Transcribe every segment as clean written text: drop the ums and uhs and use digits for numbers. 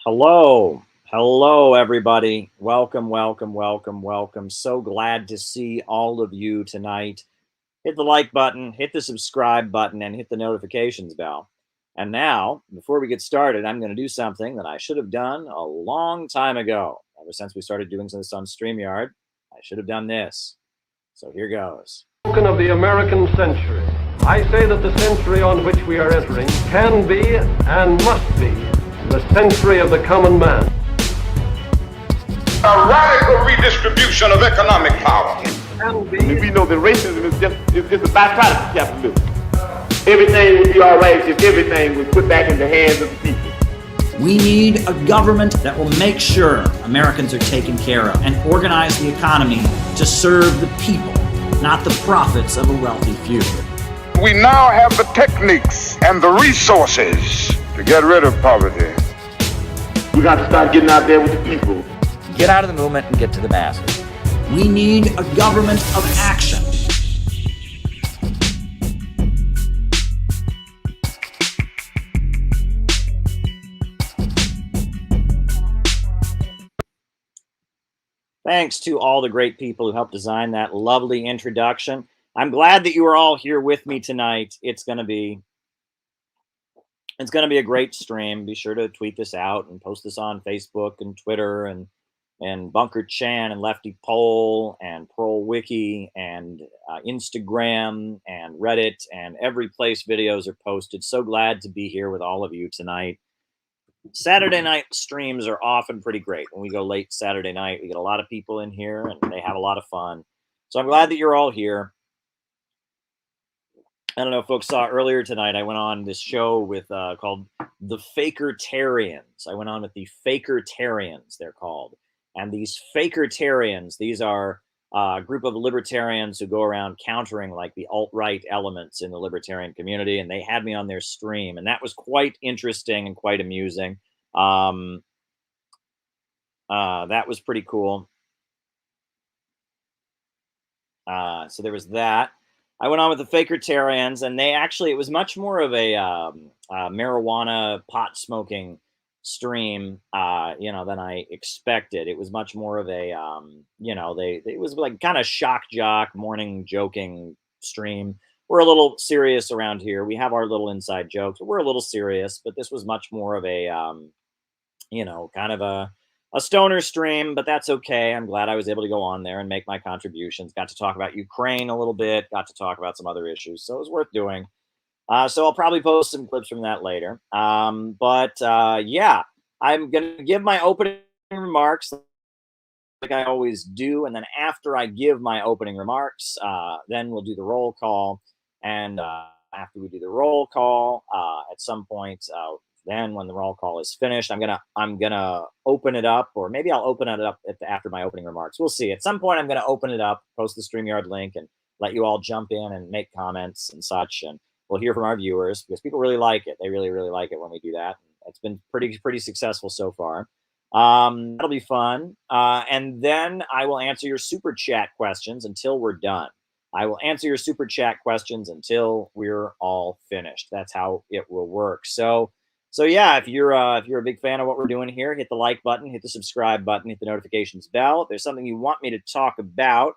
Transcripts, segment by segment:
Hello. Hello, everybody. Welcome, welcome, welcome, welcome. So glad to see all of you tonight. Hit the like button, hit the subscribe button, and hit the notifications bell. And now, before we get started, I'm going to do something that I should have done a long time ago. Ever since we started doing this on StreamYard, I should have done this. So here goes. Token of the American century. I say that the century on which we are entering can be and must be the century of the common man. A radical redistribution of economic power. We know that racism is just a byproduct of capitalism. Everything would be all right if everything was put back in the hands of the people. We need a government that will make sure Americans are taken care of and organize the economy to serve the people, not the profits of a wealthy few. We now have the techniques and the resources to get rid of poverty. We got to start getting out there with the people. Get out of the movement and get to the masses. We need a government of action. Thanks to all the great people who helped design that lovely introduction. I'm glad that you are all here with me tonight. It's going to be a great stream. Be sure to tweet this out and post this on Facebook and Twitter and Bunker Chan and Lefty Poll and Prol Wiki and Instagram and Reddit and every place videos are posted. So glad to be here with all of you tonight. Saturday night streams are often pretty great. When we go late Saturday night, we get a lot of people in here and they have a lot of fun. So I'm glad that you're all here. I don't know if folks saw earlier tonight, I went on this show with called The Fakertarians. I went on with the Fakertarians, they're called. And these Fakertarians, these are a group of libertarians who go around countering like the alt-right elements in the libertarian community. And they had me on their stream. And that was quite interesting and quite amusing. That was pretty cool. So there was that. I went on with the Fakertarians, and it was much more of a marijuana pot smoking stream, than I expected. It was much more of a, it was like kind of shock jock morning joking stream. We're a little serious around here. We have our little inside jokes, but we're a little serious. But this was much more of a, kind of a stoner stream, but that's okay. I'm glad I was able to go on there and make my contributions. Got to talk about Ukraine a little bit, got to talk about some other issues, so it was worth doing. So I'll probably post some clips from that later. Yeah, I'm going to give my opening remarks like I always do, and then after I give my opening remarks, then we'll do the roll call, and after we do the roll call, at some point, then when the roll call is finished, I'm gonna open it up, or maybe I'll open it up after my opening remarks. We'll see. At some point, I'm gonna open it up, post the StreamYard link, and let you all jump in and make comments and such. And we'll hear from our viewers because people really like it. They really, really like it when we do that. It's been pretty successful so far. That'll be fun. And then I will answer your super chat questions until we're done. I will answer your super chat questions until we're all finished. That's how it will work. So yeah, if you're a big fan of what we're doing here, hit the like button, hit the subscribe button, hit the notifications bell. If there's something you want me to talk about,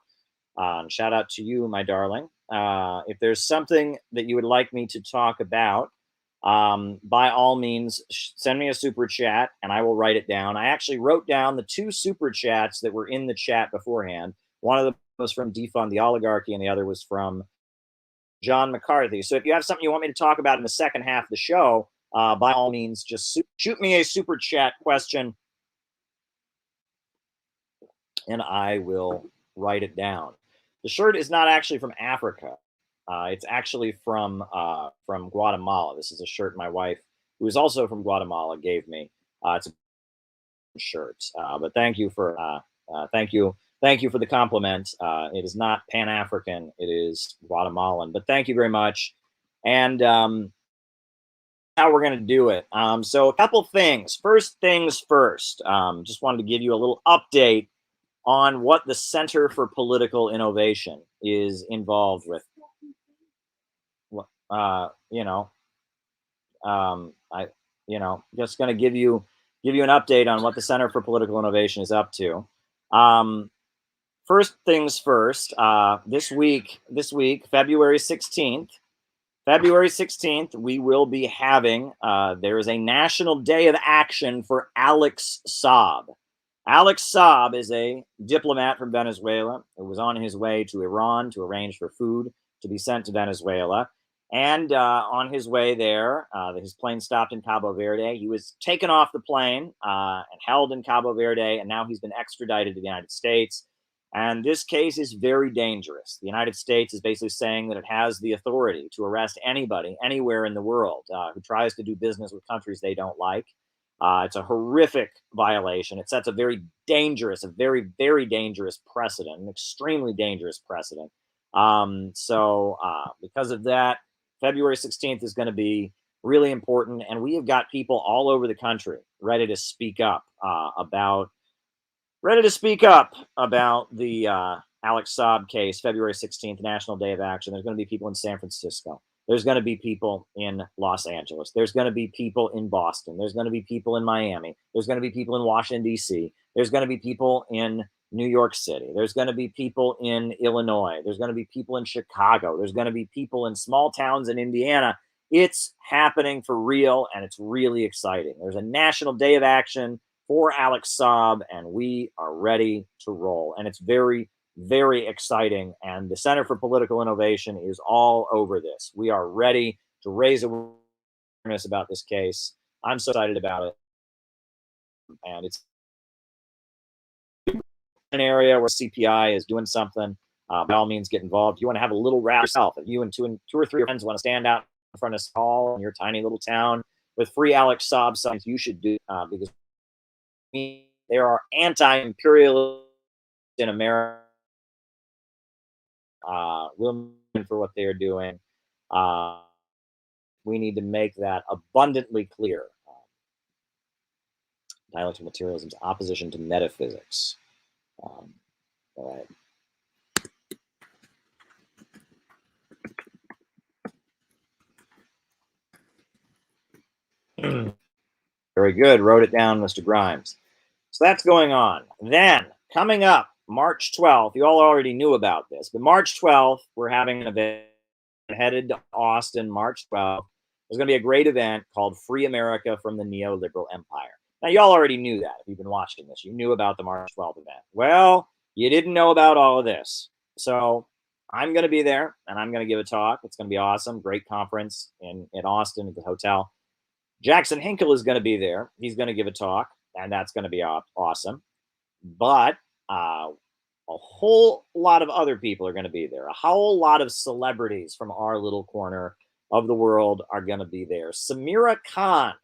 shout out to you, my darling. If there's something that you would like me to talk about, by all means, send me a super chat and I will write it down. I actually wrote down the two super chats that were in the chat beforehand. One of them was from Defund the Oligarchy and the other was from John McCarthy. So if you have something you want me to talk about in the second half of the show, by all means, just shoot me a super chat question and I will write it down. The shirt is not actually from Africa. It's actually from Guatemala. This is a shirt my wife, who is also from Guatemala, gave me. It's a shirt, but thank you for the compliment. It is not Pan-African. It is Guatemalan, but thank you very much. And how we're going to do it. So a couple things. First things first. Just wanted to give you a little update on what the Center for Political Innovation is involved with. Just going to give you give you an update on what the Center for Political Innovation is up to. First things first, this week, February 16th, we will be having, there is a National Day of Action for Alex Saab. Alex Saab is a diplomat from Venezuela who was on his way to Iran to arrange for food to be sent to Venezuela. And on his way there, his plane stopped in Cabo Verde. He was taken off the plane and held in Cabo Verde, and now he's been extradited to the United States. And this case is very dangerous. The United States is basically saying that it has the authority to arrest anybody, anywhere in the world, who tries to do business with countries they don't like. It's a horrific violation. It sets a very dangerous, very dangerous precedent, an extremely dangerous precedent. So because of that, February 16th is going to be really important. And we have got people all over the country ready to speak up about the Alex Saab case, February 16th, National Day of Action. There's going to be people in San Francisco. There's going to be people in Los Angeles. There's going to be people in Boston. There's going to be people in Miami. There's going to be people in Washington, D.C. There's going to be people in New York City. There's going to be people in Illinois. There's going to be people in Chicago. There's going to be people in small towns in Indiana. It's happening for real, and it's really exciting. There's a National Day of Action for Alex Saab, and we are ready to roll. And it's very, very exciting. And the Center for Political Innovation is all over this. We are ready to raise awareness about this case. I'm so excited about it. And it's an area where CPI is doing something. By all means, get involved. If you want to have a little rally yourself, if you and two or three friends want to stand out in front of a hall in your tiny little town with free Alex Saab signs, you should do because there are anti-imperialists in America willing for what they are doing. We need to make that abundantly clear. Dialectical materialism's opposition to metaphysics. All right. Very good. Wrote it down, Mr. Grimes. So that's going on. Then, coming up, March 12th, you all already knew about this, but March 12th, we're having an event headed to Austin, March 12th. There's going to be a great event called Free America from the Neoliberal Empire. Now, you all already knew that if you've been watching this. You knew about the March 12th event. Well, you didn't know about all of this. So I'm going to be there, and I'm going to give a talk. It's going to be awesome. Great conference in Austin at the hotel. Jackson Hinkle is going to be there. He's going to give a talk, and that's going to be awesome. But a whole lot of other people are going to be there. A whole lot of celebrities from our little corner of the world are going to be there. Samira Khan,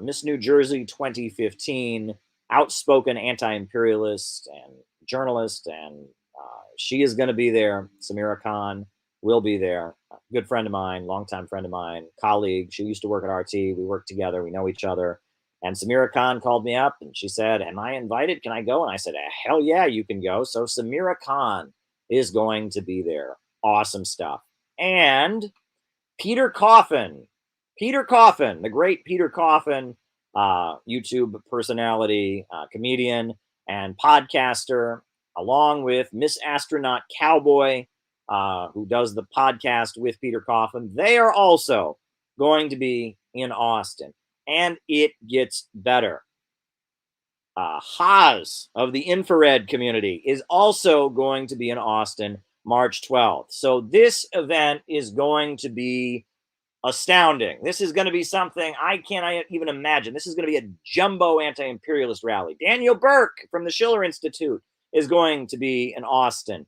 Miss New Jersey 2015, outspoken anti-imperialist and journalist, and she is going to be there. Samira Khan will be there. A good friend of mine, longtime friend of mine, colleague. She used to work at RT. We work together. We know each other. And Samira Khan called me up and she said, "Am I invited? Can I go?" And I said, "Hell yeah, you can go." So Samira Khan is going to be there. Awesome stuff. And Peter Coffin, the great Peter Coffin, YouTube personality, comedian, and podcaster, along with Miss Astronaut Cowboy, who does the podcast with Peter Coffin. They are also going to be in Austin. And it gets better. Haas of the infrared community is also going to be in Austin March 12th. So this event is going to be astounding. This is going to be something I can't even imagine. This is going to be a jumbo anti-imperialist rally. Daniel Burke from the Schiller Institute is going to be in Austin.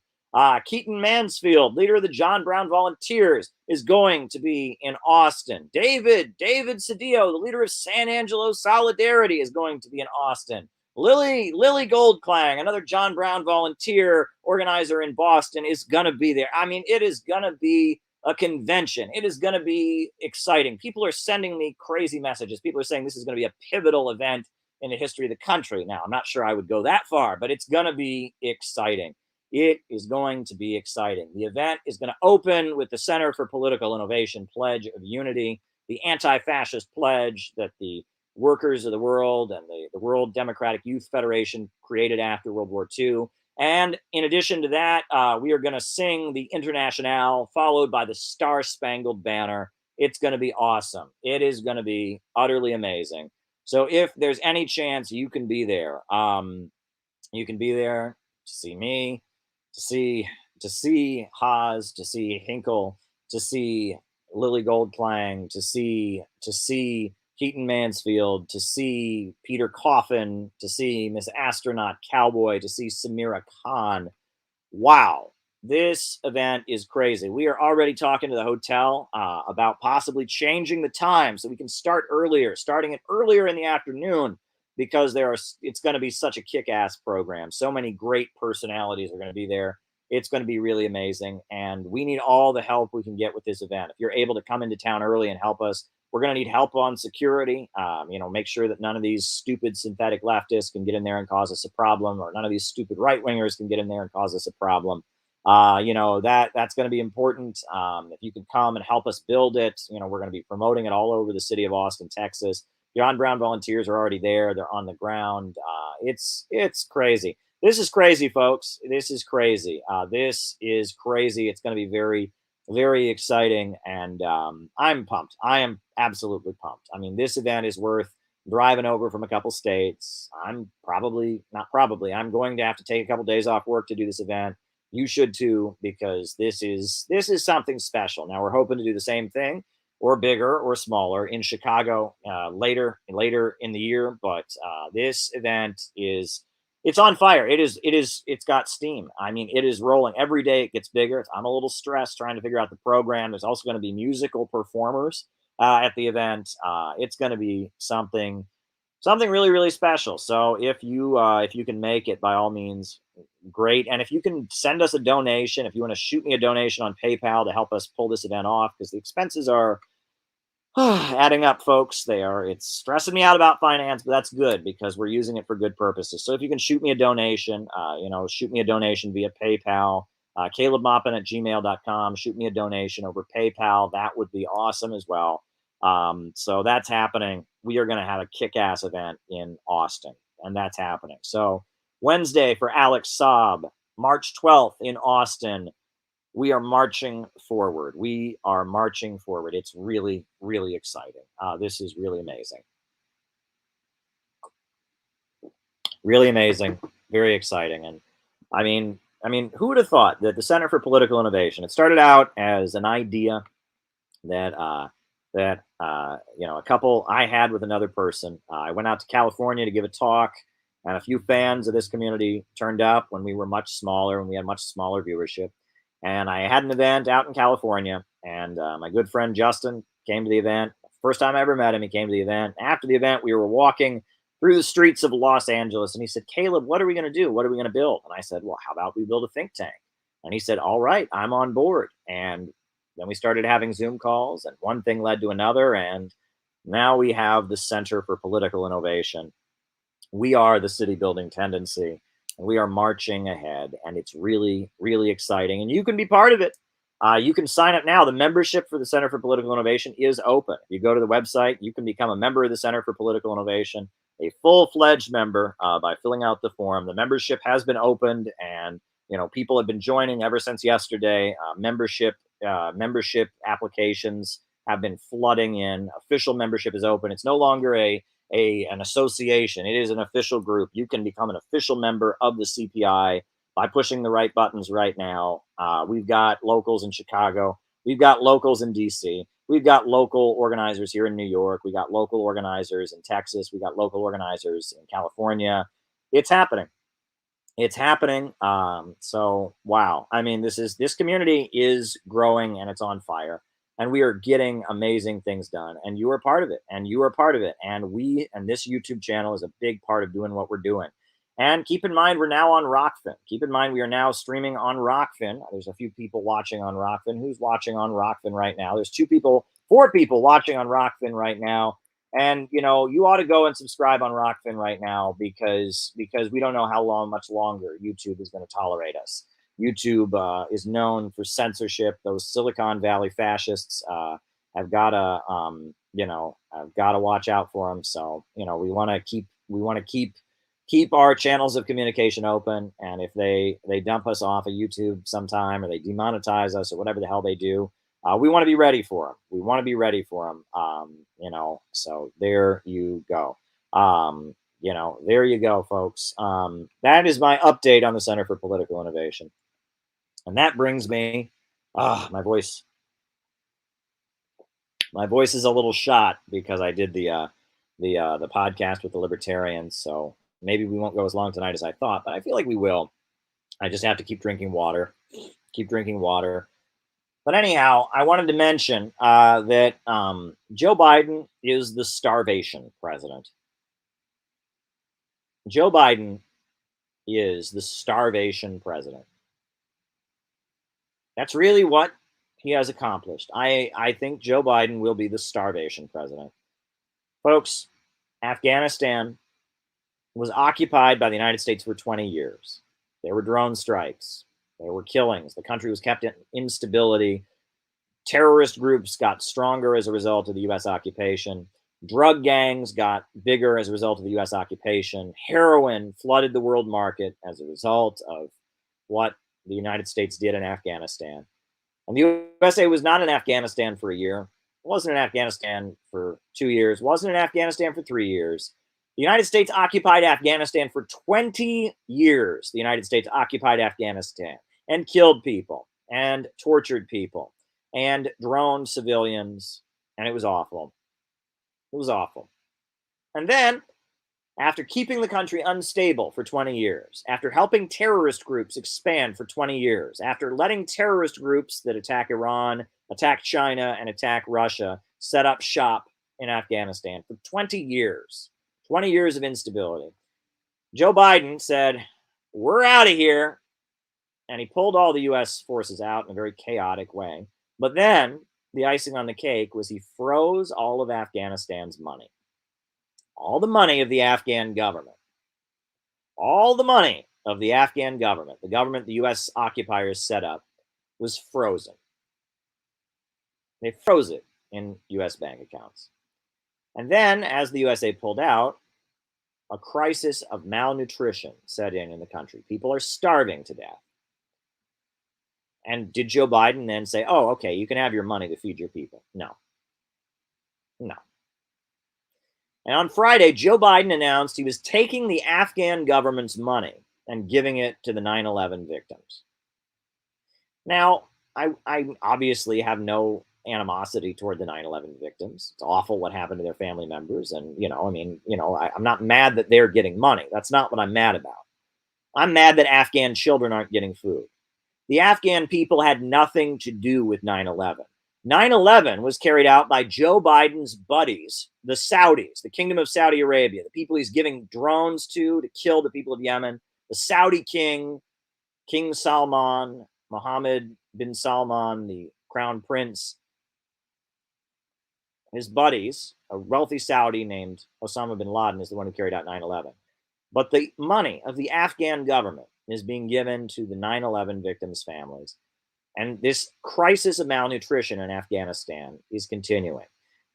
Keaton Mansfield, leader of the John Brown Volunteers, is going to be in Austin. David Cedillo, the leader of San Angelo Solidarity, is going to be in Austin. Lily Goldklang, another John Brown volunteer organizer in Boston, is going to be there. I mean, it is going to be a convention. It is going to be exciting. People are sending me crazy messages. People are saying this is going to be a pivotal event in the history of the country. Now, I'm not sure I would go that far, but it's going to be exciting. It is going to be exciting. The event is going to open with the Center for Political Innovation Pledge of Unity, the anti-fascist pledge that the workers of the world and the World Democratic Youth Federation created after World War II. And in addition to that, we are going to sing the Internationale, followed by the Star Spangled Banner. It's going to be awesome. It is going to be utterly amazing. So if there's any chance you can be there, you can be there to see me, to see Haas, to see Hinkle, to see Lily Goldklang, to see Keaton Mansfield, to see Peter Coffin, to see Miss Astronaut Cowboy, to see Samira Khan. Wow, this event is crazy. We are already talking to the hotel about possibly changing the time so we can start earlier, starting it earlier in the afternoon, because it's going to be such a kick-ass program. So many great personalities are going to be there. It's going to be really amazing, and we need all the help we can get with this event. If you're able to come into town early and help us, we're going to need help on security. Make sure that none of these stupid synthetic leftists can get in there and cause us a problem, or none of these stupid right-wingers can get in there and cause us a problem. That's going to be important. If you can come and help us build it, we're going to be promoting it all over the city of Austin, Texas. John Brown volunteers are already there. They're on the ground. It's crazy. This is crazy, folks. This is crazy. This is crazy. It's going to be very, very exciting. And I'm pumped. I am absolutely pumped. I mean, this event is worth driving over from a couple states. I'm going to have to take a couple days off work to do this event. You should too, because this is something special. Now we're hoping to do the same thing, or bigger or smaller, in Chicago later in the year. But this event it's on fire. It's got steam. I mean, it is rolling. Every day it gets bigger. I'm a little stressed trying to figure out the program. There's also going to be musical performers at the event. It's going to be something really, really special. So if you can make it, by all means, great. And if you can send us a donation, if you want to shoot me a donation on PayPal to help us pull this event off, because the expenses are adding up, folks. It's stressing me out about finance, but that's good because we're using it for good purposes. So if you can shoot me a donation, shoot me a donation via PayPal, calebmaupin@gmail.com. Shoot me a donation over PayPal. That would be awesome as well. So that's happening. We are going to have a kick-ass event in Austin, and that's happening. So Wednesday for Alex Saab, March 12th in Austin. We are marching forward. It's really, really exciting. This is really amazing. Really amazing. Very exciting. And I mean, who would have thought that the Center for Political Innovation, it started out as an idea that a couple I had with another person. I went out to California to give a talk, and a few fans of this community turned up when we were much smaller, and we had much smaller viewership. And I had an event out in California, and my good friend Justin came to the event. First time I ever met him, he came to the event. After the event, we were walking through the streets of Los Angeles, and he said, "Caleb, what are we going to do? What are we going to build?" And I said, "Well, how about we build a think tank?" And he said, "All right, I'm on board." And then we started having Zoom calls, and one thing led to another, and now we have the Center for Political Innovation. We are the city building tendency. We are marching ahead, and it's really, really exciting. And you can be part of it. You can sign up now. The membership for the Center for Political Innovation is open. If you go to the website, you can become a member of the Center for Political Innovation, a full-fledged member by filling out the form. The membership has been opened, and people have been joining ever since yesterday. Membership applications have been flooding in. Official membership is open. It's no longer an association. It is an official group. You can become an official member of the CPI by pushing the right buttons right now. We've got locals in Chicago. We've got locals in DC. We've got local organizers here in New York. We got local organizers in Texas. We got local organizers in California. It's happening. It's happening. So wow. I mean, this community is growing, and it's on fire. And we are getting amazing things done, and you are part of it, and you are part of it. And this YouTube channel is a big part of doing what we're doing. And keep in mind, we're now on Rockfin. Keep in mind, we are now streaming on Rockfin. There's a few people watching on Rockfin. Who's watching on Rockfin right now? There's 4 people watching on Rockfin right now. And, you ought to go and subscribe on Rockfin right now because we don't know how much longer YouTube is going to tolerate us. YouTube is known for censorship. Those Silicon Valley fascists have got a I've got to watch out for them. So, we want to keep our channels of communication open. And if they dump us off of YouTube sometime, or they demonetize us, or whatever the hell they do, we want to be ready for them. We want to be ready for them. So there you go. There you go, folks. That is my update on the Center for Political Innovation. And that brings me, my voice is a little shot because I did the podcast with the libertarians. So maybe we won't go as long tonight as I thought, but I feel like we will. I just have to keep drinking water. But anyhow, I wanted to mention that Joe Biden is the starvation president. Joe Biden is the starvation president. That's really what he has accomplished. I think Joe Biden will be the starvation president. Folks, Afghanistan was occupied by the United States for 20 years. There were drone strikes. There were killings. The country was kept in instability. Terrorist groups got stronger as a result of the U.S. occupation. Drug gangs got bigger as a result of the U.S. occupation. Heroin flooded the world market as a result of what the United States did in Afghanistan. And the USA was not in Afghanistan for a year. Wasn't in Afghanistan for 2 years. Wasn't in Afghanistan for 3 years. The United States occupied Afghanistan for 20 years. The United States occupied Afghanistan and killed people and tortured people and droned civilians. And it was awful. It was awful. And then, after keeping the country unstable for 20 years, after helping terrorist groups expand for 20 years, after letting terrorist groups that attack Iran, attack China, and attack Russia set up shop in Afghanistan for 20 years, 20 years of instability, Joe Biden said, we're out of here. And he pulled all the U.S. forces out in a very chaotic way. But then the icing on the cake was he froze all of Afghanistan's money. All the money of the Afghan government. All the money of the Afghan government, the government the U.S. occupiers set up, was frozen. They froze it in U.S. bank accounts. And then, as the USA pulled out, a crisis of malnutrition set in the country. People are starving to death. And did Joe Biden then say, oh, okay, you can have your money to feed your people? No. No. And on Friday, Joe Biden announced he was taking the Afghan government's money and giving it to the 9/11 victims. Now, I obviously have no animosity toward the 9/11 victims. It's awful what happened to their family members. And, I'm not mad that they're getting money. That's not what I'm mad about. I'm mad that Afghan children aren't getting food. The Afghan people had nothing to do with 9/11. 9/11 was carried out by Joe Biden's buddies, the Saudis, the Kingdom of Saudi Arabia, the people he's giving drones to kill the people of Yemen, the Saudi king, King Salman, Mohammed bin Salman, the crown prince, his buddies, a wealthy Saudi named Osama bin Laden is the one who carried out 9/11. But the money of the Afghan government is being given to the 9/11 victims' families. And this crisis of malnutrition in Afghanistan is continuing.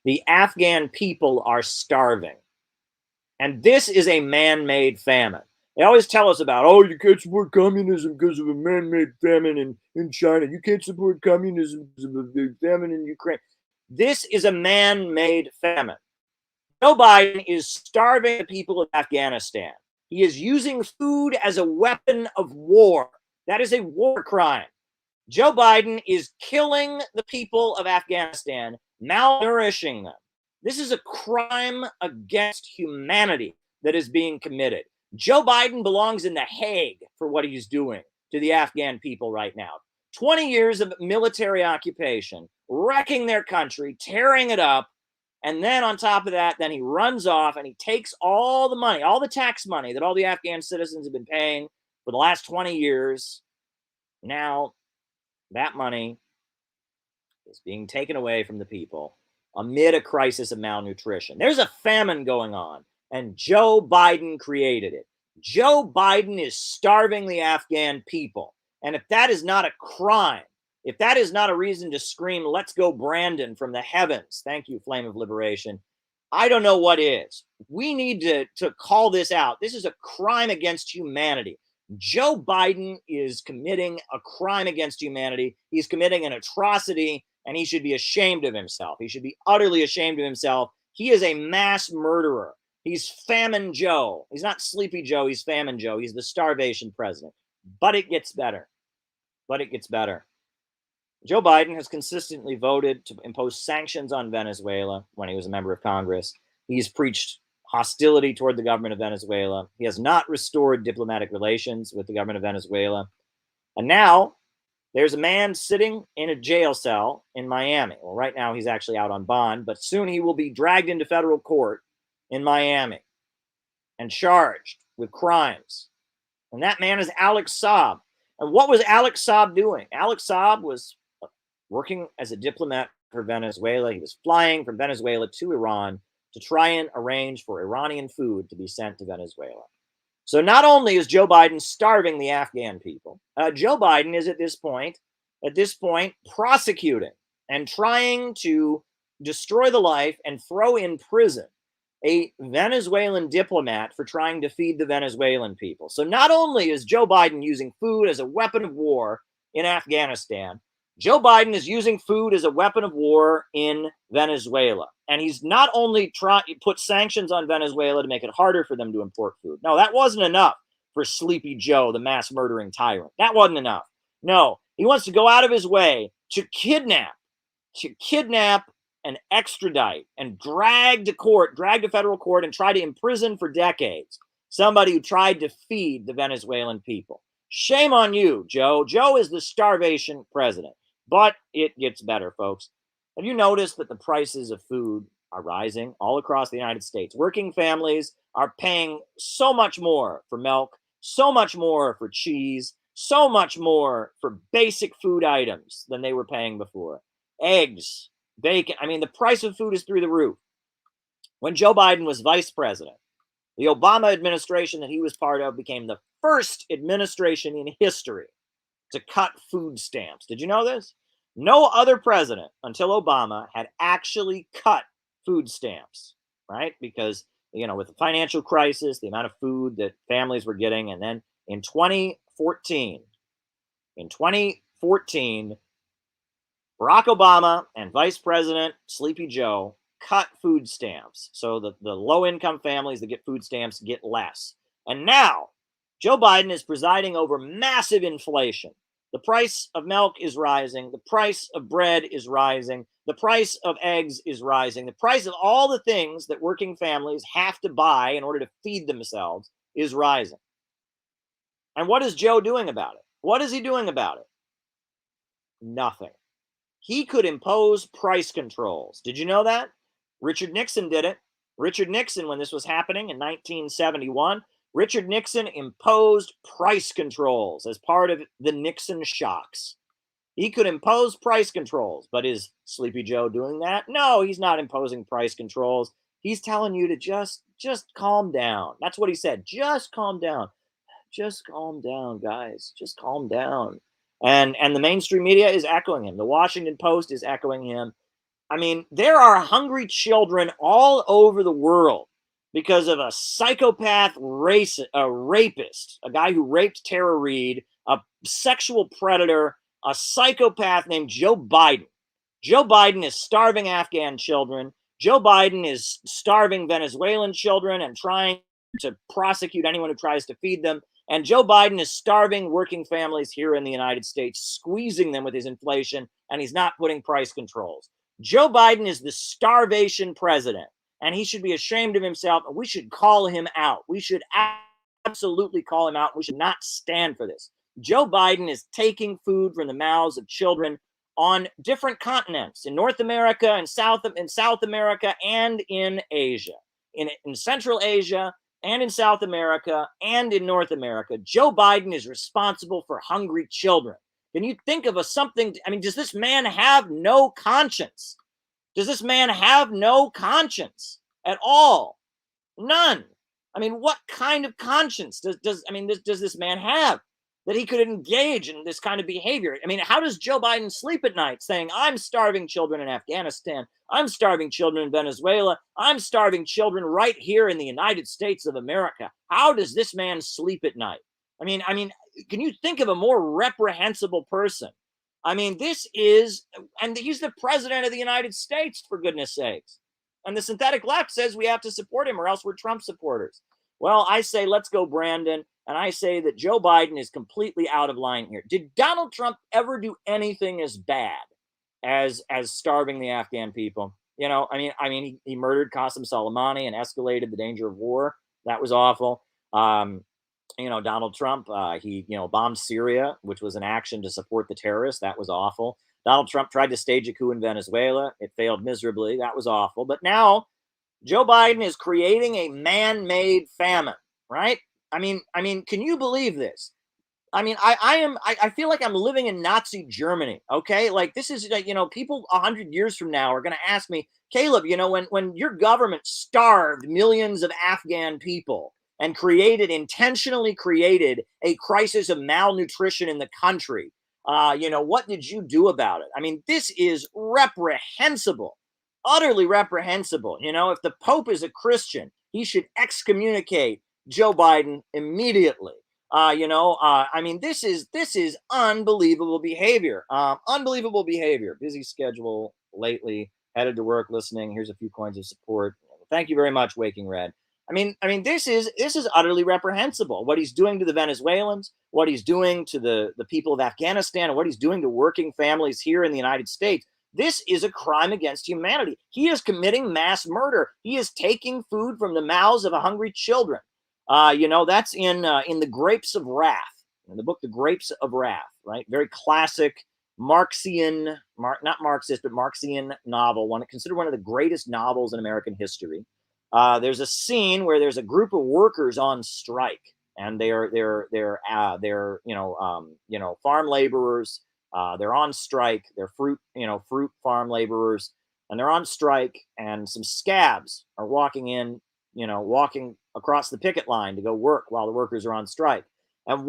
The Afghan people are starving. And this is a man-made famine. They always tell us about, oh, you can't support communism because of a man-made famine in China. You can't support communism because of a famine in Ukraine. This is a man-made famine. Joe Biden is starving the people of Afghanistan. He is using food as a weapon of war. That is a war crime. Joe Biden is killing the people of Afghanistan, malnourishing them. This is a crime against humanity that is being committed. Joe Biden belongs in The Hague for what he's doing to the Afghan people right now. 20 years of military occupation, wrecking their country, tearing it up. And then on top of that, then he runs off and he takes all the money, all the tax money that all the Afghan citizens have been paying for the last 20 years. Now, that money is being taken away from the people amid a crisis of malnutrition. There's a famine going on, and Joe Biden created it. Joe Biden is starving the Afghan people. And if that is not a crime, If that is not a reason to scream, let's go Brandon from the heavens, thank you, Flame of Liberation, I don't know what is. We need to call this out. This is a crime against humanity. Joe Biden is committing a crime against humanity. He's committing an atrocity, and he should be ashamed of himself. He should be utterly ashamed of himself. He is a mass murderer. He's Famine Joe. He's not Sleepy Joe. He's Famine Joe. He's the starvation president. But it gets better. Joe Biden has consistently voted to impose sanctions on Venezuela when he was a member of Congress. He's preached hostility toward the government of Venezuela. He has not restored diplomatic relations with the government of Venezuela. And now there's a man sitting in a jail cell in Miami. Well, right now he's actually out on bond, but soon he will be dragged into federal court in Miami and charged with crimes. And that man is Alex Saab. And what was Alex Saab doing? Alex Saab was working as a diplomat for Venezuela. He was flying from Venezuela to Iran to try and arrange for Iranian food to be sent to Venezuela. So not only is Joe Biden starving the Afghan people, Joe Biden is at this point prosecuting and trying to destroy the life and throw in prison a Venezuelan diplomat for trying to feed the Venezuelan people. So not only is Joe Biden using food as a weapon of war in Afghanistan, Joe Biden is using food as a weapon of war in Venezuela. And he's not only put sanctions on Venezuela to make it harder for them to import food. No, that wasn't enough for Sleepy Joe, the mass murdering tyrant. That wasn't enough. No, he wants to go out of his way to kidnap and extradite and drag to federal court and try to imprison for decades somebody who tried to feed the Venezuelan people. Shame on you, Joe. Joe is the starvation president. But it gets better, folks. Have you noticed that the prices of food are rising all across the United States? Working families are paying so much more for milk, so much more for cheese, so much more for basic food items than they were paying before. Eggs, bacon. I mean, the price of food is through the roof. When Joe Biden was vice president, the Obama administration that he was part of became the first administration in history to cut food stamps. Did you know this? No other president until Obama had actually cut food stamps, right? Because, with the financial crisis, the amount of food that families were getting. And then in 2014, Barack Obama and Vice President Sleepy Joe cut food stamps so that the low-income families that get food stamps get less. And now Joe Biden is presiding over massive inflation. The price of milk is rising. The price of bread is rising. The price of eggs is rising. The price of all the things that working families have to buy in order to feed themselves is rising. And what is Joe doing about it? What is he doing about it? Nothing. He could impose price controls. Did you know that? Richard Nixon did it. Richard Nixon, when this was happening in 1971, Richard Nixon imposed price controls as part of the Nixon shocks. He could impose price controls, but is Sleepy Joe doing that? No, he's not imposing price controls. He's telling you to just calm down. That's what he said. Just calm down. Just calm down, guys. Just calm down. And the mainstream media is echoing him. The Washington Post is echoing him. I mean, there are hungry children all over the world because of a psychopath rapist, a guy who raped Tara Reid, a sexual predator, a psychopath named Joe Biden. Joe Biden is starving Afghan children. Joe Biden is starving Venezuelan children and trying to prosecute anyone who tries to feed them. And Joe Biden is starving working families here in the United States, squeezing them with his inflation, and he's not putting price controls. Joe Biden is the starvation president, and he should be ashamed of himself, and we should call him out. We should absolutely call him out. We should not stand for this. Joe Biden is taking food from the mouths of children on different continents, in North America, in South America, and in Asia, in Central Asia, and in South America, and in North America. Joe Biden is responsible for hungry children. Can you think of something? I mean, does this man have no conscience? Does this man have no conscience at all? None. I mean, what kind of conscience does this man have? that he could engage in this kind of behavior. I mean, how does Joe Biden sleep at night saying, I'm starving children in Afghanistan, I'm starving children in Venezuela, I'm starving children right here in the United States of America? How does this man sleep at night? I mean, can you think of a more reprehensible person? I mean, this is, and he's the president of the United States, for goodness sakes. And the synthetic left says we have to support him or else we're Trump supporters. Well, I say, let's go, Brandon. And I say that Joe Biden is completely out of line here. Did Donald Trump ever do anything as bad as starving the Afghan people? You know, I mean, he murdered Qasem Soleimani and escalated the danger of war. That was awful. You know, Donald Trump, he, you know, bombed Syria, which was an action to support the terrorists. That was awful. Donald Trump tried to stage a coup in Venezuela. It failed miserably. That was awful. But now Joe Biden is creating a man-made famine, right? I mean, can you believe this? I mean, I feel like I'm living in Nazi Germany. Okay, like this is, you know, people 100 years from now are going to ask me, Caleb, you know, when your government starved millions of Afghan people and intentionally created a crisis of malnutrition in the country, you know, what did you do about it? I mean, this is reprehensible, utterly reprehensible. You know, if the Pope is a Christian, he should excommunicate Joe Biden immediately. You know, I mean, this is unbelievable behavior. Unbelievable behavior. Busy schedule lately. Headed to work, listening. Here's a few coins of support. Thank you very much, Waking Red. I mean, this is utterly reprehensible. What he's doing to the Venezuelans, what he's doing to the people of Afghanistan, and what he's doing to working families here in the United States. This is a crime against humanity. He is committing mass murder. He is taking food from the mouths of hungry children. You know, that's in The Grapes of Wrath, in the book The Grapes of Wrath, right? Very classic Marxian, not Marxist, but Marxian novel, considered one of the greatest novels in American history. There's a scene where there's a group of workers on strike, and they're farm laborers. They're on strike. They're fruit farm laborers, and they're on strike. And some scabs are walking across the picket line to go work while the workers are on strike. And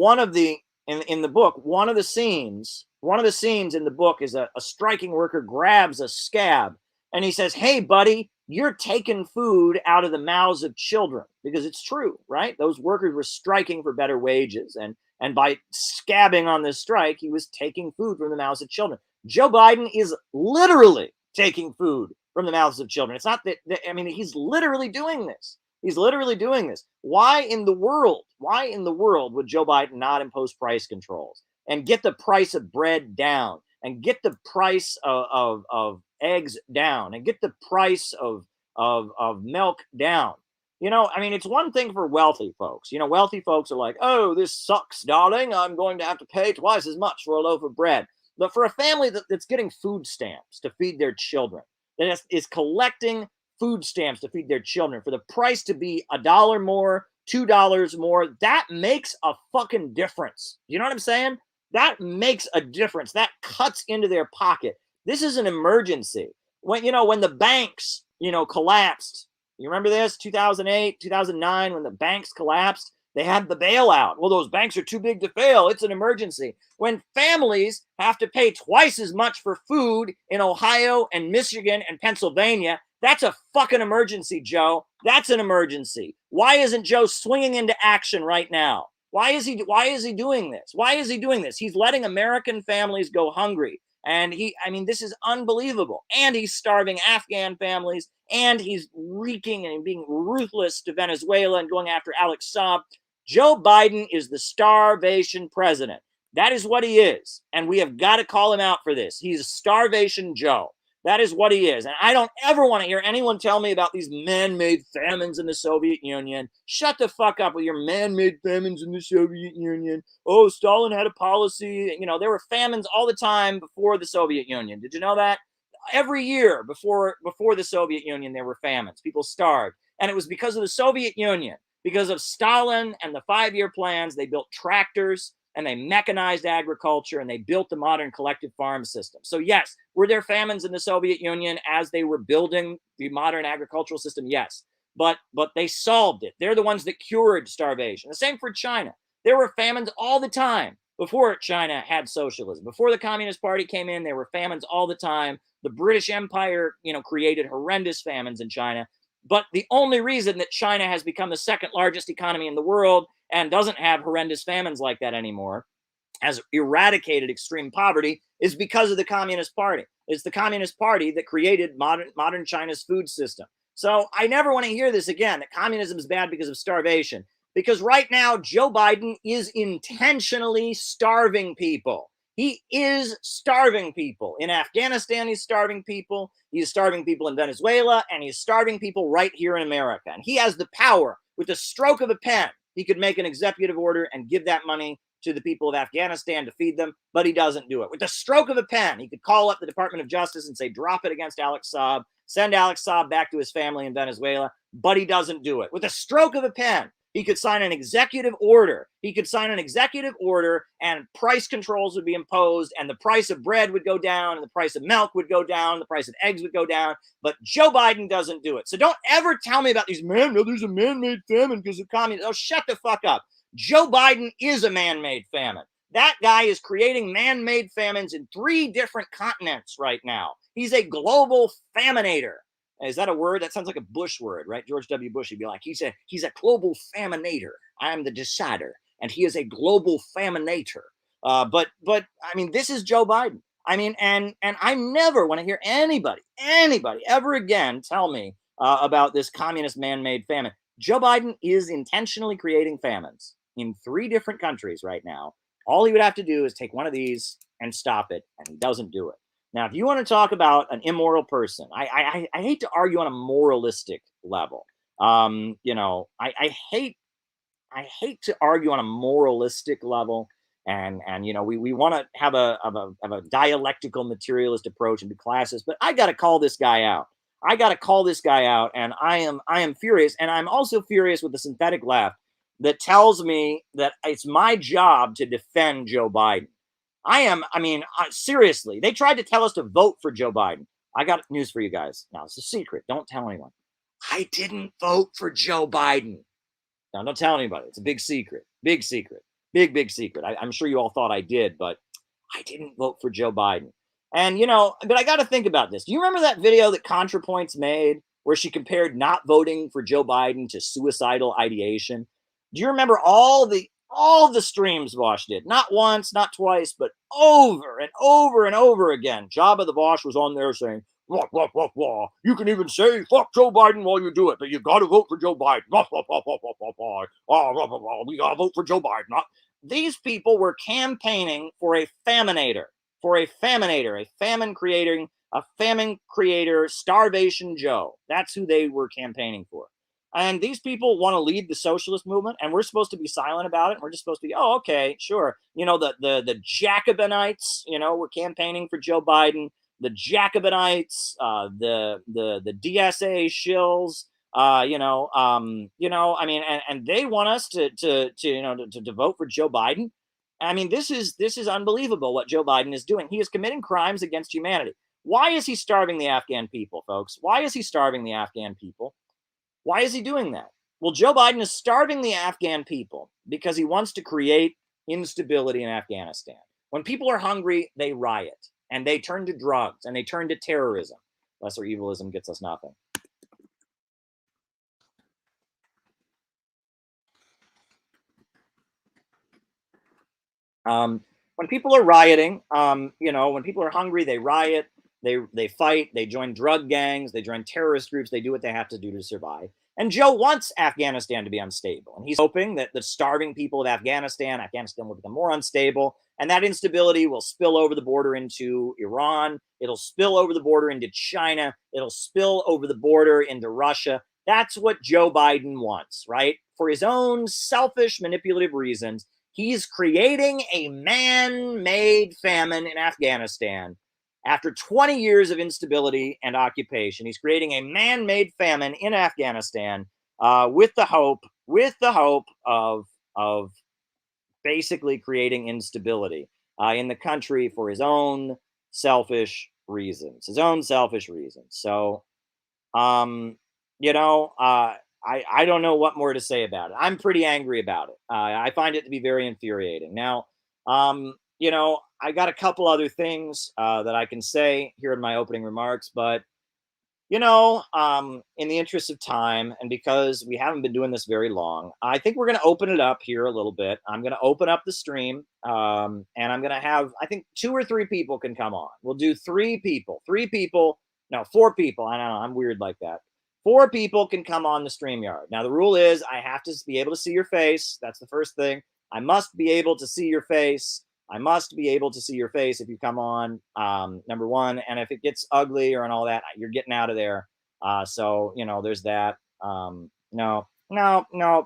in the book, one of the scenes in the book is a striking worker grabs a scab and he says, "Hey, buddy, you're taking food out of the mouths of children," because it's true, right? Those workers were striking for better wages, and by scabbing on this strike, he was taking food from the mouths of children. Joe Biden is literally taking food from the mouths of children. It's not that, he's literally doing this. He's literally doing this. Why in the world would Joe Biden not impose price controls and get the price of bread down and get the price of eggs down and get the price of milk down? You know, I mean, it's one thing for wealthy folks. You know, wealthy folks are like, "Oh, this sucks, darling. I'm going to have to pay twice as much for a loaf of bread." But for a family that's getting food stamps to feed their children, that is collecting food stamps to feed their children, for the price to be $1 more, $2 more, that makes a fucking difference. You know what I'm saying? That makes a difference. That cuts into their pocket. This is an emergency. When the banks, collapsed. You remember this? 2008, 2009, when the banks collapsed, they had the bailout. Well, those banks are too big to fail. It's an emergency. When families have to pay twice as much for food in Ohio and Michigan and Pennsylvania, that's a fucking emergency, Joe. That's an emergency. Why isn't Joe swinging into action right now? Why is he doing this? Why is he doing this? He's letting American families go hungry. And this is unbelievable. And he's starving Afghan families, and he's wreaking and being ruthless to Venezuela and going after Alex Saab. Joe Biden is the starvation president. That is what he is. And we have got to call him out for this. He's Starvation Joe. That is what he is. And I don't ever want to hear anyone tell me about these man-made famines in the Soviet Union. Shut the fuck up with your man-made famines in the Soviet Union. Oh, Stalin had a policy. There were famines all the time before the Soviet Union. Did you know that? Every year before the Soviet Union, there were famines. People starved. And it was because of the Soviet Union, because of Stalin and the 5-year plans. They built tractors, and they mechanized agriculture, and they built the modern collective farm system. So yes, were there famines in the Soviet Union as they were building the modern agricultural system? Yes, but they solved it. They're the ones that cured starvation. The same for China. There were famines all the time, before China had socialism. Before the Communist Party came in, there were famines all the time. The British Empire, created horrendous famines in China. But the only reason that China has become the second largest economy in the world and doesn't have horrendous famines like that anymore, has eradicated extreme poverty, is because of the Communist Party. It's the Communist Party that created modern China's food system. So I never want to hear this again, that communism is bad because of starvation. Because right now, Joe Biden is intentionally starving people. He is starving people. In Afghanistan, he's starving people. He's starving people in Venezuela, and he's starving people right here in America. And he has the power, with the stroke of a pen, he could make an executive order and give that money to the people of Afghanistan to feed them, but he doesn't do it. With the stroke of a pen, he could call up the Department of Justice and say, drop it against Alex Saab, send Alex Saab back to his family in Venezuela, but he doesn't do it. With the stroke of a pen, he could sign an executive order. He could sign an executive order and price controls would be imposed and the price of bread would go down and the price of milk would go down, the price of eggs would go down, but Joe Biden doesn't do it. So don't ever tell me about these, there's a man-made famine because of communism. Oh, shut the fuck up. Joe Biden is a man-made famine. That guy is creating man-made famines in 3 different continents right now. He's a global faminator. Is that a word? That sounds like a Bush word, right? George W. Bush would be like, he's a global faminator. I am the decider, and he is a global faminator. But I mean, this is Joe Biden. I mean, and I never want to hear anybody ever again tell me about this communist man-made famine. Joe Biden is intentionally creating famines in 3 different countries right now. All he would have to do is take one of these and stop it, and he doesn't do it. Now, if you want to talk about an immoral person, I hate to argue on a moralistic level. I hate to argue on a moralistic level, and we want to have a dialectical materialist approach and be classist, but I got to call this guy out. And I am furious, and I'm also furious with the synthetic left that tells me that it's my job to defend Joe Biden. Seriously, they tried to tell us to vote for Joe Biden. I got news for you guys. Now, it's a secret. Don't tell anyone. I didn't vote for Joe Biden. Now, don't tell anybody. It's a big secret. Big secret. Big secret. I'm sure you all thought I did, but I didn't vote for Joe Biden. And, but I got to think about this. Do you remember that video that ContraPoints made where she compared not voting for Joe Biden to suicidal ideation? Do you remember all the streams Vosh did? Not once, not twice, but over and over and over again. Jabba the Vosh was on there saying, wah, wah, wah, wah. You can even say, fuck Joe Biden while you do it, but you got to vote for Joe Biden. Wah, wah, wah, wah, wah, wah, wah. Oh, wah, wah, wah. We got to vote for Joe Biden. These people were campaigning for a faminator, a famine creator, starvation Joe. That's who they were campaigning for. And these people want to lead the socialist movement, and we're supposed to be silent about it. We're just supposed to be, oh, okay, sure. The Jacobinites, were campaigning for Joe Biden. The Jacobinites, the DSA shills, and they want us to vote for Joe Biden. I mean, this is unbelievable what Joe Biden is doing. He is committing crimes against humanity. Why is he starving the Afghan people, folks? Why is he starving the Afghan people? Why is he doing that? Well, Joe Biden is starving the Afghan people because he wants to create instability in Afghanistan. When people are hungry, they riot and they turn to drugs and they turn to terrorism. Lesser evilism gets us nothing. When people are rioting, when people are hungry, they riot. They fight, they join drug gangs, they join terrorist groups, they do what they have to do to survive. And Joe wants Afghanistan to be unstable. And he's hoping that the starving people of Afghanistan will become more unstable. And that instability will spill over the border into Iran. It'll spill over the border into China. It'll spill over the border into Russia. That's what Joe Biden wants, right? For his own selfish, manipulative reasons, he's creating a man-made famine in Afghanistan. After 20 years of instability and occupation, he's creating a man-made famine in Afghanistan with the hope of basically creating instability in the country for his own selfish reasons. So, I don't know what more to say about it. I'm pretty angry about it. I find it to be very infuriating. Now, You know, I got a couple other things that I can say here in my opening remarks, but you know, in the interest of time, and because we haven't been doing this very long, I think we're going to open it up here a little bit. I'm going to open up the stream, and I'm going to have, I think, 2 or 3 people can come on. We'll do 3 people, 3 people, no, 4 people. I don't know. I'm weird like that. 4 people can come on the StreamYard. Now, the rule is I have to be able to see your face. That's the first thing. I must be able to see your face. I must be able to see your face if you come on, number one. And if it gets ugly or and all that, you're getting out of there. So, you know, there's that. No,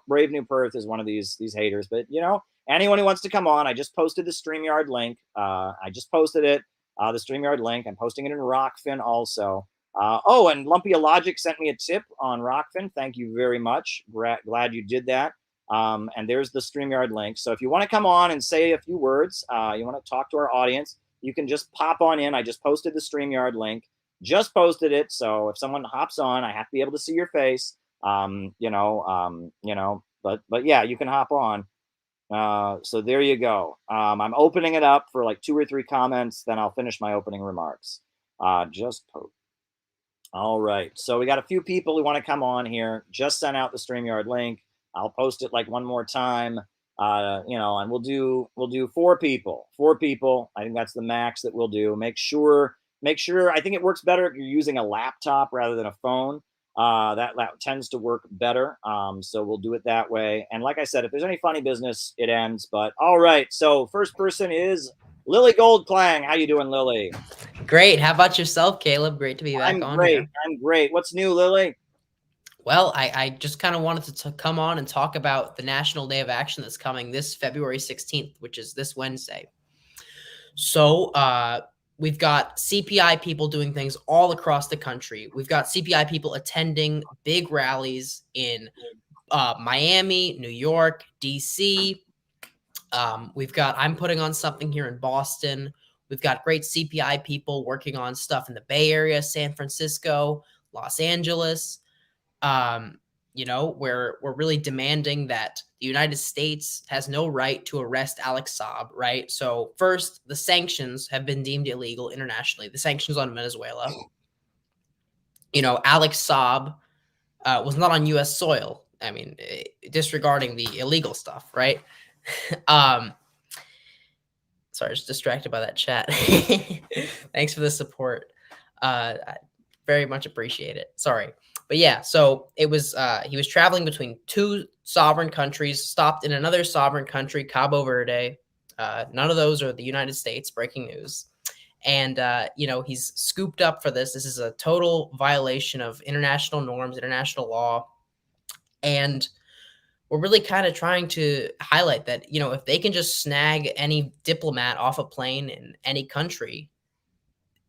Brave New Perth is one of these haters. But, you know, anyone who wants to come on, I just posted the StreamYard link. I just posted it, the StreamYard link. I'm posting it in Rockfin also. Oh, and Lumpia Logic sent me a tip on Rockfin. Thank you very much. Glad you did that. And there's the StreamYard link. So if you want to come on and say a few words, you want to talk to our audience, you can just pop on in. I just posted the StreamYard link, just posted it. So if someone hops on, I have to be able to see your face. But yeah, you can hop on. So there you go. I'm opening it up for like 2 or 3 comments. Then I'll finish my opening remarks. Just post. All right. So we got a few people who want to come on here. Just sent out the StreamYard link. I'll post it like one more time, and we'll do 4 people. 4 people. I think that's the max that we'll do. Make sure. I think it works better if you're using a laptop rather than a phone. That tends to work better. So we'll do it that way. And like I said, if there's any funny business, it ends. But all right. So first person is Lily Goldklang. How you doing, Lily? Great. How about yourself, Caleb? Great to be back on here. I'm great. What's new, Lily? Well, I just kind of wanted to come on and talk about the National Day of Action that's coming this February 16th, which is this Wednesday. So we've got CPI people doing things all across the country. We've got CPI people attending big rallies in Miami, New York, DC. I'm putting on something here in Boston. We've got great CPI people working on stuff in the Bay Area, San Francisco, Los Angeles. We're really demanding that the United States has no right to arrest Alex Saab, right? So first, the sanctions have been deemed illegal internationally. The sanctions on Venezuela. Alex Saab was not on U.S. soil. I mean, disregarding the illegal stuff, right? Sorry, I was distracted by that chat. Thanks for the support. I very much appreciate it. Sorry. But yeah, so it was he was traveling between 2 sovereign countries, stopped in another sovereign country, Cabo Verde. None of those are the United States, breaking news. And, he's scooped up for this. This is a total violation of international norms, international law. And we're really kind of trying to highlight that, if they can just snag any diplomat off a plane in any country,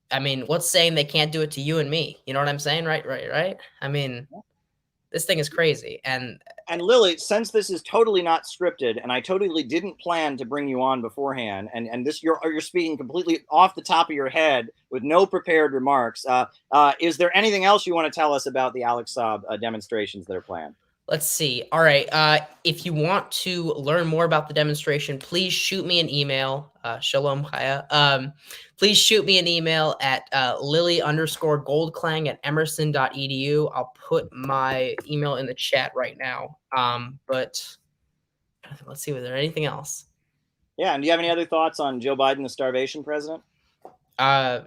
I mean, what's saying they can't do it to you and me? You know what I'm saying? Right. I mean, this thing is crazy. And Lily, since this is totally not scripted, and I totally didn't plan to bring you on beforehand, and this you're speaking completely off the top of your head with no prepared remarks. Is there anything else you want to tell us about the Alex Saab demonstrations that are planned? Let's see. All right. If you want to learn more about the demonstration, please shoot me an email. Shalom Chaya. Please shoot me an email at lily_goldklang@emerson.edu. I'll put my email in the chat right now. But let's see, was there anything else? Yeah. And do you have any other thoughts on Joe Biden, the starvation president? I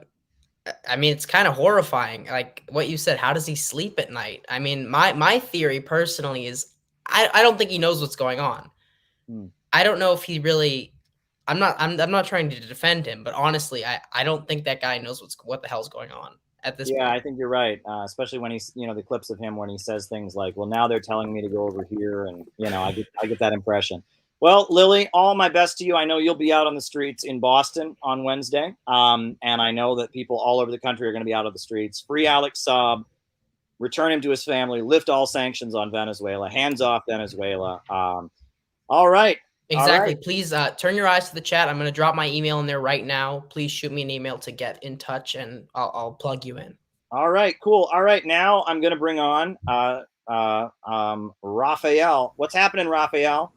mean, it's kind of horrifying. Like what you said, how does he sleep at night? I mean, my theory personally is I don't think he knows what's going on. I don't know if he really I'm not trying to defend him, but honestly, I don't think that guy knows what the hell's going on at this point. Yeah, I think you're right. Especially when he's, the clips of him when he says things like, well, now they're telling me to go over here. And, I get that impression. Well, Lily, all my best to you. I know you'll be out on the streets in Boston on Wednesday. And I know that people all over the country are going to be out of the streets. Free Alex Saab, return him to his family, lift all sanctions on Venezuela, hands off Venezuela. All right. Exactly. All right. Please turn your eyes to the chat. I'm going to drop my email in there right now. Please shoot me an email to get in touch, and I'll plug you in. All right, cool. All right, now I'm going to bring on Raphael. What's happening, Raphael?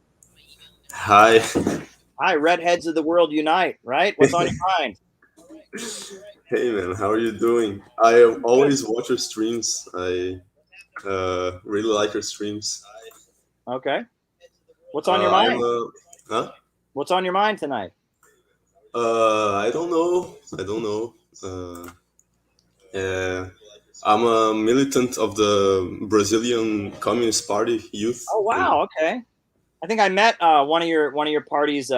Hi. Hi, redheads of the world unite, right? What's on your mind? Hey man, how are you doing? I always watch your streams. I really like your streams. Okay. What's on your I'm mind? huh? What's on your mind tonight? I don't know. I don't know. Uh, I'm a militant of the Brazilian Communist Party youth. Oh And wow, okay. I think I met one of your party's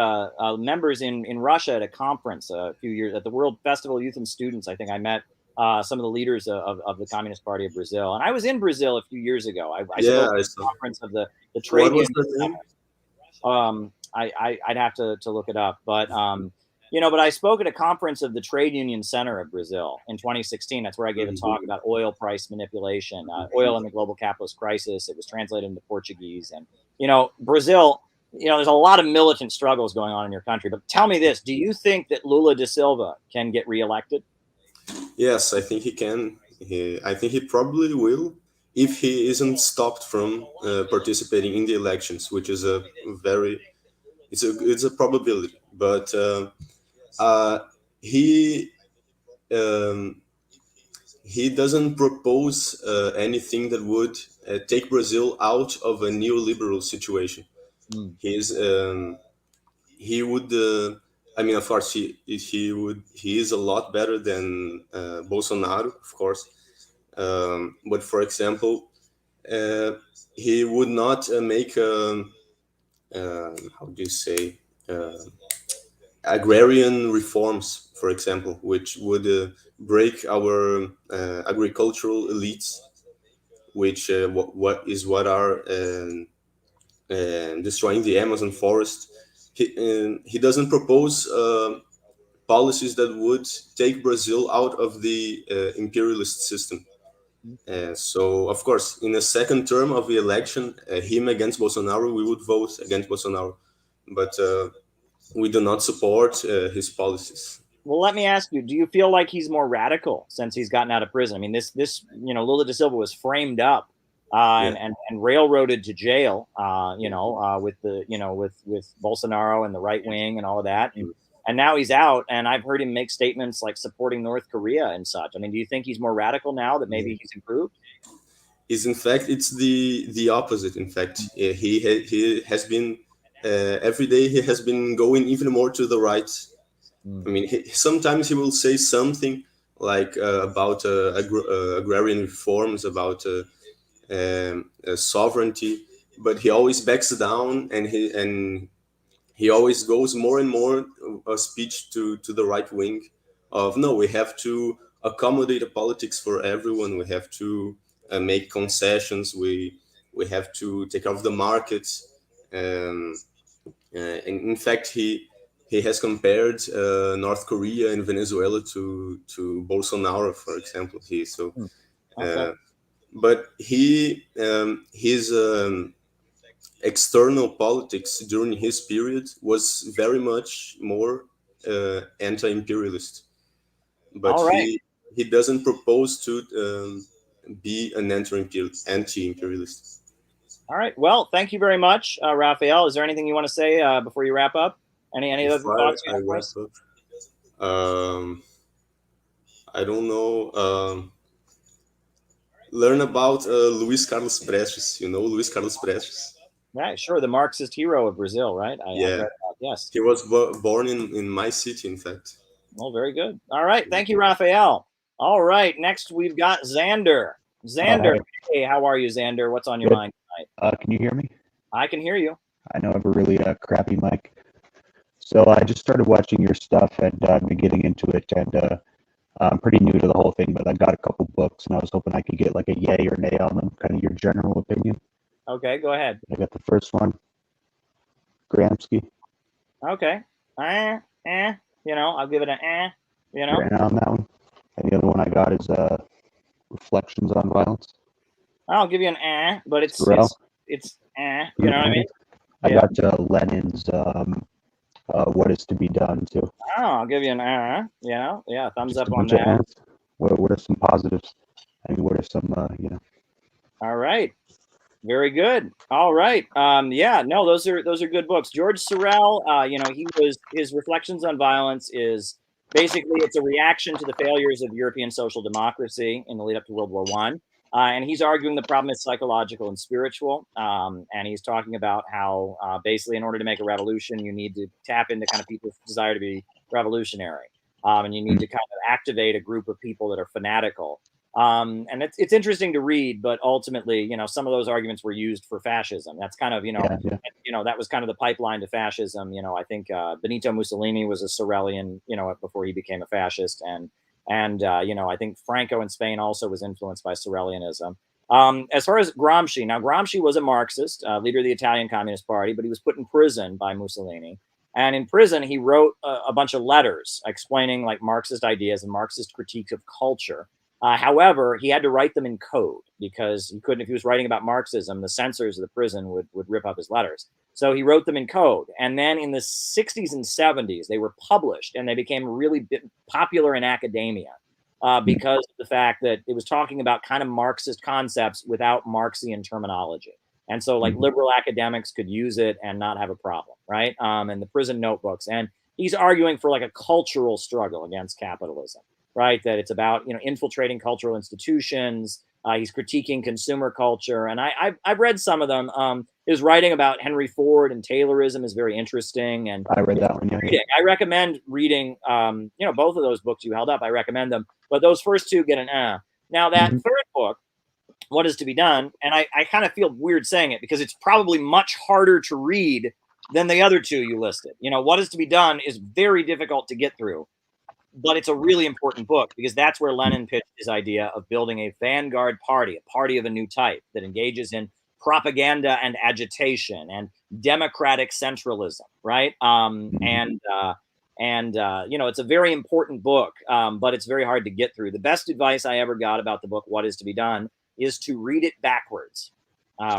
members in Russia at a conference a few years at the World Festival of Youth and Students. I think I met some of the leaders of the Communist Party of Brazil, and I was in Brazil a few years ago. I yeah, spoke at I the saw. conference of the What trade was union. the name? I'd have to look it up, but but I spoke at a conference of the Trade Union Center of Brazil in 2016. That's where I gave a talk about oil price manipulation, oil in the global capitalist crisis. It was translated into Portuguese, and Brazil. There's a lot of militant struggles going on in your country. But tell me this: do you think that Lula da Silva can get reelected? Yes, I think he can. I think he probably will if he isn't stopped from participating in the elections, which is a very it's a probability. But uh, he um, he doesn't propose anything that would take Brazil out of a neoliberal situation. Mm. He's he would. I mean, of course, he would. He is a lot better than Bolsonaro, of course. But for example, uh, he would not make how do you say agrarian reforms, for example, which would break our agricultural elites, which what are destroying the Amazon forest. He doesn't propose policies that would take Brazil out of the imperialist system. So, of course, in a second term of the election, him against Bolsonaro, we would vote against Bolsonaro. But we do not support his policies. Well, let me ask you: do you feel like he's more radical since he's gotten out of prison? I mean, this Lula da Silva was framed up Yeah. and railroaded to jail. With the with Bolsonaro and the right wing and all of that, and now he's out. And I've heard him make statements like supporting North Korea and such. I mean, do you think he's more radical now that maybe he's improved? Is in fact it's the opposite. In fact, he has been every day he has been going even more to the right. I mean, sometimes he will say something like about agrarian reforms, about sovereignty, but he always backs down, and he always goes more and more a speech to the right wing of no, we have to accommodate the politics for everyone. We have to make concessions. We have to take care of the markets. And in fact, he has compared North Korea and Venezuela to Bolsonaro, for example. Okay. But his external politics during his period was very much more anti-imperialist. But All right. he doesn't propose to be an anti-imperialist. All right. Well, thank you very much, Raphael. Is there anything you want to say before you wrap up? Any other thoughts you have for us? I don't know. Learn about Luis Carlos Prestes. You know Luis Carlos Prestes? Right, sure. The Marxist hero of Brazil, right? Yeah. Yes. He was born in my city, in fact. Well, very good. All right. Thank you, Raphael. All right. Next, we've got Xander. Xander. Hey, how are you, Xander? What's on your mind tonight? Can you hear me? I can hear you. I know I have a really crappy mic. So I just started watching your stuff and I've been getting into it, and I'm pretty new to the whole thing, but I got a couple books and I was hoping I could get like a yay or nay on them, kind of your general opinion. Okay, go ahead. I got the first one, Gramsci. Okay. I'll give it an Ran on that one. And the other one I got is Reflections on Violence. I'll give you an but it's you know what I mean? I got Lenin's What Is to Be Done too. Oh, I'll give you an thumbs just up on that. What are some positives? I mean, what are some All right. Very good. All right. Yeah, no, those are good books. George Sorel, his Reflections on Violence is basically it's a reaction to the failures of European social democracy in the lead up to World War One. And he's arguing the problem is psychological and spiritual. And he's talking about how basically in order to make a revolution, you need to tap into kind of people's desire to be revolutionary. And you need to kind of activate a group of people that are fanatical. And it's interesting to read, but ultimately, some of those arguments were used for fascism. That's kind of, that was kind of the pipeline to fascism. I think Benito Mussolini was a Sorelian, before he became a fascist, and I think Franco in Spain also was influenced by Sorelianism. As far as Gramsci, now Gramsci was a Marxist, leader of the Italian Communist Party, but he was put in prison by Mussolini. And in prison, he wrote a bunch of letters explaining like Marxist ideas and Marxist critiques of culture. However, he had to write them in code because he couldn't, if he was writing about Marxism, the censors of the prison would rip up his letters. So he wrote them in code. And then in the 60s and 70s, they were published and they became really popular in academia because of the fact that it was talking about kind of Marxist concepts without Marxian terminology. And so like liberal academics could use it and not have a problem, right? And the prison notebooks. And he's arguing for like a cultural struggle against capitalism. Right, that it's about infiltrating cultural institutions. He's critiquing consumer culture, and I've read some of them. His writing about Henry Ford and Taylorism is very interesting, and I read that one. Yeah. I recommend reading. Both of those books you held up. I recommend them, but those first two get an Now that third book, What Is to Be Done, and I kind of feel weird saying it because it's probably much harder to read than the other two you listed. What Is to Be Done is very difficult to get through. But it's a really important book because that's where Lenin pitched his idea of building a vanguard party, a party of a new type that engages in propaganda and agitation and democratic centralism, right? It's a very important book, but it's very hard to get through. The best advice I ever got about the book, What Is to Be Done, is to read it backwards.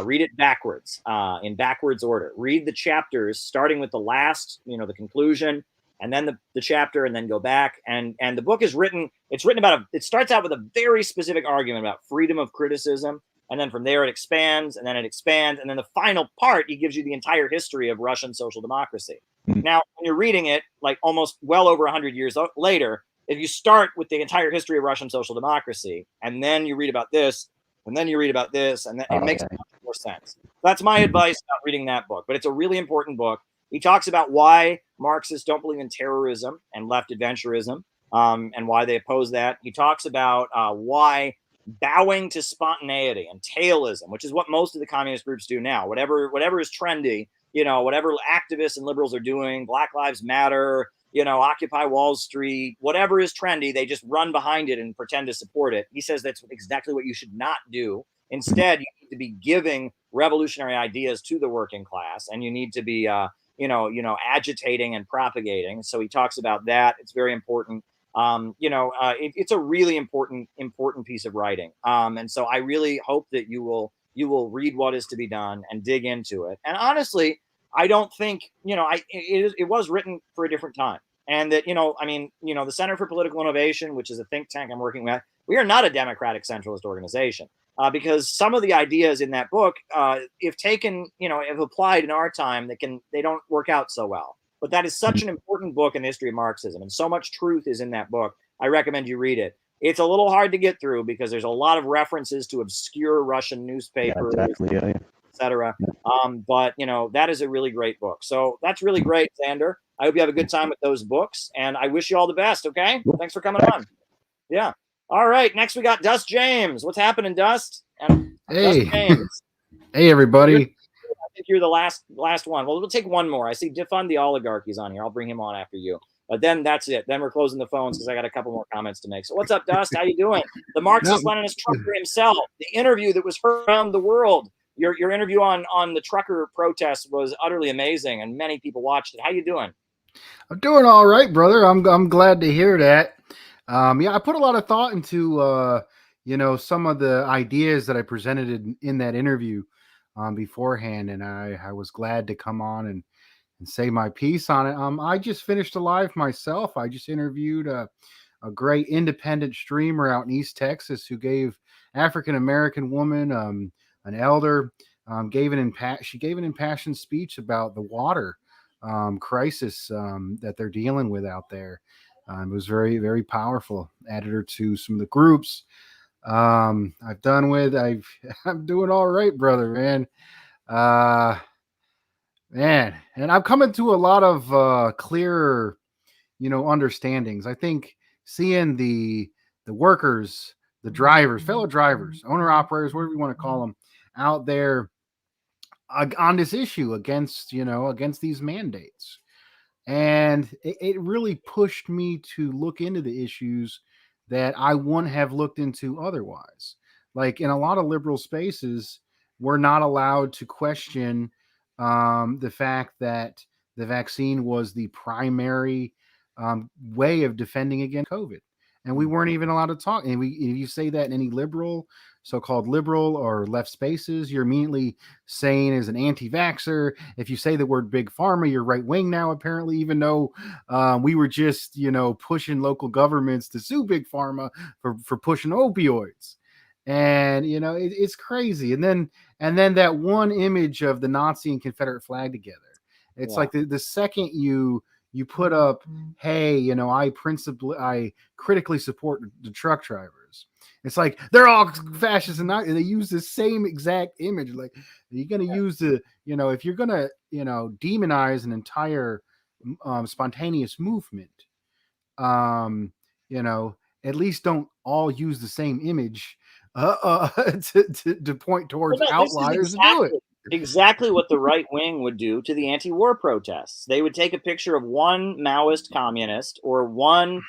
Read it backwards, in backwards order. Read the chapters, starting with the last, the conclusion, and then the chapter, and then go back. And the book is written, it starts out with a very specific argument about freedom of criticism. And then from there it expands, and then it expands. And then the final part, he gives you the entire history of Russian social democracy. Now, when you're reading it, like almost well over 100 years later, if you start with the entire history of Russian social democracy, and then you read about this, and then you read about this, and then it makes much more sense. That's my advice about reading that book. But it's a really important book. He talks about why Marxists don't believe in terrorism and left adventurism, and why they oppose that. He talks about why bowing to spontaneity and tailism, which is what most of the communist groups do now. Whatever is trendy, whatever activists and liberals are doing, Black Lives Matter, Occupy Wall Street, whatever is trendy, they just run behind it and pretend to support it. He says that's exactly what you should not do. Instead, you need to be giving revolutionary ideas to the working class, and you need to be agitating and propagating. So he talks about that. It's very important. It's a really important piece of writing. And so I really hope that you will read What Is to Be Done and dig into it. And honestly, I don't think, it was written for a different time. And that, the Center for Political Innovation, which is a think tank I'm working with, we are not a democratic centralist organization. Because some of the ideas in that book, if taken, if applied in our time, they don't work out so well. But that is such an important book in the history of Marxism, and so much truth is in that book. I recommend you read it. It's a little hard to get through because there's a lot of references to obscure Russian newspapers, etc. But that is a really great book. So that's really great, Xander. I hope you have a good time with those books, and I wish you all the best. Okay, thanks for coming on. Yeah. All right, next we got Dust James. What's happening, Dust? Hey. Dust James. Hey, everybody. I think you're the last one. Well, we'll take one more. I see Defund the Oligarchy's on here. I'll bring him on after you. But then that's it. Then we're closing the phones because I got a couple more comments to make. So what's up, Dust? How you doing? The Marxist-Leninist trucker himself. The interview that was heard around the world. Your interview on the trucker protest was utterly amazing, and many people watched it. How you doing? I'm doing all right, brother. I'm glad to hear that. I put a lot of thought into some of the ideas that I presented in that interview beforehand, and I was glad to come on and say my piece on it. I just finished a live myself. I just interviewed a great independent streamer out in East Texas who gave African American woman an elder, she gave an impassioned speech about the water crisis that they're dealing with out there. It was very, very powerful. Added her to some of the groups I'm doing all right, brother, man. And I'm coming to a lot of clearer, understandings. I think seeing the workers, the drivers, fellow drivers, owner operators, whatever you want to call them, out there on this issue against these mandates. And it really pushed me to look into the issues that I wouldn't have looked into otherwise. Like in a lot of liberal spaces, we're not allowed to question the fact that the vaccine was the primary way of defending against COVID. And we weren't even allowed to talk. And if you say that in any liberal, so-called liberal or left spaces, you're immediately saying as an anti-vaxxer. If you say the word big pharma, you're right wing now, apparently, even though we were just, pushing local governments to sue big pharma for pushing opioids. And, it's crazy. And then that one image of the Nazi and Confederate flag together. It's like the second you put up, hey, I critically support the truck drivers. It's like they're all fascists and they use the same exact image. Like, you're going to use if you're going to, demonize an entire spontaneous movement, at least don't all use the same image to point towards outliers to do it. Exactly what the right wing would do to the anti-war protests. They would take a picture of one Maoist communist or one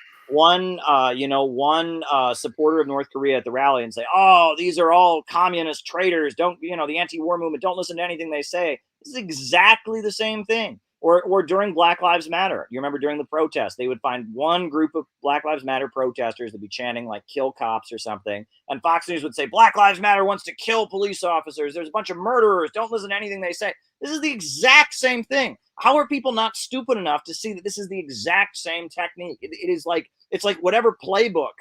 supporter of North Korea at the rally and say, "Oh, these are all communist traitors. Don't, the anti-war movement, don't listen to anything they say." This is exactly the same thing. Or during Black Lives Matter, you remember during the protests, they would find one group of Black Lives Matter protesters to be chanting like "kill cops" or something, and Fox News would say Black Lives Matter wants to kill police officers. There's a bunch of murderers. Don't listen to anything they say. This is the exact same thing. How are people not stupid enough to see that this is the exact same technique? It is like, it's like whatever playbook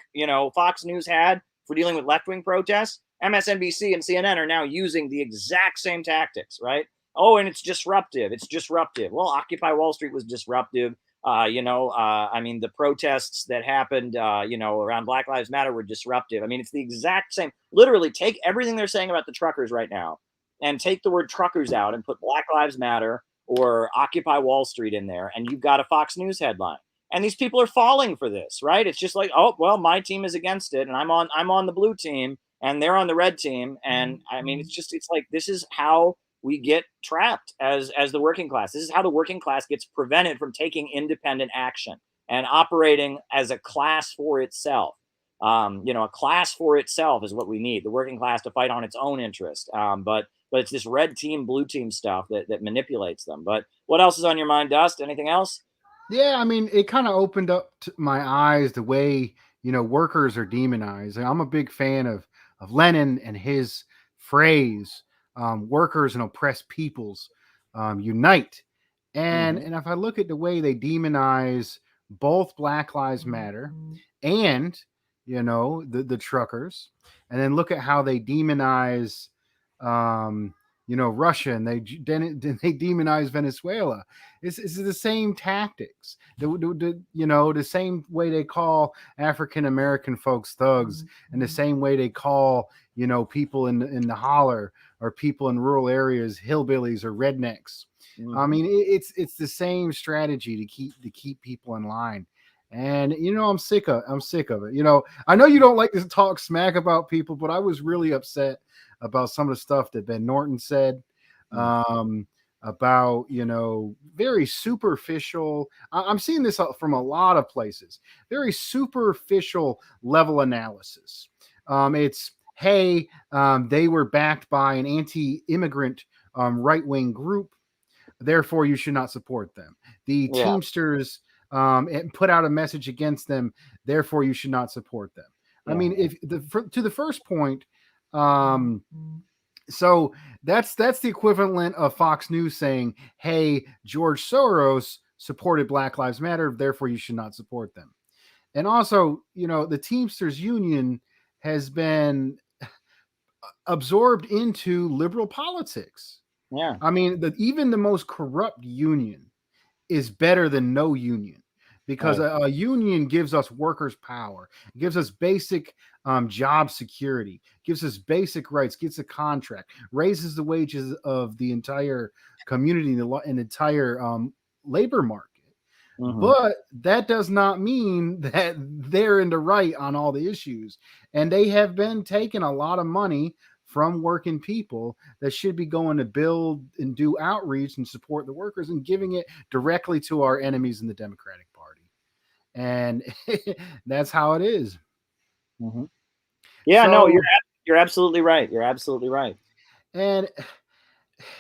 Fox News had for dealing with left-wing protests, MSNBC and CNN are now using the exact same tactics, right? Oh, and it's disruptive. It's disruptive. Well, Occupy Wall Street was disruptive. The protests that happened, around Black Lives Matter were disruptive. I mean, it's the exact same. Literally, take everything they're saying about the truckers right now and take the word truckers out and put Black Lives Matter or Occupy Wall Street in there, and you've got a Fox News headline. And these people are falling for this, right? It's just like, oh, well, my team is against it, and I'm on the blue team, and they're on the red team. And I mean, it's like, this is how we get trapped as the working class. This is how the working class gets prevented from taking independent action and operating as a class for itself. A class for itself is what we need. The working class to fight on its own interest. But it's this red team, blue team stuff that manipulates them. But what else is on your mind, Dust? Anything else? Yeah, I mean, it kind of opened up my eyes the way, workers are demonized. I'm a big fan of Lenin and his phrase, workers and oppressed peoples unite. And if I look at the way they demonize both Black Lives Matter and, the truckers, and then look at how they demonize Russia, and they demonize Venezuela. It's the same tactics. The same way they call African American folks thugs, and the same way they call people in the holler or people in rural areas hillbillies or rednecks. I mean, it's the same strategy to keep people in line. And I'm sick of it. I know you don't like to talk smack about people, but I was really upset about some of the stuff that Ben Norton said, about very superficial. I'm seeing this from a lot of places. Very superficial level analysis. It's, hey, they were backed by an anti-immigrant right-wing group, therefore you should not support them. The Teamsters and put out a message against them, therefore you should not support them. I mean, to the first point, so that's the equivalent of Fox News saying, hey, George Soros supported Black Lives Matter, therefore you should not support them. And also, the Teamsters Union has been absorbed into liberal politics. Yeah. I mean, even the most corrupt union is better than no union, because Right. a union gives us workers' power, gives us basic job security, gives us basic rights, gets a contract, raises the wages of the entire community and entire labor market. Mhm. But that does not mean that they're in the right on all the issues. And they have been taking a lot of money from working people that should be going to build and do outreach and support the workers, and giving it directly to our enemies in the Democratic Party. And that's how it is. Mhm. Yeah, no, So, you're absolutely right. You're absolutely right. and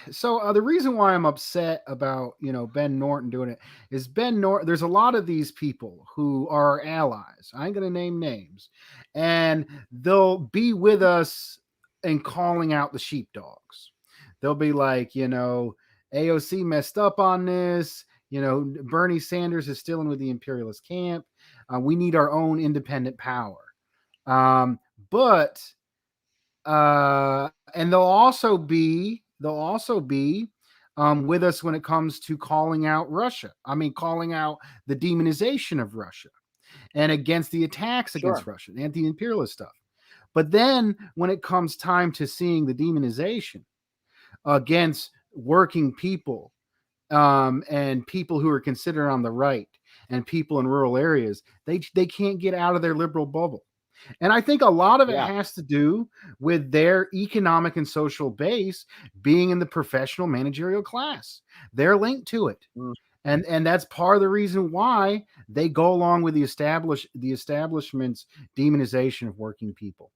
so the reason why I'm upset about Ben Norton doing it is Ben Norton. There's a lot of these people who are our allies. I ain't gonna name names, and they'll be with us and calling out the sheepdogs. They'll be like, AOC messed up on this. Bernie Sanders is still in with the imperialist camp. We need our own independent power. But and they'll also be with us when it comes to calling out Russia. I mean, calling out the demonization of Russia and against the attacks Sure. against Russia, anti-imperialist stuff. But then when it comes time to seeing the demonization against working people, and people who are considered on the right, and people in rural areas, they can't get out of their liberal bubble. And I think a lot of it Yeah. has to do with their economic and social base being in the professional managerial class. They're linked to it. Mm. And that's part of the reason why they go along with the establishment's demonization of working people.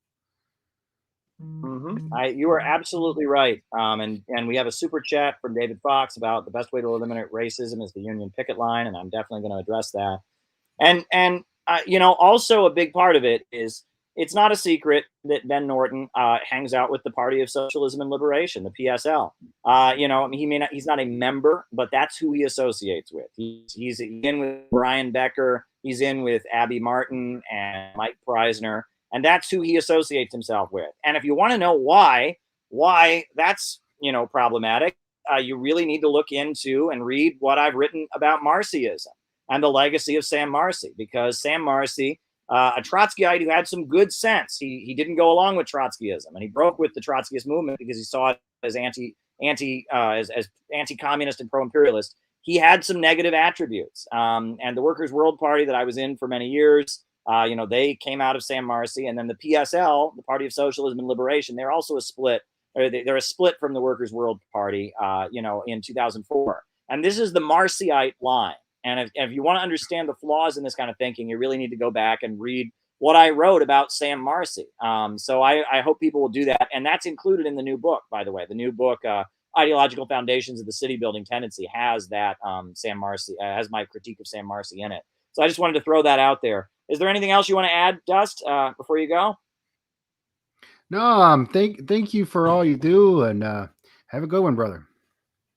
You are absolutely right. And we have a super chat from David Fox about the best way to eliminate racism is the union picket line, and I'm definitely going to address that. And also a big part of it is, it's not a secret that Ben Norton hangs out with the Party of Socialism and Liberation, the PSL. I mean, he's not a member, but that's who he associates with. He's in with Brian Becker. He's in with Abby Martin and Mike Preisner, and that's who he associates himself with. And if you want to know why that's problematic, you really need to look into and read what I've written about Marxism and the legacy of Sam Marcy, because Sam Marcy, a Trotskyite who had some good sense, he didn't go along with Trotskyism, and he broke with the Trotskyist movement because he saw it as anti-communist and pro-imperialist. He had some negative attributes, and the Workers' World Party that I was in for many years, they came out of Sam Marcy, and then the PSL, the Party of Socialism and Liberation, they're also a split, or they're a split from the Workers' World Party, in 2004, and this is the Marcyite line. And if you want to understand the flaws in this kind of thinking, you really need to go back and read what I wrote about Sam Marcy. So I hope people will do that. And that's included in the new book, by the way. The new book, Ideological Foundations of the City Building Tendency, has that Sam Marcy, has my critique of Sam Marcy in it. So I just wanted to throw that out there. Is there anything else you want to add, Dust, before you go? No, thank you for all you do, and have a good one, brother.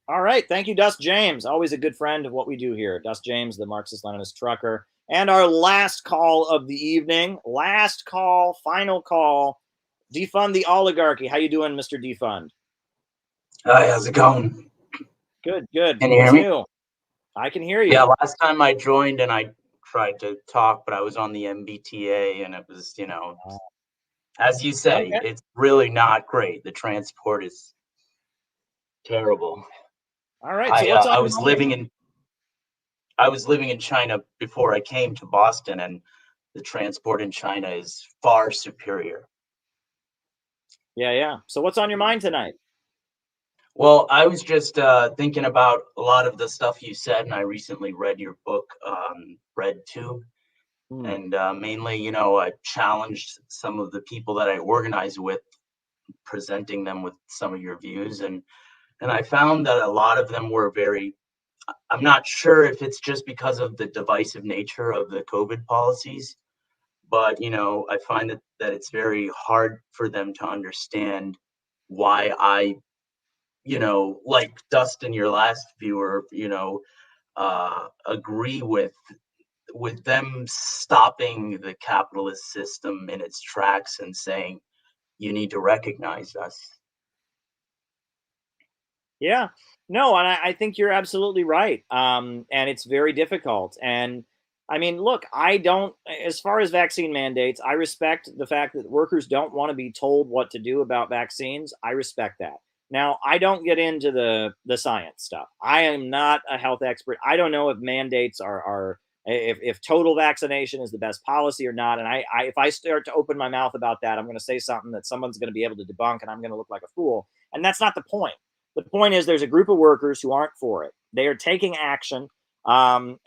All right. Thank you, Dust James. Always a good friend of what we do here. Dust James, the Marxist-Leninist trucker. And our last call of the evening. Last call, final call. Defund the oligarchy. How you doing, Mr. Defund? Hi, how's it going? Good, good. Can you hear What's me? new? I can hear you. Yeah, last time I joined and I tried to talk, but I was on the MBTA and it was, as you say, Okay. it's really not great. The transport is terrible. All right. So what's on I your was mind? living in China before I came to Boston, and the transport in China is far superior. Yeah. So what's on your mind tonight? Well, I was just thinking about a lot of the stuff you said, and I recently read your book, Red Tube. And mainly, I challenged some of the people that I organize with, presenting them with some of your views. And I found that a lot of them were I'm not sure if it's just because of the divisive nature of the COVID policies, but, I find that it's very hard for them to understand why I, like Dustin, your last viewer, agree with them stopping the capitalist system in its tracks and saying, you need to recognize us. Yeah, no, and I think you're absolutely right. And it's very difficult. And I mean, look, I don't, as far as vaccine mandates, I respect the fact that workers don't want to be told what to do about vaccines. I respect that. Now, I don't get into the science stuff. I am not a health expert. I don't know if mandates are if total vaccination is the best policy or not. And if I start to open my mouth about that, I'm going to say something that someone's going to be able to debunk, and I'm going to look like a fool. And that's not the point. The point is, there's a group of workers who aren't for it. They are taking action, and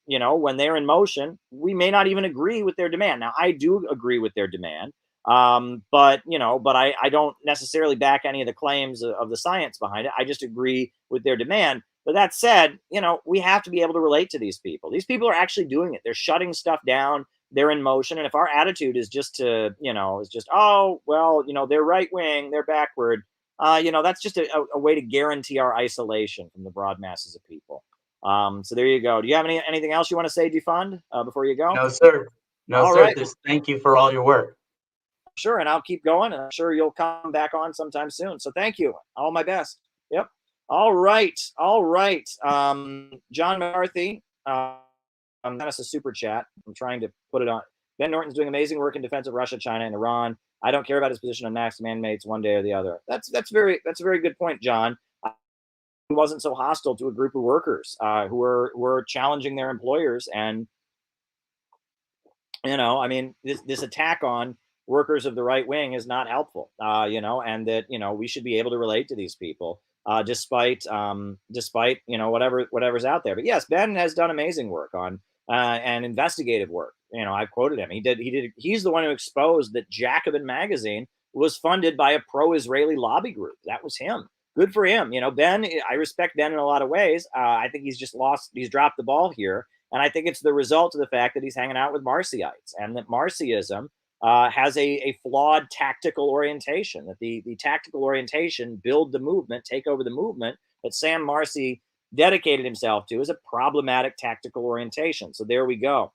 you know, when they're in motion, we may not even agree with their demand. Now, I do agree with their demand, but you know, but I don't necessarily back any of the claims of the science behind it. I just agree with their demand. But that said, you know, we have to be able to relate to these people. These people are actually doing it. They're shutting stuff down. They're in motion. And if our attitude is just to, you know, is just, oh, well, you know, they're right wing, they're backward. You know, that's just a way to guarantee our isolation from the broad masses of people. So there you go. Do you have anything else you want to say, Defund, before you go? No, sir. No, All sir. right. Just thank you for all your work. Sure, and I'll keep going, and I'm sure you'll come back on sometime soon. So thank you. All my best. Yep. All right. All right. John McCarthy, sent us a super chat. I'm trying to put it on. Ben Norton's doing amazing work in defense of Russia, China, and Iran. I don't care about his position on max mandates one day or the other. That's a very good point, John. He wasn't so hostile to a group of workers who were challenging their employers, and you know, I mean, this attack on workers of the right wing is not helpful. You know, and that, you know, we should be able to relate to these people despite you know, whatever's out there. But yes, Ben has done amazing work on and investigative work. You know, I've quoted him. He's the one who exposed that Jacobin magazine was funded by a pro-Israeli lobby group. That was him. Good for him. You know, Ben, I respect Ben in a lot of ways. I think he's dropped the ball here. And I think it's the result of the fact that he's hanging out with Marcyites, and that Marxism has a flawed tactical orientation, that the tactical orientation, build the movement, take over the movement, that Sam Marcy dedicated himself to, is a problematic tactical orientation. So there we go.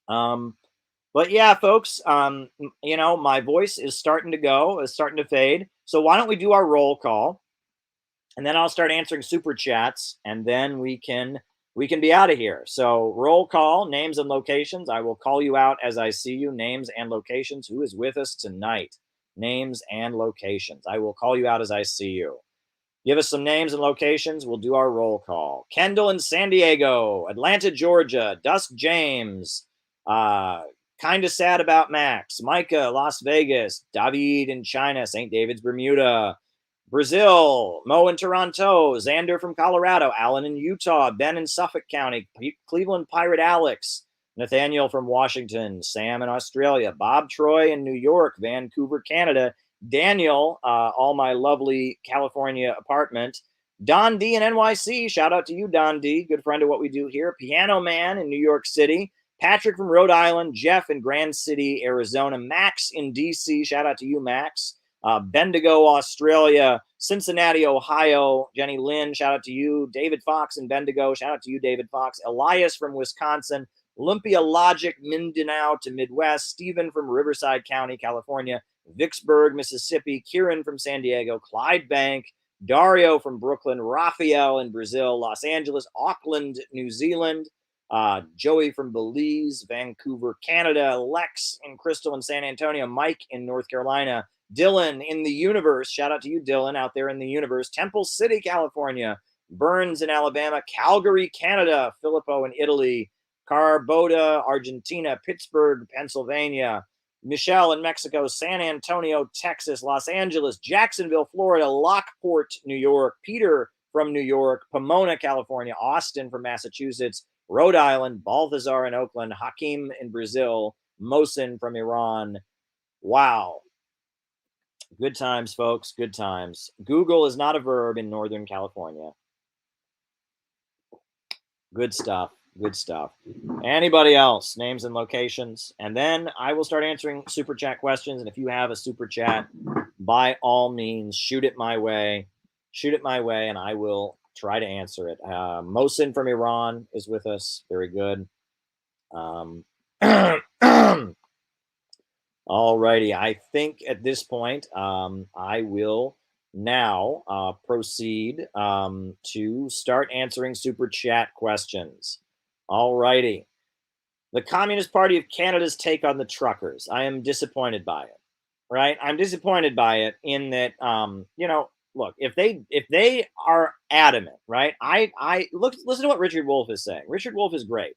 But yeah, folks, you know, my voice is starting to fade. So why don't we do our roll call, and then I'll start answering super chats, and then we can be out of here. So roll call, names and locations. I will call you out as I see you. Names and locations. Who is with us tonight? Names and locations. I will call you out as I see you. Give us some names and locations. We'll do our roll call. Kendall in San Diego, Atlanta, Georgia, Dusk James, kind of sad about Max, Micah, Las Vegas, David in China, St. David's, Bermuda, Brazil, Mo in Toronto, Xander from Colorado, Alan in Utah, Ben in Suffolk County, Cleveland Pirate Alex, Nathaniel from Washington, Sam in Australia, Bob Troy in New York, Vancouver, Canada, Daniel, all my lovely California apartment, Don D in NYC, shout out to you, Don D, good friend of what we do here, Piano Man in New York City, Patrick from Rhode Island, Jeff in Grand City, Arizona, Max in DC, shout out to you, Max, Bendigo, Australia, Cincinnati, Ohio, Jenny Lynn, shout out to you, David Fox in Bendigo, shout out to you, David Fox, Elias from Wisconsin, Olympia Logic, Mindanao to Midwest, Stephen from Riverside County, California, Vicksburg, Mississippi, Kieran from San Diego, Clyde Bank, Dario from Brooklyn, Raphael in Brazil, Los Angeles, Auckland, New Zealand, Joey from Belize, Vancouver, Canada, Lex in Crystal and San Antonio, Mike in North Carolina, Dylan in the universe, shout out to you, Dylan, out there in the universe, Temple City, California, Burns in Alabama, Calgary, Canada, Filippo in Italy, Carbota, Argentina, Pittsburgh, Pennsylvania, Michelle in Mexico, San Antonio, Texas, Los Angeles, Jacksonville, Florida, Lockport, New York, Peter from New York, Pomona, California, Austin from Massachusetts, Rhode Island, Balthazar in Oakland, Hakim in Brazil, Mohsin from Iran. Wow. Good times, folks. Good times. Google is not a verb in Northern California. Good stuff. Good stuff. Anybody else? Names and locations. And then I will start answering super chat questions. And if you have a super chat, by all means, shoot it my way. Shoot it my way, and I will try to answer it. Mohsin from Iran is with us. Very good. All righty. I think at this point, I will now proceed to start answering super chat questions. All righty. The Communist Party of Canada's take on the truckers. I am disappointed by it. Right? I'm disappointed by it in that, you know, look, if they are adamant, right? I look, listen to what Richard Wolff is saying. Richard Wolff is great,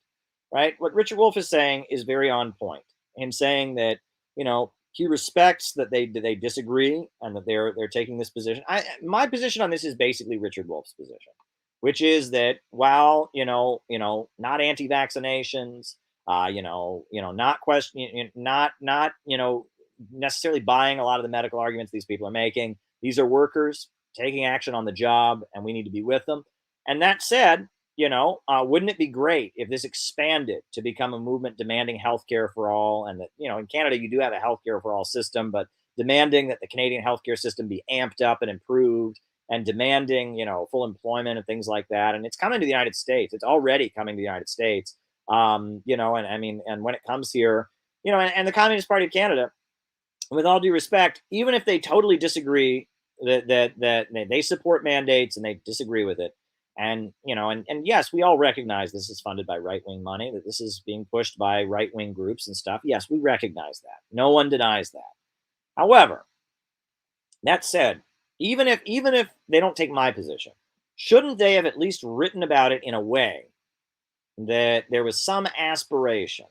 right? What Richard Wolff is saying is very on point. Him saying that, you know, he respects that they disagree and that they're taking this position. My position on this is basically Richard Wolff's position, which is that while not anti-vaccinations, not question, not necessarily buying a lot of the medical arguments these people are making. These are workers taking action on the job, and we need to be with them. And that said, wouldn't it be great if this expanded to become a movement demanding healthcare for all? And that, in Canada, you do have a healthcare for all system, but demanding that the Canadian healthcare system be amped up and improved, and demanding, full employment and things like that. And it's coming to the United States. It's already coming to the United States. And I mean, and when it comes here, and the Communist Party of Canada, with all due respect, even if they totally disagree that they support mandates and they disagree with it, and yes, we all recognize this is funded by right-wing money, that this is being pushed by right-wing groups and stuff. Yes, we recognize that. No one denies that. However, that said, even if they don't take my position, shouldn't they have at least written about it in a way that there was some aspiration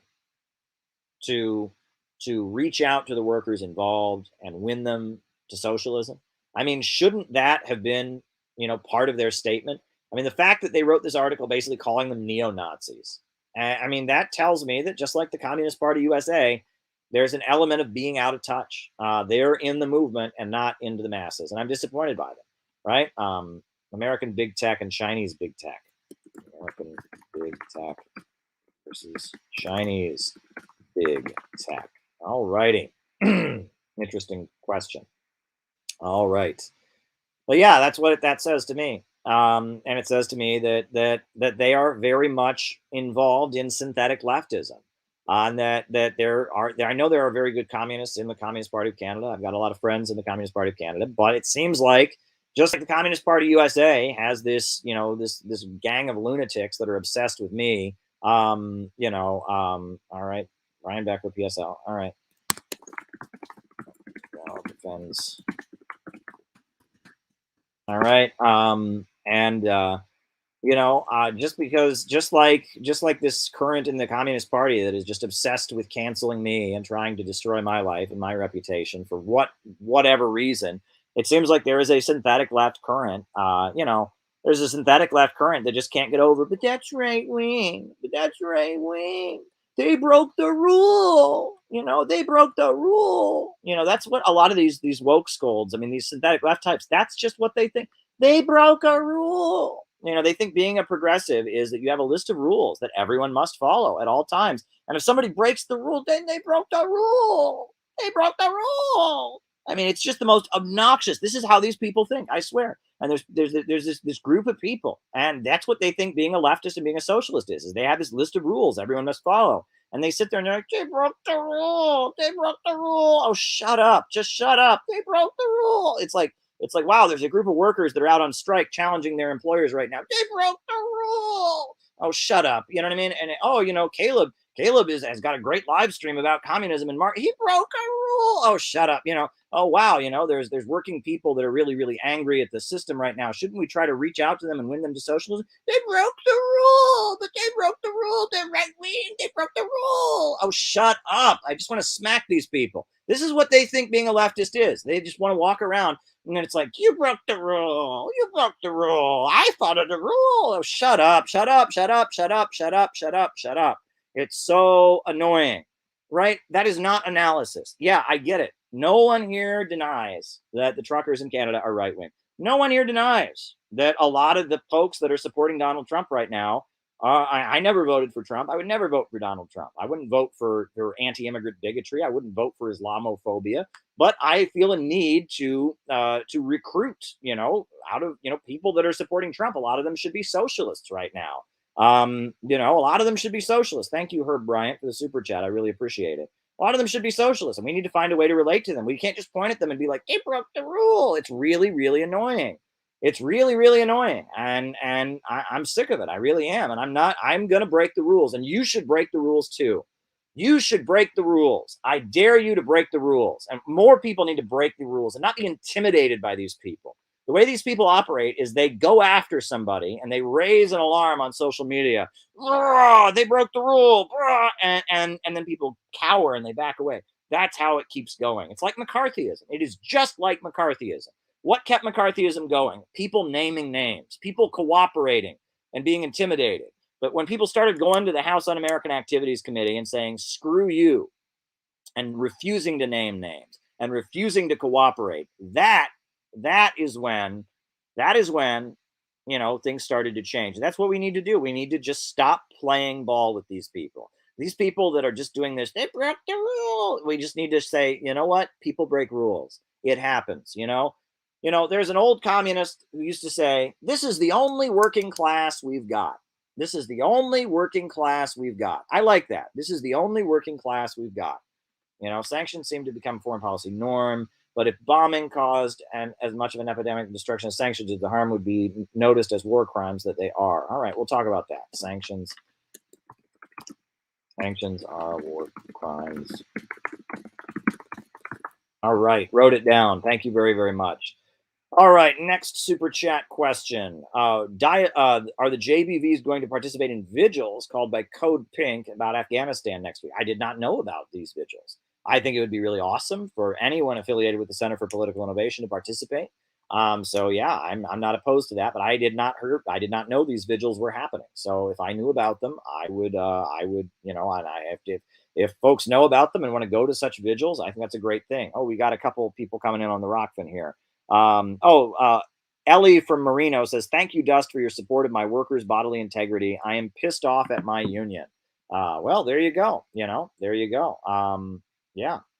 to reach out to the workers involved and win them to socialism? I mean, shouldn't that have been, part of their statement? I mean, the fact that they wrote this article basically calling them neo-Nazis, I mean, that tells me that just like the Communist Party USA, there's an element of being out of touch. They're in the movement and not into the masses. And I'm disappointed by them, right? American big tech and Chinese big tech. American big tech versus Chinese big tech. All righty. Interesting question. All right. Well, yeah, that's what that says to me. And it says to me that they are very much involved in synthetic leftism. And that I know there are very good communists in the Communist Party of Canada. I've got a lot of friends in the Communist Party of Canada, but it seems like just like the Communist Party USA has this, this gang of lunatics that are obsessed with me. All right, Ryan Becker, PSL. All right. Defends. All right. Just like this current in the Communist Party that is just obsessed with canceling me and trying to destroy my life and my reputation for whatever reason, it seems like there is a synthetic left current. There's a synthetic left current that just can't get over, but that's right wing. But that's right wing. They broke the rule. They broke the rule. That's what a lot of these woke scolds, I mean, these synthetic left types, that's just what they think. They broke a rule. They think being a progressive is that you have a list of rules that everyone must follow at all times. And if somebody breaks the rule, then they broke the rule. They broke the rule. I mean, it's just the most obnoxious. This is how these people think, I swear. And there's this group of people, and that's what they think being a leftist and being a socialist is they have this list of rules everyone must follow. And they sit there and they're like, they broke the rule. They broke the rule. Oh, shut up. Just shut up. They broke the rule. It's like, wow, there's a group of workers that are out on strike challenging their employers right now. They broke the rule. Oh, shut up. You know what I mean? And, Caleb has got a great live stream about communism and Marx. He broke a rule. Oh, shut up. Oh, wow. There's working people that are really, really angry at the system right now. Shouldn't we try to reach out to them and win them to socialism? They broke the rule, but they broke the rule. They're right wing. They broke the rule. Oh, shut up. I just want to smack these people. This is what they think being a leftist is. They just want to walk around and then it's like, you broke the rule. You broke the rule. I followed the rule. Oh, shut up. Shut up. Shut up. Shut up. Shut up. Shut up. Shut up. It's so annoying, right? That is not analysis. Yeah, I get it. No one here denies that the truckers in Canada are right wing. No one here denies that a lot of the folks that are supporting Donald Trump right now, I never voted for Trump. I would never vote for Donald Trump. I wouldn't vote for anti-immigrant bigotry. I wouldn't vote for Islamophobia. But I feel a need to recruit, out of, people that are supporting Trump. A lot of them should be socialists right now. A lot of them should be socialists. Thank you, Herb Bryant, for the super chat. I really appreciate it. A A lot of them should be socialists, and we need to find a way to relate to them. We can't just point at them and be like, they broke the rule. It's really, really annoying. It's really, really annoying. And I'm sick of it. I really am. And I'm going to break the rules. And you should break the rules too. You should break the rules. I dare you to break the rules. And more people need to break the rules and not be intimidated by these people. The way these people operate is they go after somebody and they raise an alarm on social media. They broke the rule. And then people cower and they back away. That's how it keeps going. It's like McCarthyism. It is just like McCarthyism. What kept McCarthyism going? People naming names, people cooperating and being intimidated. But when people started going to the House Un-American Activities Committee and saying, screw you, and refusing to name names and refusing to cooperate, that is when, you know, things started to change. That's what we need to do. We need to just stop playing ball with these people. These people that are just doing this, they broke the rule. We just need to say, you know what? People break rules. It happens, you know? You know, there's an old communist who used to say, this is the only working class we've got. This is the only working class we've got. I like that. This is the only working class we've got. You know, sanctions seem to become foreign policy norm, but if bombing caused and as much of an epidemic of destruction as sanctions did, the harm would be noticed as war crimes that they are. All right, we'll talk about that. Sanctions are war crimes. All right, wrote it down. Thank you very, very much. All right, next super chat question. Are the JBVs going to participate in vigils called by Code Pink about Afghanistan next week? I did not know about these vigils. I think it would be really awesome for anyone affiliated with the Center for Political Innovation to participate. So yeah, I'm not opposed to that, but I did not know these vigils were happening. So if I knew about them, I would, you know, and I have to, if folks know about them and want to go to such vigils, I think that's a great thing. Oh, we got a couple of people coming in on the Rockfin here. Ellie from Marino says, thank you, Dust, for your support of my workers' bodily integrity. I am pissed off at my union. Well, there you go. You know, there you go.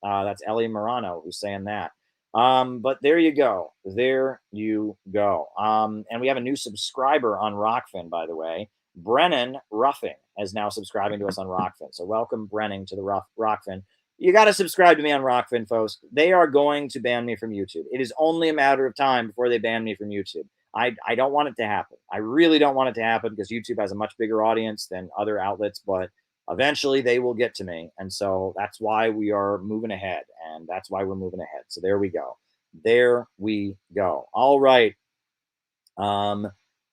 That's Ellie Marano who's saying that. But there you go. There you go. And we have a new subscriber on Rockfin, by the way. Brennan Ruffing is now subscribing to us on Rockfin. So welcome, Brennan, to the Rockfin. You got to subscribe to me on Rockfin, folks. They are going to ban me from YouTube. It is only a matter of time before they ban me from YouTube. I don't want it to happen. I really don't want it to happen because YouTube has a much bigger audience than other outlets, but eventually they will get to me. And so that's why we are moving ahead. And that's why we're moving ahead. So there we go. There we go. All right.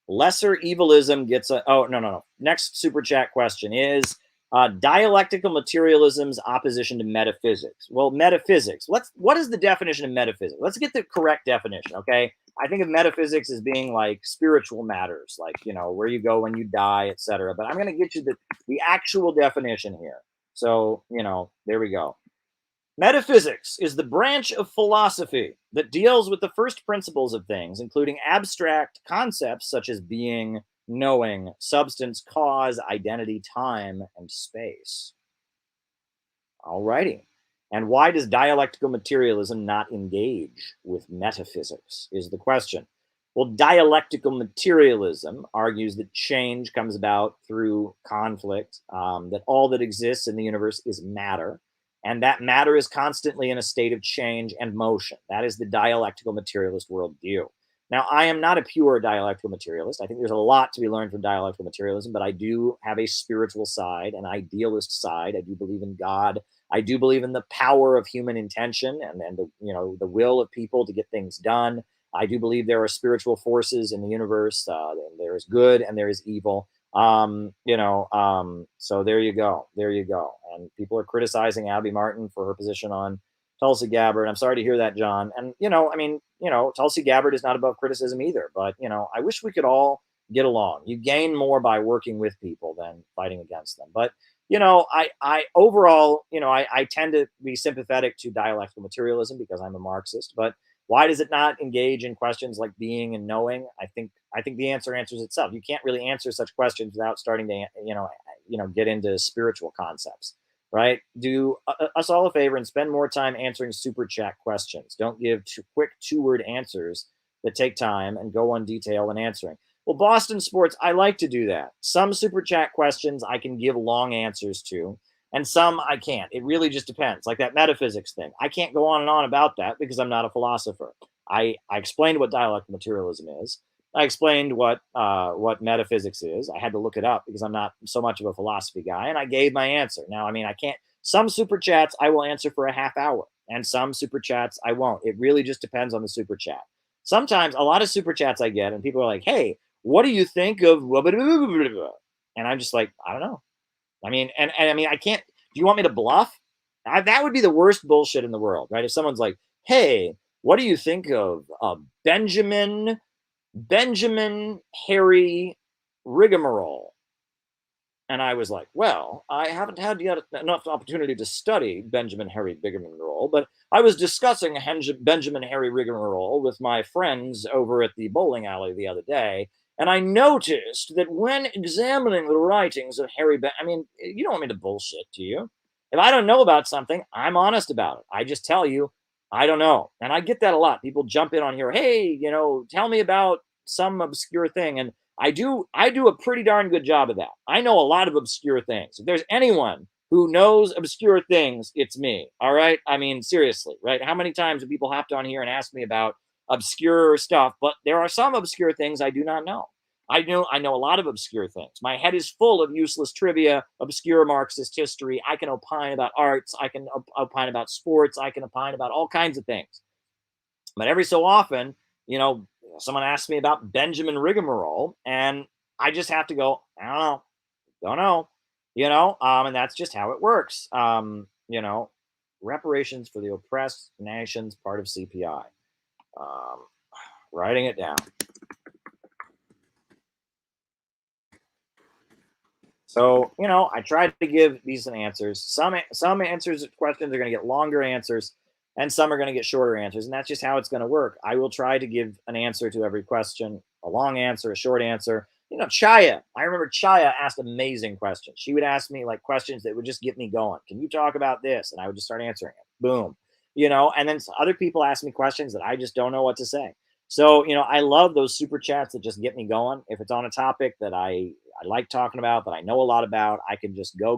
Lesser evilism gets a, oh, no. Next super chat question is, dialectical materialism's opposition to metaphysics. Well, metaphysics. What is the definition of metaphysics? Let's get the correct definition, okay? I think of metaphysics as being like spiritual matters, like, you know, where you go when you die, etc. But I'm going to get you the actual definition here. So, you know, there we go. Metaphysics is the branch of philosophy that deals with the first principles of things, including abstract concepts such as being, knowing, substance, cause, identity, time, and space. All righty. And why does dialectical materialism not engage with metaphysics is the question. Well, dialectical materialism argues that change comes about through conflict, that all that exists in the universe is matter, and that matter is constantly in a state of change and motion. That is the dialectical materialist worldview. Now, I am not a pure dialectical materialist. I think there's a lot to be learned from dialectical materialism, but I do have a spiritual side, an idealist side. I do believe in God. I do believe in the power of human intention and the, you know, the will of people to get things done. I do believe there are spiritual forces in the universe. There is good and there is evil. So there you go. There you go. And people are criticizing Abby Martin for her position on Tulsi Gabbard. I'm sorry to hear that, John. And, Tulsi Gabbard is not above criticism either. But, I wish we could all get along. You gain more by working with people than fighting against them. But, I overall, I tend to be sympathetic to dialectical materialism because I'm a Marxist. But why does it not engage in questions like being and knowing? I think the answers itself. You can't really answer such questions without starting to, get into spiritual concepts. Right? Do us all a favor and spend more time answering super chat questions. Don't give quick two-word answers that take time and go on detail in answering. Well, Boston Sports, I like to do that. Some super chat questions I can give long answers to. and some I can't. It really just depends. Like that metaphysics thing. I can't go on and on about that because I'm not a philosopher. I explained what dialectical materialism is. I explained what metaphysics is. I had to look it up because I'm not so much of a philosophy guy, and I gave my answer. Now, I mean, I can't. Some super chats I will answer for a half hour, and some super chats I won't. It really just depends on the super chat. Sometimes a lot of super chats I get, and people are like, "Hey, what do you think of?" And I'm just like, I don't know. I mean, and I mean, I can't. Do you want me to bluff? That would be the worst bullshit in the world, right? If someone's like, "Hey, what do you think of Benjamin Harry rigmarole?" And I was like, well, I haven't had yet enough opportunity to study Benjamin Harry rigmarole, but I was discussing Benjamin Harry rigmarole with my friends over at the bowling alley the other day, and I noticed that when examining the writings of I mean, you don't want me to bullshit, do you? If I don't know about something, I'm honest about it. I just tell you, I don't know. And I get that a lot. People jump in on here, hey, tell me about some obscure thing. And I do a pretty darn good job of that. I know a lot of obscure things. If there's anyone who knows obscure things, it's me. All right? I mean, seriously, right? How many times have people hopped on here and asked me about obscure stuff? But there are some obscure things I do not know. I know a lot of obscure things. My head is full of useless trivia, obscure Marxist history. I can opine about arts. I can opine about sports. I can opine about all kinds of things. But every so often, someone asks me about Benjamin rigmarole, and I just have to go, I don't know, and that's just how it works. Reparations for the oppressed nations, part of CPI. Writing it down. So, I tried to give decent answers. Some answers, questions are going to get longer answers, and some are going to get shorter answers, and that's just how it's going to work. I will try to give an answer to every question, a long answer, a short answer. Chaya, I remember Chaya asked amazing questions. She would ask me like questions that would just get me going. Can you talk about this? And I would just start answering it. Boom. And then other people ask me questions that I just don't know what to say. So, I love those super chats that just get me going. If it's on a topic that I like talking about, that I know a lot about, I can just go.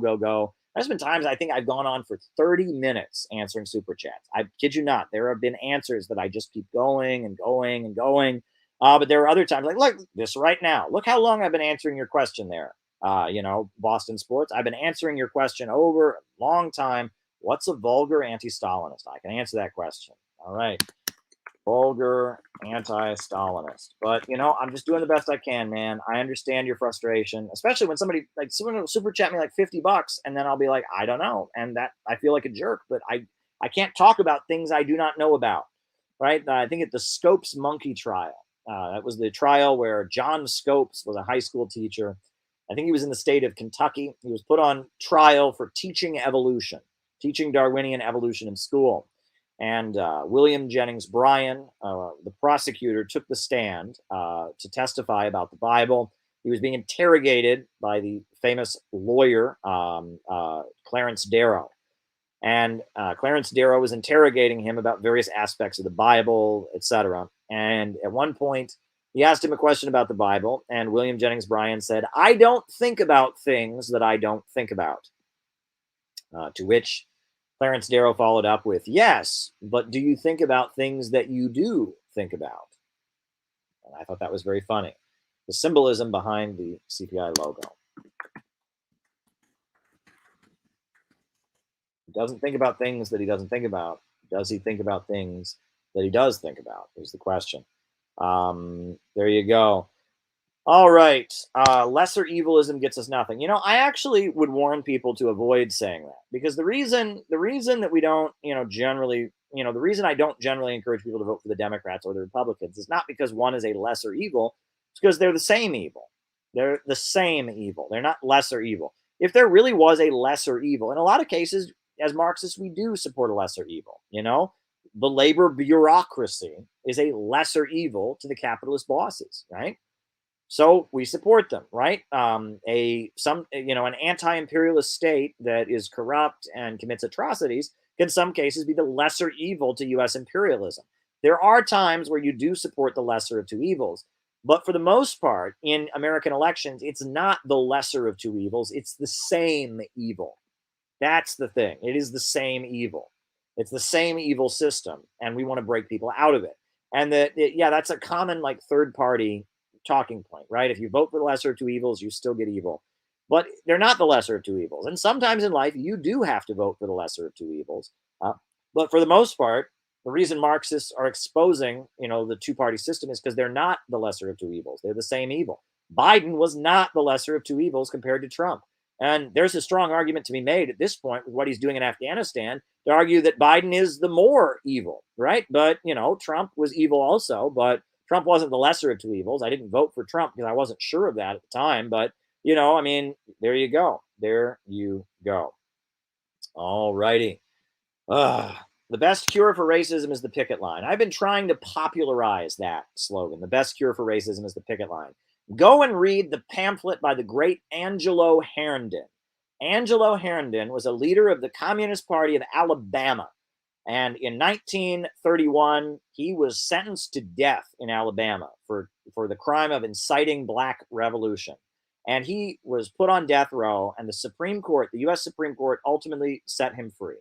There's been times I think I've gone on for 30 minutes answering super chats. I kid you not. There have been answers that I just keep going and going and going. But there are other times like, look, this right now. Look how long I've been answering your question there. Boston Sports. I've been answering your question over a long time. What's a vulgar anti-Stalinist? I can answer that question. All right. Vulgar anti-Stalinist. But I'm just doing the best I can, man. I understand your frustration, especially when someone will super chat me like $50 and then I'll be like, I don't know. And that I feel like a jerk, but I can't talk about things I do not know about. Right? I think at the Scopes monkey trial. That was the trial where John Scopes was a high school teacher. I think he was in the state of Kentucky. He was put on trial for teaching evolution, teaching Darwinian evolution in school. And William Jennings Bryan, the prosecutor, took the stand to testify about the Bible. He was being interrogated by the famous lawyer, Clarence Darrow. And Clarence Darrow was interrogating him about various aspects of the Bible, etc. And at one point, he asked him a question about the Bible, and William Jennings Bryan said, I don't think about things that I don't think about. To which Clarence Darrow followed up with, yes, but do you think about things that you do think about? And I thought that was very funny. The symbolism behind the CPI logo. He doesn't think about things that he doesn't think about. Does he think about things that he does think about? Is the question. There you go. All right. Lesser evilism gets us nothing. I actually would warn people to avoid saying that, because the reason that we don't, generally, the reason I don't generally encourage people to vote for the Democrats or the Republicans is not because one is a lesser evil. It's because they're the same evil. They're the same evil. They're not lesser evil. If there really was a lesser evil, in a lot of cases, as Marxists, we do support a lesser evil. The labor bureaucracy is a lesser evil to the capitalist bosses, right? So we support them, right? An anti-imperialist state that is corrupt and commits atrocities can in some cases be the lesser evil to U.S. imperialism. There are times where you do support the lesser of two evils, but for the most part, in American elections, it's not the lesser of two evils; it's the same evil. That's the thing. It is the same evil. It's the same evil system, and we want to break people out of it. And yeah, that's a common like third party talking point, right? If you vote for the lesser of two evils, you still get evil. But they're not the lesser of two evils. And sometimes in life, you do have to vote for the lesser of two evils. But for the most part, the reason Marxists are exposing, the two-party system is because they're not the lesser of two evils. They're the same evil. Biden was not the lesser of two evils compared to Trump. And there's a strong argument to be made at this point with what he's doing in Afghanistan to argue that Biden is the more evil, right? But, Trump was evil also, but Trump wasn't the lesser of two evils. I didn't vote for Trump because I wasn't sure of that at the time. But, there you go. There you go. All righty. The best cure for racism is the picket line. I've been trying to popularize that slogan. The best cure for racism is the picket line. Go and read the pamphlet by the great Angelo Herndon. Angelo Herndon was a leader of the Communist Party of Alabama. And in 1931, he was sentenced to death in Alabama for the crime of inciting Black revolution. And he was put on death row, and the U.S. Supreme Court ultimately set him free.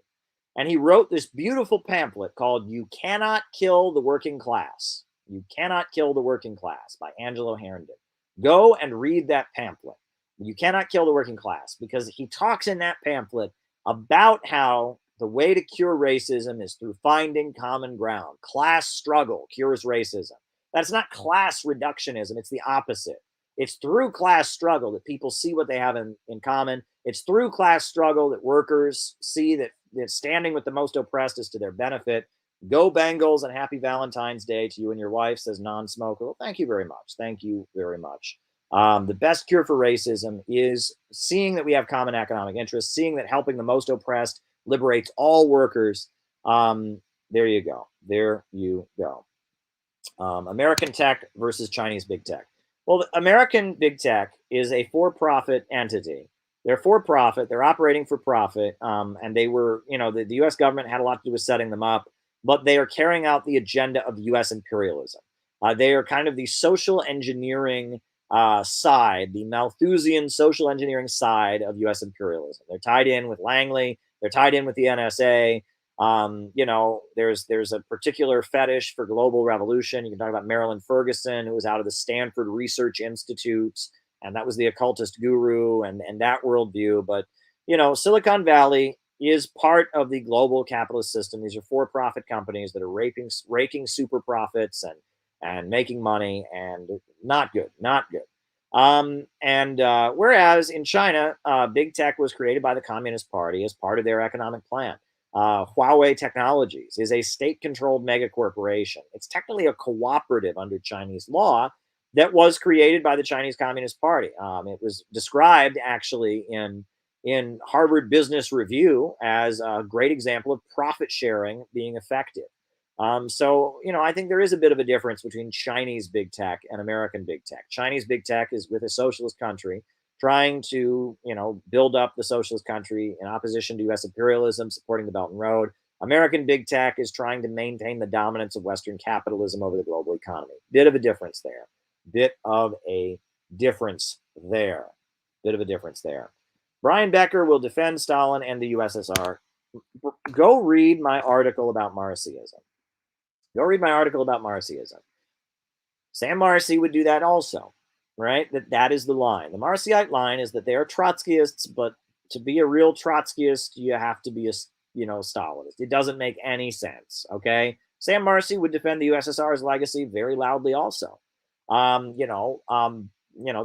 And he wrote this beautiful pamphlet called You Cannot Kill the Working Class. You Cannot Kill the Working Class by Angelo Herndon. Go and read that pamphlet. You Cannot Kill the Working Class, because he talks in that pamphlet about how the way to cure racism is through finding common ground. Class struggle cures racism. That's not class reductionism. It's the opposite. It's through class struggle that people see what they have in common. It's through class struggle that workers see that standing with the most oppressed is to their benefit. Go Bengals, and happy Valentine's Day to you and your wife, says non-smoker. Well, thank you very much. Thank you very much. The best cure for racism is seeing that we have common economic interests, seeing that helping the most oppressed liberates all workers. There you go. There you go. American tech versus Chinese big tech. Well, American big tech is a for-profit entity. They're for-profit. They're operating for profit. And they were, the U.S. government had a lot to do with setting them up, but they are carrying out the agenda of U.S. imperialism. They are kind of the social engineering side, the Malthusian social engineering side of U.S. imperialism. They're tied in with Langley. They're tied in with the NSA. There's a particular fetish for global revolution. You can talk about Marilyn Ferguson, who was out of the Stanford Research Institute, and that was the occultist guru and that worldview. But, Silicon Valley is part of the global capitalist system. These are for-profit companies that are raking super profits and making money, and not good, not good. Whereas in China, big tech was created by the Communist Party as part of their economic plan. Huawei Technologies is a state-controlled mega corporation. It's technically a cooperative under Chinese law that was created by the Chinese Communist Party. It was described actually in Harvard Business Review as a great example of profit sharing being effective. I think there is a bit of a difference between Chinese big tech and American big tech. Chinese big tech is with a socialist country trying to, build up the socialist country in opposition to U.S. imperialism, supporting the Belt and Road. American big tech is trying to maintain the dominance of Western capitalism over the global economy. Bit of a difference there. Brian Becker will defend Stalin and the USSR. Go read my article about Marxism. Sam Marcy would do that also, right? That is the line. The Marcyite line is that they are Trotskyists, but to be a real Trotskyist, you have to be a Stalinist. It doesn't make any sense, okay? Sam Marcy would defend the USSR's legacy very loudly also.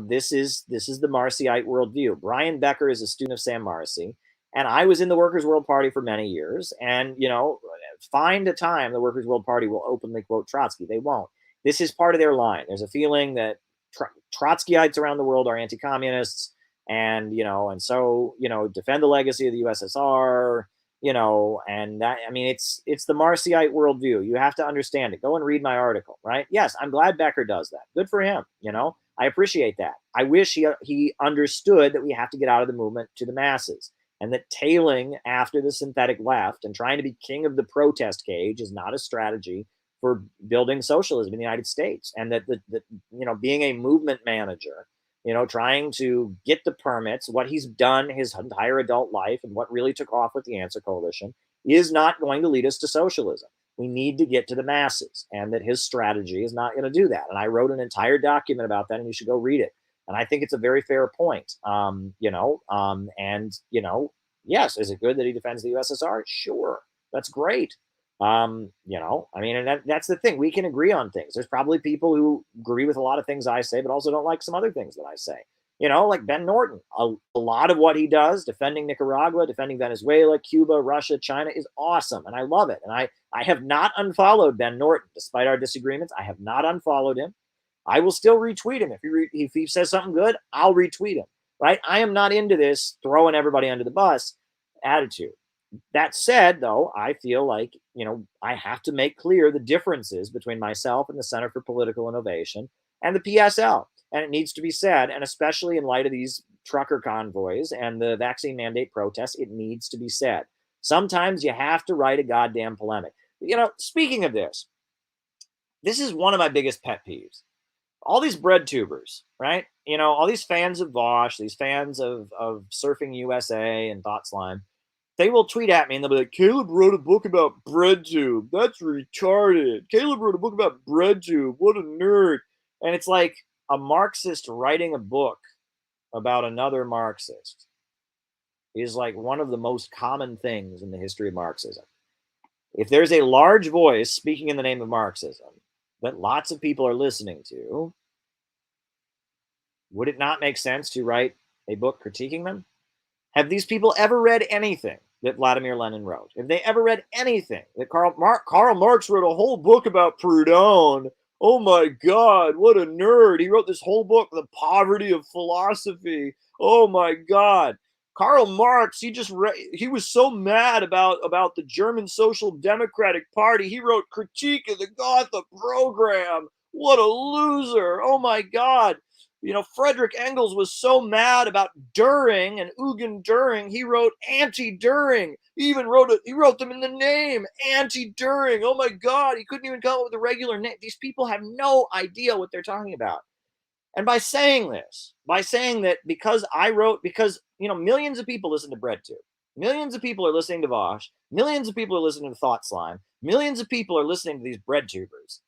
This is the Marcyite worldview. Brian Becker is a student of Sam Marcy, and I was in the Workers' World Party for many years. And, find a time the Workers' World Party will openly quote Trotsky. They won't. This is part of their line. There's a feeling that Trotskyites around the world are anti-communists, and so defend the legacy of the USSR. And that, it's the Marcyite worldview. You have to understand it. Go and read my article, right? Yes, I'm glad Becker does that. Good for him. I appreciate that. I wish he understood that we have to get out of the movement to the masses, and that tailing after the synthetic left and trying to be king of the protest cage is not a strategy for building socialism in the United States. And that being a movement manager trying to get the permits, what he's done his entire adult life and what really took off with the Answer Coalition is not going to lead us to socialism. We need to get to the masses, and that his strategy is not going to do that. And I wrote an entire document about that, and you should go read it. And I think it's a very fair point. Yes, is it good that he defends the USSR? Sure, that's great. And that's the thing. We can agree on things. There's probably people who agree with a lot of things I say, but also don't like some other things that I say. Like Ben Norton. A lot of what he does, defending Nicaragua, defending Venezuela, Cuba, Russia, China, is awesome, and I love it. And I have not unfollowed Ben Norton, despite our disagreements. I have not unfollowed him. I will still retweet him. If he says something good, I'll retweet him. Right? I am not into this throwing everybody under the bus attitude. That said, though, I feel like, I have to make clear the differences between myself and the Center for Political Innovation and the PSL. And it needs to be said, and especially in light of these trucker convoys and the vaccine mandate protests, it needs to be said. Sometimes you have to write a goddamn polemic. Speaking of this is one of my biggest pet peeves. All these bread tubers, right? All these fans of Vosh, these fans of Surfing USA and Thought Slime, they will tweet at me and they'll be like, Caleb wrote a book about BreadTube. That's retarded. Caleb wrote a book about BreadTube. What a nerd. And it's like a Marxist writing a book about another Marxist is like one of the most common things in the history of Marxism. If there's a large voice speaking in the name of Marxism that lots of people are listening to, would it not make sense to write a book critiquing them? Have these people ever read anything that Vladimir Lenin wrote? Have they ever read anything that Karl Marx wrote a whole book about Proudhon? Oh my God, what a nerd. He wrote this whole book, The Poverty of Philosophy. Oh my God. Karl Marx, he was so mad about the German Social Democratic Party. He wrote Critique of the Gotha Program. What a loser. Oh my God. Frederick Engels was so mad about Düring and Eugen Düring. He wrote anti-Düring. He wrote them in the name, anti-Düring. Oh my God, he couldn't even come up with a regular name. These people have no idea what they're talking about. And by saying that because millions of people listen to BreadTube, millions of people are listening to Vosh, millions of people are listening to Thought Slime, millions of people are listening to these BreadTubers,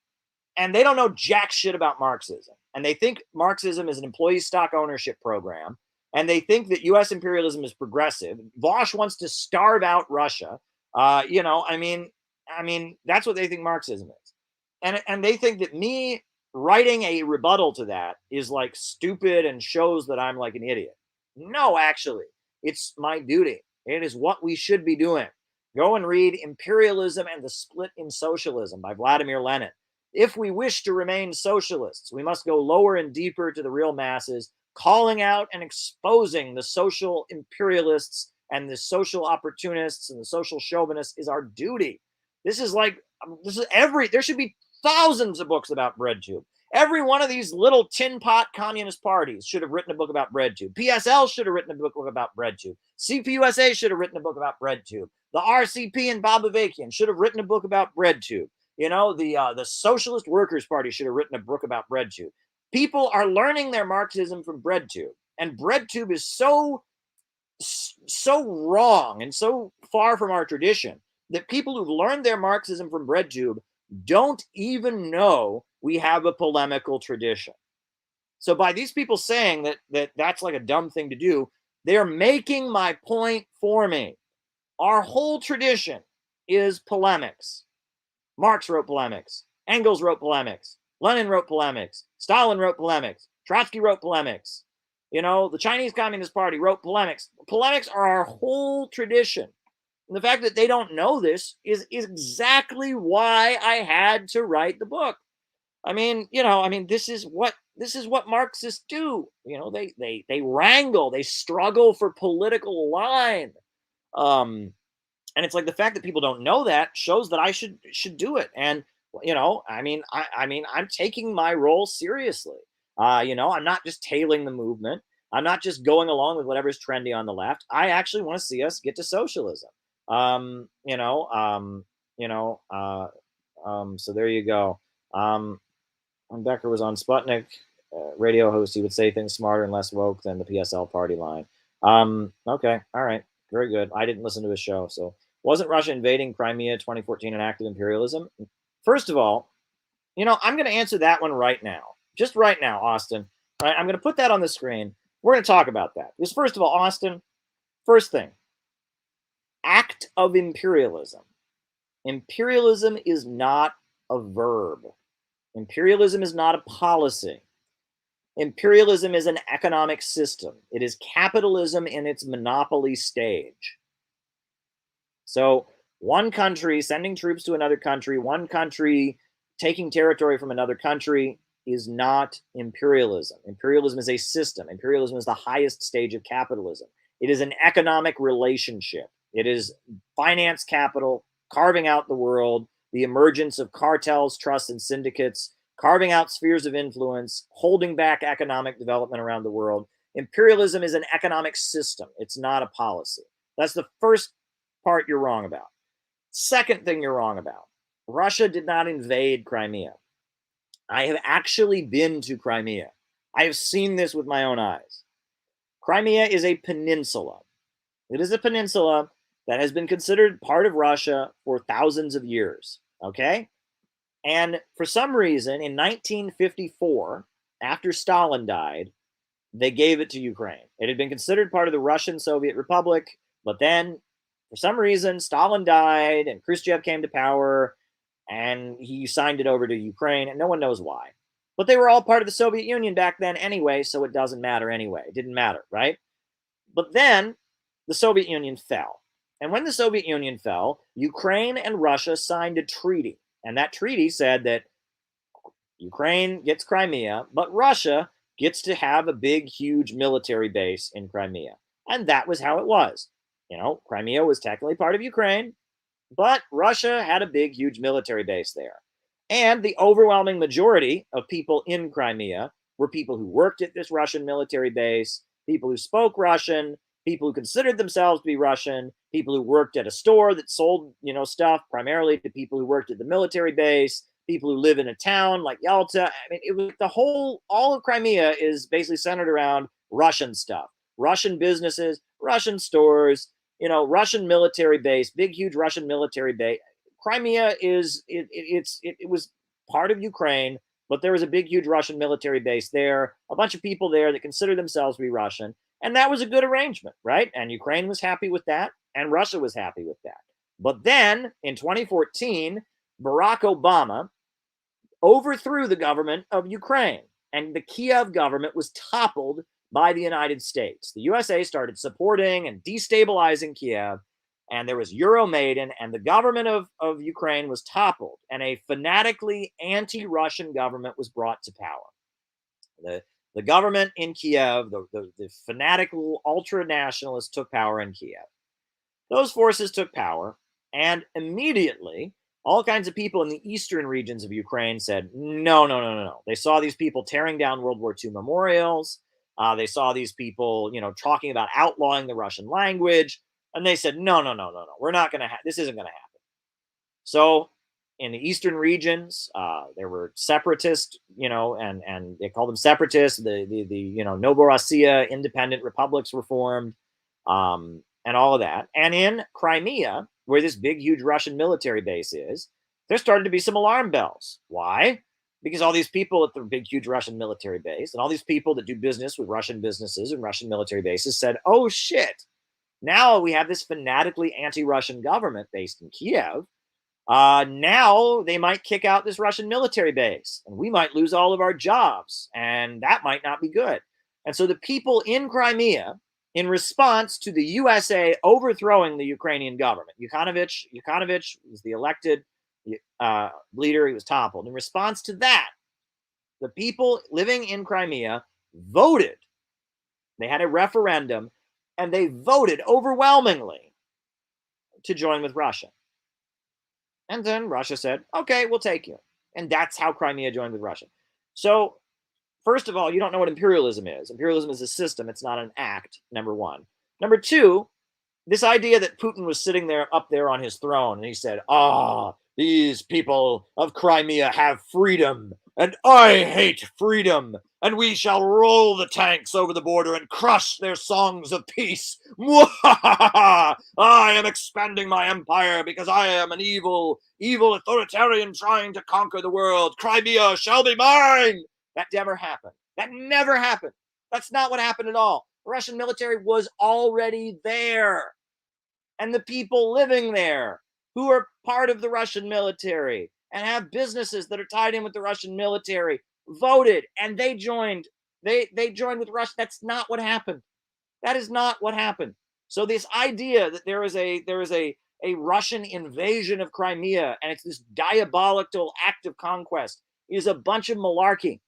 and they don't know jack shit about Marxism. And they think Marxism is an employee stock ownership program. And they think that U.S. imperialism is progressive. Vosh wants to starve out Russia. That's what they think Marxism is. And they think that me writing a rebuttal to that is like stupid and shows that I'm like an idiot. No, actually, it's my duty. It is what we should be doing. Go and read Imperialism and the Split in Socialism by Vladimir Lenin. If we wish to remain socialists, we must go lower and deeper to the real masses, calling out and exposing the social imperialists and the social opportunists and the social chauvinists is our duty. There should be thousands of books about BreadTube. Every one of these little tin pot communist parties should have written a book about BreadTube. PSL should have written a book about BreadTube. CPUSA should have written a book about BreadTube. The RCP and Bob Avakian should have written a book about BreadTube. The Socialist Workers' Party should have written a book about BreadTube. People are learning their Marxism from BreadTube, and BreadTube is so wrong and so far from our tradition that people who've learned their Marxism from BreadTube don't even know we have a polemical tradition. So by these people saying that's like a dumb thing to do, they're making my point for me. Our whole tradition is polemics. Marx wrote polemics. Engels wrote polemics. Lenin wrote polemics. Stalin wrote polemics. Trotsky wrote polemics. The Chinese Communist Party wrote polemics. Polemics are our whole tradition. And the fact that they don't know this is exactly why I had to write the book. This is what Marxists do. They wrangle, they struggle for political line. And it's like the fact that people don't know that shows that I should do it. And I'm taking my role seriously. I'm not just tailing the movement. I'm not just going along with whatever's trendy on the left. I actually want to see us get to socialism. So there you go. When Becker was on Sputnik, radio host, he would say things smarter and less woke than the PSL party line. Okay, all right, very good. I didn't listen to his show, so wasn't Russia invading Crimea 2014 an act of imperialism? First of all, I'm going to answer that one right now. Just right now, Austin. Right, I'm going to put that on the screen. We're going to talk about that. Because first of all, Austin, first thing, act of imperialism. Imperialism is not a verb. Imperialism is not a policy. Imperialism is an economic system. It is capitalism in its monopoly stage. So one country sending troops to another country, one country taking territory from another country is not imperialism. Imperialism is a system. Imperialism is the highest stage of capitalism. It is an economic relationship. It is finance capital, carving out the world, the emergence of cartels, trusts, and syndicates, carving out spheres of influence, holding back economic development around the world. Imperialism is an economic system. It's not a policy. That's the first part you're wrong about. Second thing you're wrong about. Russia did not invade Crimea. I have actually been to Crimea. I have seen this with my own eyes. Crimea is a peninsula. It is a peninsula that has been considered part of Russia for thousands of years, okay? And for some reason, in 1954, after Stalin died, they gave it to Ukraine. It had been considered part of the Russian Soviet Republic, but then, for some reason, Stalin died and Khrushchev came to power, and he signed it over to Ukraine, and no one knows why. But they were all part of the Soviet Union back then anyway, so it doesn't matter anyway. It didn't matter, right? But then the Soviet Union fell. And when the Soviet Union fell, Ukraine and Russia signed a treaty. And that treaty said that Ukraine gets Crimea, but Russia gets to have a big, huge military base in Crimea. And that was how it was. Crimea was technically part of Ukraine, but Russia had a big, huge military base there. And the overwhelming majority of people in Crimea were people who worked at this Russian military base, people who spoke Russian, people who considered themselves to be Russian, people who worked at a store that sold, stuff primarily to people who worked at the military base, people who live in a town like Yalta. I mean, it was all of Crimea is basically centered around Russian stuff, Russian businesses, Russian stores, Russian military base, big, huge Russian military base. Crimea it was part of Ukraine, but there was a big, huge Russian military base there, a bunch of people there that considered themselves to be Russian. And that was a good arrangement, right? And Ukraine was happy with that, and Russia was happy with that. But then in 2014, Barack Obama overthrew the government of Ukraine, and the Kiev government was toppled by the United States. The USA started supporting and destabilizing Kiev, and there was Euromaidan, and the government of Ukraine was toppled, and a fanatically anti-Russian government was brought to power. The government in Kiev, the fanatical ultra-nationalists took power in Kiev. Those forces took power, and immediately all kinds of people in the eastern regions of Ukraine said, no. They saw these people tearing down World War II memorials. They saw these people, talking about outlawing the Russian language. And they said, no. We're not going to this isn't going to happen. So in the eastern regions, there were separatists, and they called them separatists. The Novorossiya independent republics were formed, and all of that. And in Crimea, where this big, huge Russian military base is, there started to be some alarm bells. Why? Because all these people at the big, huge Russian military base and all these people that do business with Russian businesses and Russian military bases said, oh, shit, now we have this fanatically anti-Russian government based in Kiev. Now they might kick out this Russian military base and we might lose all of our jobs, and that might not be good. And so the people in Crimea, in response to the USA overthrowing the Ukrainian government, Yukhanovich was the elected leader. He was toppled. In response to that, the people living in Crimea voted. They had a referendum, and they voted overwhelmingly to join with Russia. And then Russia said, okay, we'll take you. And that's how Crimea joined with Russia. So, first of all, you don't know what imperialism is. Imperialism is a system. It's not an act, number one. Number two, this idea that Putin was sitting up there on his throne, and he said, these people of Crimea have freedom, and I hate freedom, and we shall roll the tanks over the border and crush their songs of peace. I am expanding my empire because I am an evil authoritarian trying to conquer the world. Crimea shall be mine. That never happened. That never happened. That's not what happened at all. The Russian military was already there. And the people living there who are part of the Russian military and have businesses that are tied in with the Russian military voted, and they joined. They joined with Russia. That's not what happened. That is not what happened. So this idea that there is a Russian invasion of Crimea and it's this diabolical act of conquest is a bunch of malarkey.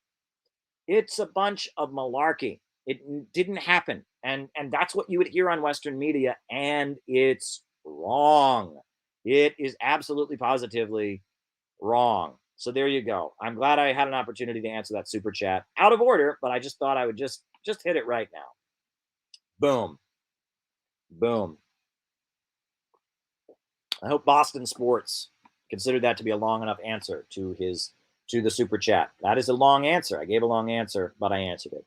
It's a bunch of malarkey. It didn't happen. And that's what you would hear on Western media, and it's wrong. It is absolutely positively wrong. So there you go. I'm glad I had an opportunity to answer that super chat. Out of order, but I just thought I would just hit it right now. Boom. Boom. I hope Boston Sports considered that to be a long enough answer to the super chat. That is a long answer. I gave a long answer, but I answered it.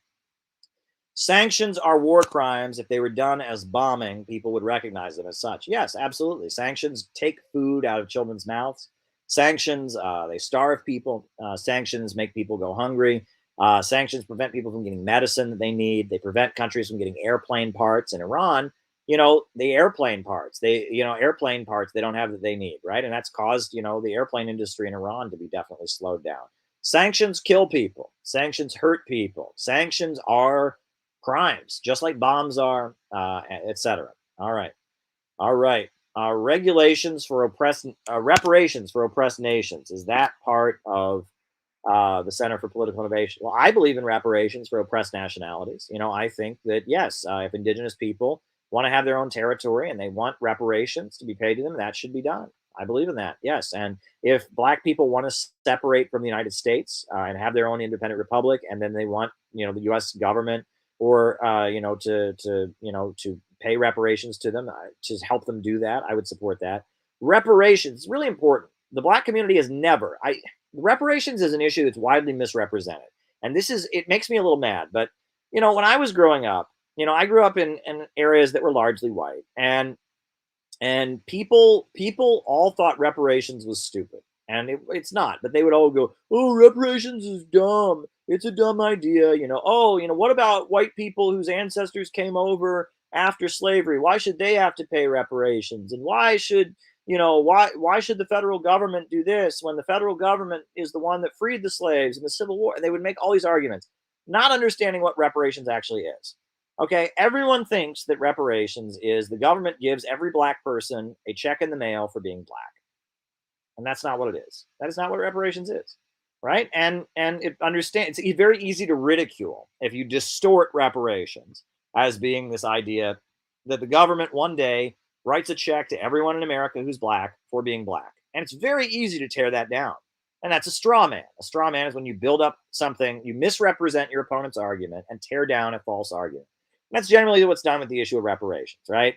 Sanctions are war crimes. If they were done as bombing, people would recognize them as such. Yes, absolutely. Sanctions take food out of children's mouths. Sanctions, they starve people. Sanctions make people go hungry. Sanctions prevent people from getting medicine that they need. They prevent countries from getting airplane parts. In Iran, the airplane parts, they don't have that they need, right? And that's caused, the airplane industry in Iran to be definitely slowed down. Sanctions kill people. Sanctions hurt people. Sanctions are crimes, just like bombs are, etc. All right. Regulations for reparations for oppressed nations. Is that part of the Center for Political Innovation? Well, I believe in reparations for oppressed nationalities. I think that yes, if indigenous people want to have their own territory and they want reparations to be paid to them, that should be done. I believe in that. Yes, and if Black people want to separate from the United States and have their own independent republic, and then they want the U.S. government or to pay reparations to them to help them do that, I would support that. Reparations is really important. The Black community has never. Reparations is an issue that's widely misrepresented, and it makes me a little mad. But when I was growing up, I grew up in areas that were largely white, and people all thought reparations was stupid, and it's not. But they would all go, "Oh, reparations is dumb. It's a dumb idea." What about white people whose ancestors came over after slavery? Why should they have to pay reparations? And why should why should the federal government do this when the federal government is the one that freed the slaves in the Civil War? And they would make all these arguments, not understanding what reparations actually is. Okay, everyone thinks that reparations is the government gives every Black person a check in the mail for being Black. And that's not what it is. That is not what reparations is. Right? And it's very easy to ridicule if you distort reparations as being this idea that the government one day writes a check to everyone in America who's Black for being Black. And it's very easy to tear that down. And that's a straw man. A straw man is when you build up something, you misrepresent your opponent's argument and tear down a false argument. And that's generally what's done with the issue of reparations, right?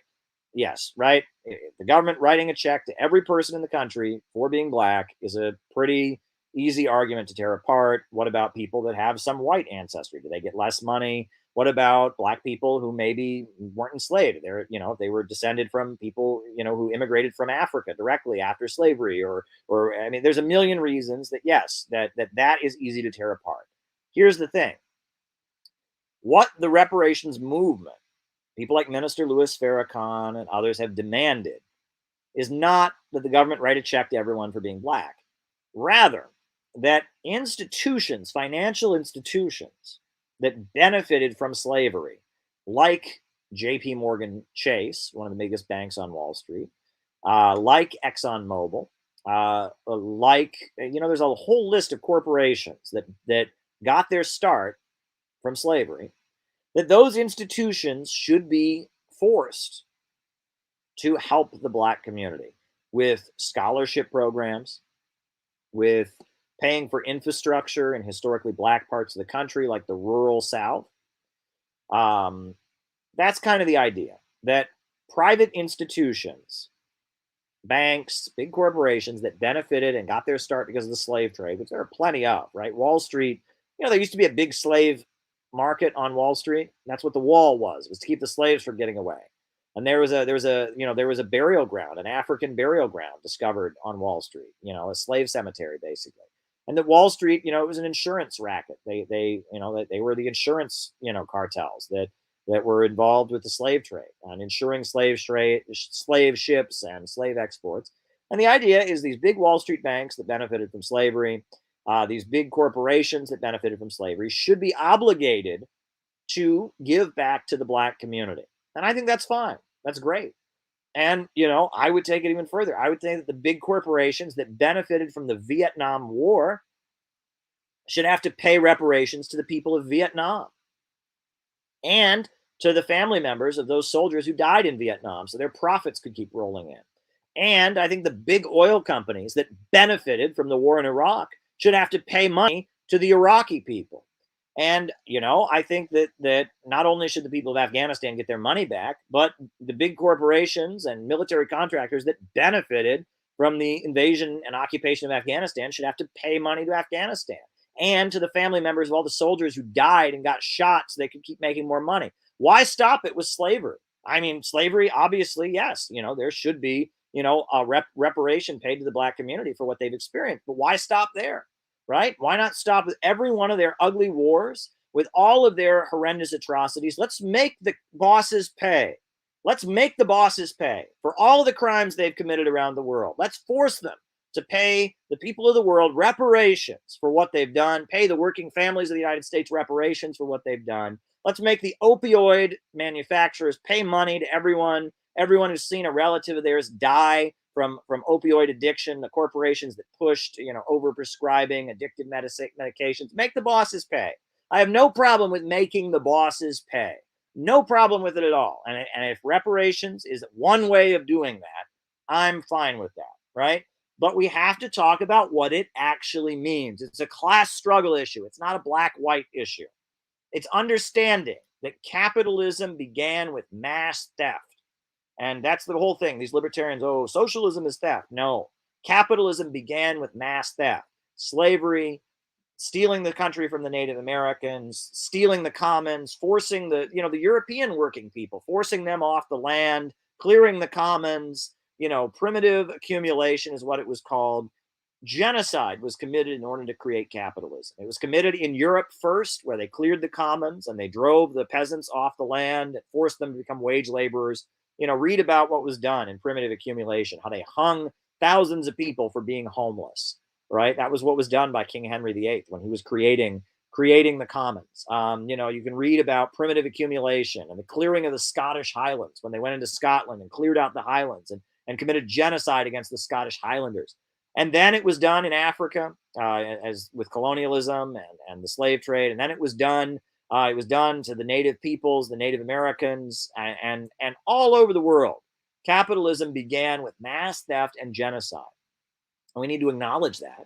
Yes, right? The government writing a check to every person in the country for being Black is a pretty easy argument to tear apart. What about people that have some white ancestry? Do they get less money? What about Black people who maybe weren't enslaved? They were descended from people, who immigrated from Africa directly after slavery, or there's a million reasons that yes, that is easy to tear apart. Here's the thing. What the reparations movement, people like Minister Louis Farrakhan and others have demanded is not that the government write a check to everyone for being Black. Rather, that institutions, financial institutions that benefited from slavery, like J.P. Morgan Chase, one of the biggest banks on Wall Street, like ExxonMobil, there's a whole list of corporations that got their start from slavery, that those institutions should be forced to help the Black community with scholarship programs, with paying for infrastructure in historically Black parts of the country, like the rural South. That's kind of the idea, that private institutions banks, big corporations that benefited and got their start because of the slave trade, which there are plenty of, right? Wall Street, there used to be a big slave market on Wall Street. That's what the wall was to keep the slaves from getting away. And there was a burial ground, an African burial ground discovered on Wall Street, a slave cemetery basically. And that Wall Street, it was an insurance racket. They were the insurance, cartels that were involved with the slave trade and insuring slave ships and slave exports. And the idea is these big Wall Street banks that benefited from slavery, these big corporations that benefited from slavery should be obligated to give back to the black community. And I think that's fine. That's great. And, I would take it even further. I would say that the big corporations that benefited from the Vietnam War should have to pay reparations to the people of Vietnam and to the family members of those soldiers who died in Vietnam so their profits could keep rolling in. And I think the big oil companies that benefited from the war in Iraq should have to pay money to the Iraqi people. And, I think that not only should the people of Afghanistan get their money back, but the big corporations and military contractors that benefited from the invasion and occupation of Afghanistan should have to pay money to Afghanistan and to the family members of all the soldiers who died and got shot so they could keep making more money. Why stop it with slavery? I mean, slavery, obviously, yes, there should be, a reparation paid to the black community for what they've experienced. But why stop there? Right? Why not stop with every one of their ugly wars, with all of their horrendous atrocities? Let's make the bosses pay. Let's make the bosses pay for all of the crimes they've committed around the world. Let's force them to pay the people of the world reparations for what they've done, pay the working families of the United States reparations for what they've done. Let's make the opioid manufacturers pay money to everyone who's seen a relative of theirs die from opioid addiction, the corporations that pushed, over-prescribing addictive medications. Make the bosses pay. I have no problem with making the bosses pay. No problem with it at all. And if reparations is one way of doing that, I'm fine with that, right? But we have to talk about what it actually means. It's a class struggle issue. It's not a black-white issue. It's understanding that capitalism began with mass theft. And that's the whole thing. These libertarians, socialism is theft. No, capitalism began with mass theft. Slavery, stealing the country from the Native Americans, stealing the commons, forcing the European working people, forcing them off the land, clearing the commons, primitive accumulation is what it was called. Genocide was committed in order to create capitalism. It was committed in Europe first, where they cleared the commons and they drove the peasants off the land and forced them to become wage laborers. Read about what was done in primitive accumulation, how they hung thousands of people for being homeless, right? That was what was done by King Henry VIII when he was creating the commons. You can read about primitive accumulation and the clearing of the Scottish Highlands when they went into Scotland and cleared out the Highlands and committed genocide against the Scottish Highlanders. And then it was done in Africa as with colonialism and the slave trade. And then it was done to the native peoples, the Native Americans, and all over the world. Capitalism began with mass theft and genocide. And we need to acknowledge that.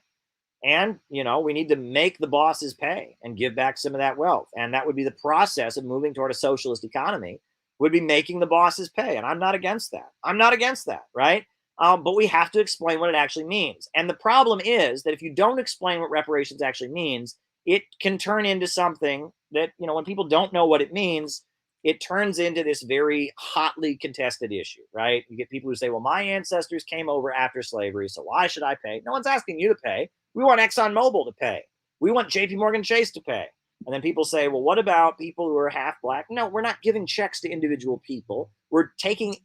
And, we need to make the bosses pay and give back some of that wealth. And that would be the process of moving toward a socialist economy, would be making the bosses pay. And I'm not against that. Right? But we have to explain what it actually means. And the problem is that if you don't explain what reparations actually means, it can turn into something that, when people don't know what it means, it turns into this very hotly contested issue, right? You get people who say, well, my ancestors came over after slavery, so why should I pay? No one's asking you to pay. We want ExxonMobil to pay. We want JP Morgan Chase to pay. And then people say, well, what about people who are half black? No, we're not giving checks to individual people. We're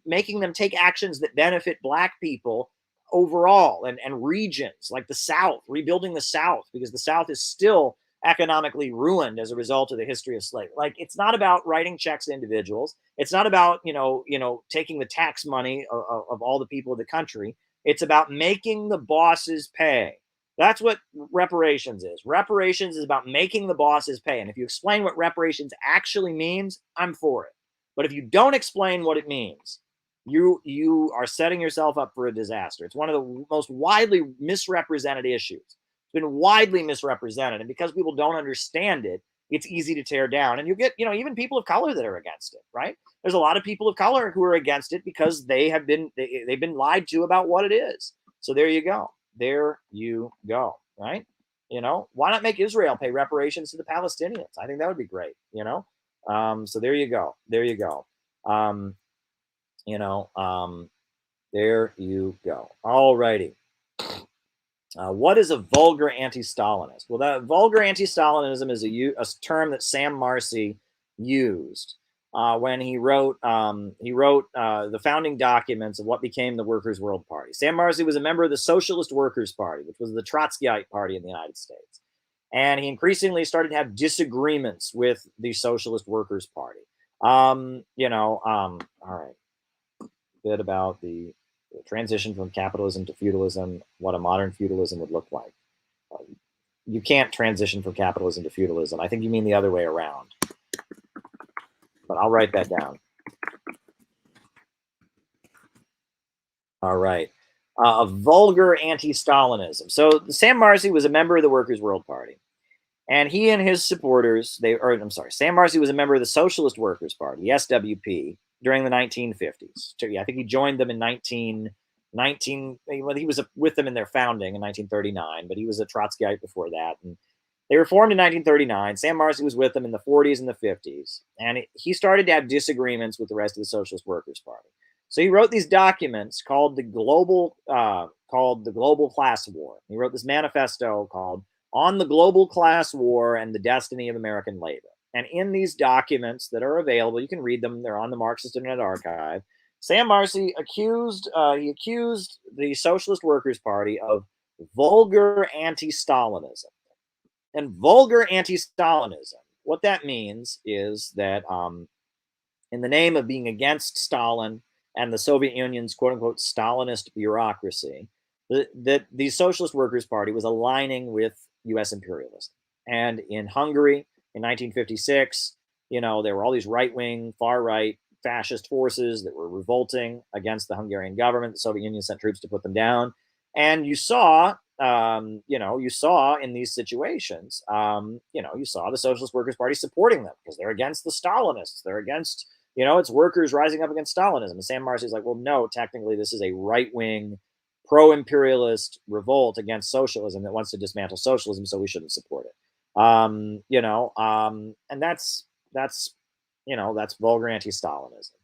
making them take actions that benefit black people overall and regions like the South, rebuilding the South, because the South is still economically ruined as a result of the history of slavery. Like, it's not about writing checks to individuals. It's not about, taking the tax money of all the people of the country. It's about making the bosses pay. That's what reparations is. Reparations is about making the bosses pay. And if you explain what reparations actually means, I'm for it. But if you don't explain what it means, you are setting yourself up for a disaster. It's one of the most widely misrepresented issues. It's been widely misrepresented. And because people don't understand it, it's easy to tear down. And you get, even people of color that are against it, right? There's a lot of people of color who are against it because they've been lied to about what it is. So there you go. There you go, right? Why not make Israel pay reparations to the Palestinians? I think that would be great, so there you go. There you go. There you go. All righty. What is a vulgar anti-Stalinist? Well, that vulgar anti-Stalinism is a term that Sam Marcy used when he wrote the founding documents of what became the Workers' World Party. Sam Marcy was a member of the Socialist Workers' Party, which was the Trotskyite party in the United States. And he increasingly started to have disagreements with the Socialist Workers' Party. All right. A bit about the transition from capitalism to feudalism, what a modern feudalism would look like. You can't transition from capitalism to feudalism. I think you mean the other way around. But I'll write that down. All right. A vulgar anti-Stalinism. So Sam Marcy was a member of the Workers' World Party. And he and his supporters, Sam Marcy was a member of the Socialist Workers' Party, the SWP, during the 1950s. I think he joined them in 1919. Well, he was with them in their founding in 1939, but he was a Trotskyite before that. And they were formed in 1939. Sam Marcy was with them in the 40s and the 50s. And he started to have disagreements with the rest of the Socialist Workers' Party. So he wrote these documents called the Global Class War. He wrote this manifesto called On the Global Class War and the Destiny of American Labor. And in these documents that are available, you can read them. They're on the Marxist Internet Archive. Sam Marcy accused the Socialist Workers' Party of vulgar anti-Stalinism. And vulgar anti-Stalinism, what that means is that in the name of being against Stalin and the Soviet Union's quote-unquote Stalinist bureaucracy, that the Socialist Workers' Party was aligning with U.S. imperialism. And in Hungary in 1956, there were all these right-wing, far-right fascist forces that were revolting against the Hungarian government. The Soviet Union sent troops to put them down. And you saw in these situations, you saw the Socialist Workers' Party supporting them because they're against the Stalinists. They're against, it's workers rising up against Stalinism. And Sam Marcy's like, well, no, technically this is a right-wing, pro-imperialist revolt against socialism that wants to dismantle socialism, so we shouldn't support it. And that's vulgar anti-Stalinism.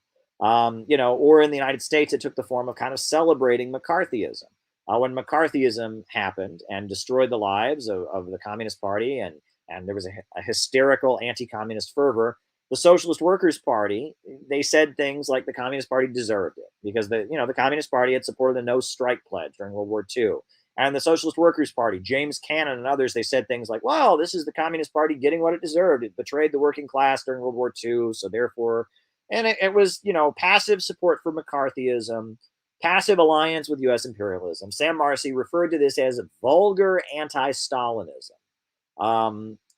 Or in the United States, it took the form of kind of celebrating McCarthyism. When McCarthyism happened and destroyed the lives of the Communist Party, and there was a hysterical anti-communist fervor, the Socialist Workers' Party, they said things like the Communist Party deserved it because the Communist Party had supported the no strike pledge during World War II. And the Socialist Workers' Party, James Cannon and others, they said things like, well, this is the Communist Party getting what it deserved. It betrayed the working class during World War II. So therefore, and it was, passive support for McCarthyism, passive alliance with U.S. imperialism. Sam Marcy referred to this as vulgar anti-Stalinism.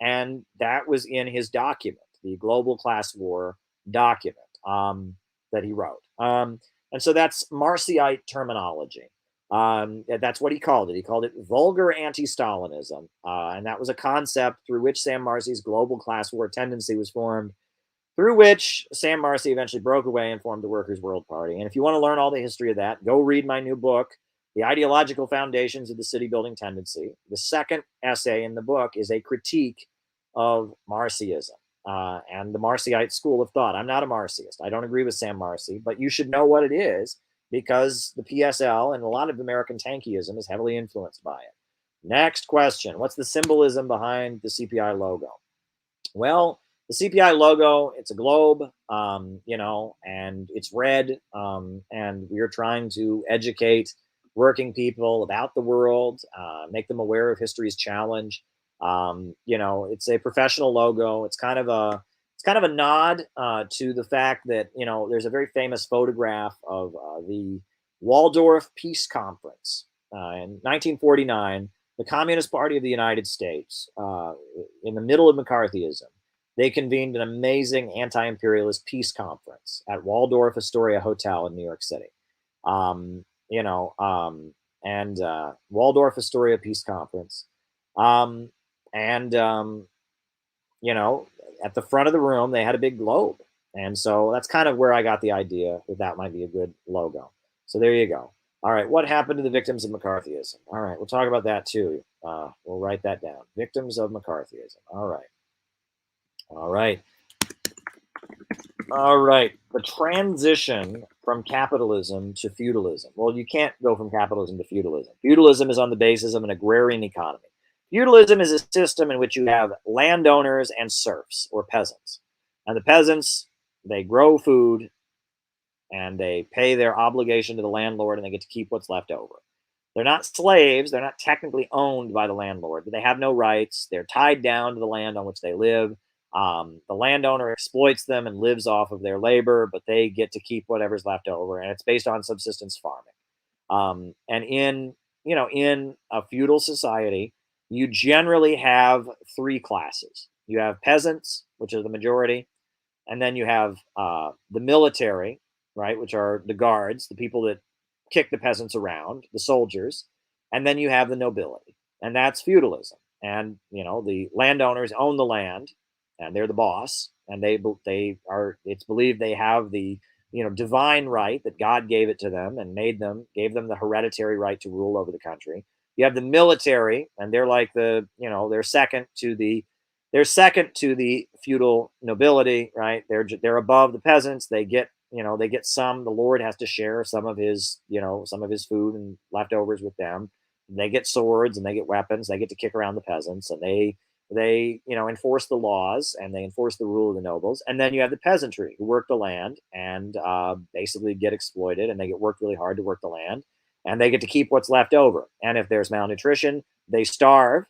And that was in his document, the Global Class War document that he wrote. And so that's Marcyite terminology. That's what he called it. He called it vulgar anti-Stalinism. And that was a concept through which Sam Marcy's global class war tendency was formed, through which Sam Marcy eventually broke away and formed the Workers' World Party. And if you want to learn all the history of that, go read my new book, The Ideological Foundations of the City Building Tendency. The second essay in the book is a critique of Marxism and the Marcyite school of thought. I'm not a Marxist. I don't agree with Sam Marcy, but you should know what it is because the PSL and a lot of American tankyism is heavily influenced by it. Next question. What's the symbolism behind the CPI logo? Well, the CPI logo, it's a globe, and it's red, and we're trying to educate working people about the world, make them aware of history's challenge. It's a professional logo. It's kind of a nod to the fact that, there's a very famous photograph of the Waldorf Peace Conference in 1949, the Communist Party of the United States, in the middle of McCarthyism. They convened an amazing anti-imperialist peace conference at Waldorf Astoria Hotel in New York City. Waldorf Astoria Peace Conference. at the front of the room, they had a big globe. And so that's kind of where I got the idea that might be a good logo. So there you go. All right, what happened to the victims of McCarthyism? All right, we'll talk about that too. We'll write that down. Victims of McCarthyism. All right. All right. All right. The transition from capitalism to feudalism. Well, you can't go from capitalism to feudalism. Feudalism is on the basis of an agrarian economy. Feudalism is a system in which you have landowners and serfs or peasants. And the peasants, they grow food and they pay their obligation to the landlord and they get to keep what's left over. They're not slaves. They're not technically owned by the landlord, but they have no rights. They're tied down to the land on which they live. The landowner exploits them and lives off of their labor, but they get to keep whatever's left over, and it's based on subsistence farming. And in a feudal society, you generally have three classes. You have peasants, which are the majority, and then you have the military, right, which are the guards, the people that kick the peasants around, the soldiers, and then you have the nobility, and that's feudalism. And the landowners own the land, and they're the boss, and they are. It's believed they have the divine right that God gave it to them and gave them the hereditary right to rule over the country. You have the military, and they're like they're second to the feudal nobility, right? They're above the peasants. They get some. The Lord has to share some of his food and leftovers with them. They get swords and they get weapons. They get to kick around the peasants, and they enforce the laws and they enforce the rule of the nobles. And then you have the peasantry who work the land and basically get exploited, and they get worked really hard to work the land, and they get to keep what's left over. And if there's malnutrition, they starve,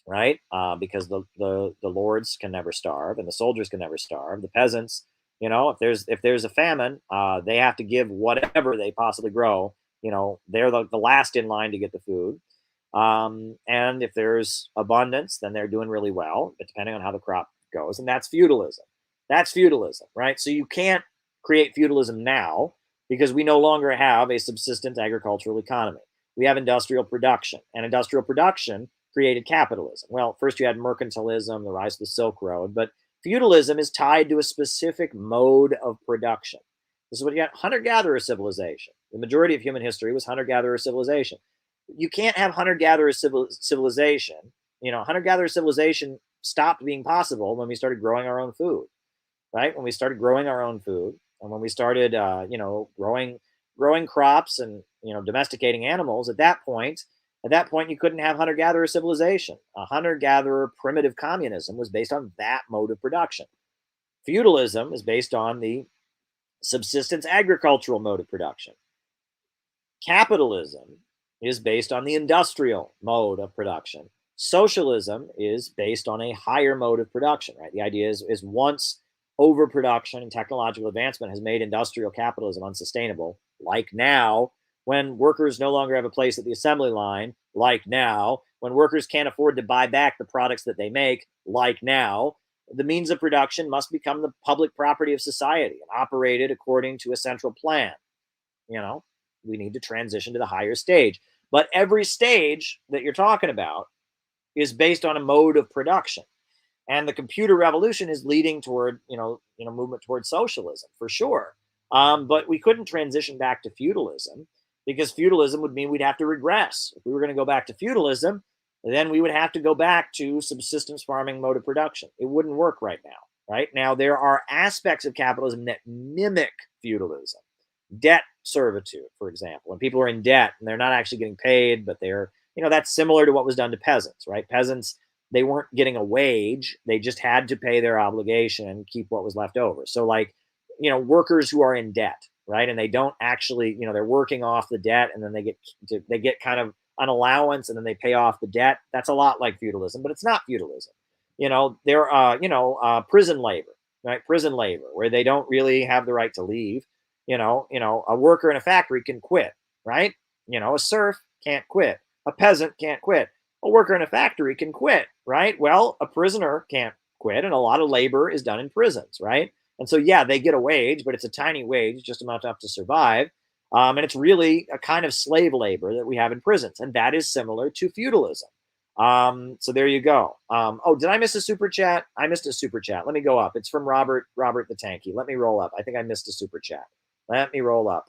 right? Because the lords can never starve and the soldiers can never starve. The peasants, if there's a famine, they have to give whatever they possibly grow. They're the last in line to get the food. And if there's abundance, then they're doing really well, but depending on how the crop goes. And that's feudalism. That's feudalism, right? So you can't create feudalism now because we no longer have a subsistence agricultural economy. We have industrial production, and industrial production created capitalism. Well, first you had mercantilism, the rise of the Silk Road, but feudalism is tied to a specific mode of production. This is what you got: hunter-gatherer civilization. The majority of human history was hunter-gatherer civilization. You can't have hunter-gatherer civilization. Hunter-gatherer civilization stopped being possible when we started growing our own food, right? When we started growing our own food, and when we started, growing crops and domesticating animals. At that point, you couldn't have hunter-gatherer civilization. A hunter-gatherer primitive communism was based on that mode of production. Feudalism is based on the subsistence agricultural mode of production. Capitalism is based on the industrial mode of production. Socialism is based on a higher mode of production, right? The idea is once overproduction and technological advancement has made industrial capitalism unsustainable, like now, when workers no longer have a place at the assembly line, like now, when workers can't afford to buy back the products that they make, like now, the means of production must become the public property of society and operated according to a central plan. We need to transition to the higher stage. But every stage that you're talking about is based on a mode of production. And the computer revolution is leading toward, movement towards socialism for sure. But we couldn't transition back to feudalism because feudalism would mean we'd have to regress. If we were going to go back to feudalism, then we would have to go back to subsistence farming mode of production. It wouldn't work right now. Right now, there are aspects of capitalism that mimic feudalism. Debt servitude, for example, when people are in debt and they're not actually getting paid, but they're, that's similar to what was done to peasants, right? Peasants, they weren't getting a wage. They just had to pay their obligation and keep what was left over. So workers who are in debt, right? And they don't actually, they're working off the debt and then they get kind of an allowance and then they pay off the debt. That's a lot like feudalism, but it's not feudalism. There are, prison labor, right? Prison labor where they don't really have the right to leave. A worker in a factory can quit, right? A serf can't quit. A peasant can't quit. A worker in a factory can quit, right? Well, a prisoner can't quit, and a lot of labor is done in prisons, right? And so, yeah, they get a wage, but it's a tiny wage, just enough to survive. And it's really a kind of slave labor that we have in prisons, and that is similar to feudalism. So there you go. Oh, did I miss a super chat? I missed a super chat. Let me go up. It's from Robert the Tanky. Let me roll up. I think I missed a super chat. Let me roll up.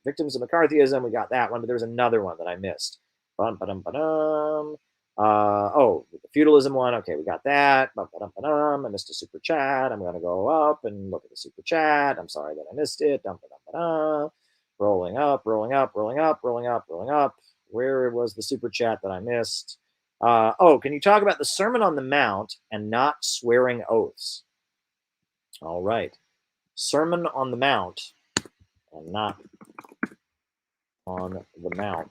Victims of McCarthyism. We got that one, but there was another one that I missed. Oh, the feudalism one. Okay, we got that. I missed a super chat. I'm going to go up and look at the super chat. I'm sorry that I missed it. Rolling up, rolling up, rolling up, rolling up, rolling up. Where was the super chat that I missed? Oh, can you talk about the Sermon on the Mount and not swearing oaths? All right. Sermon on the Mount and not on the Mount.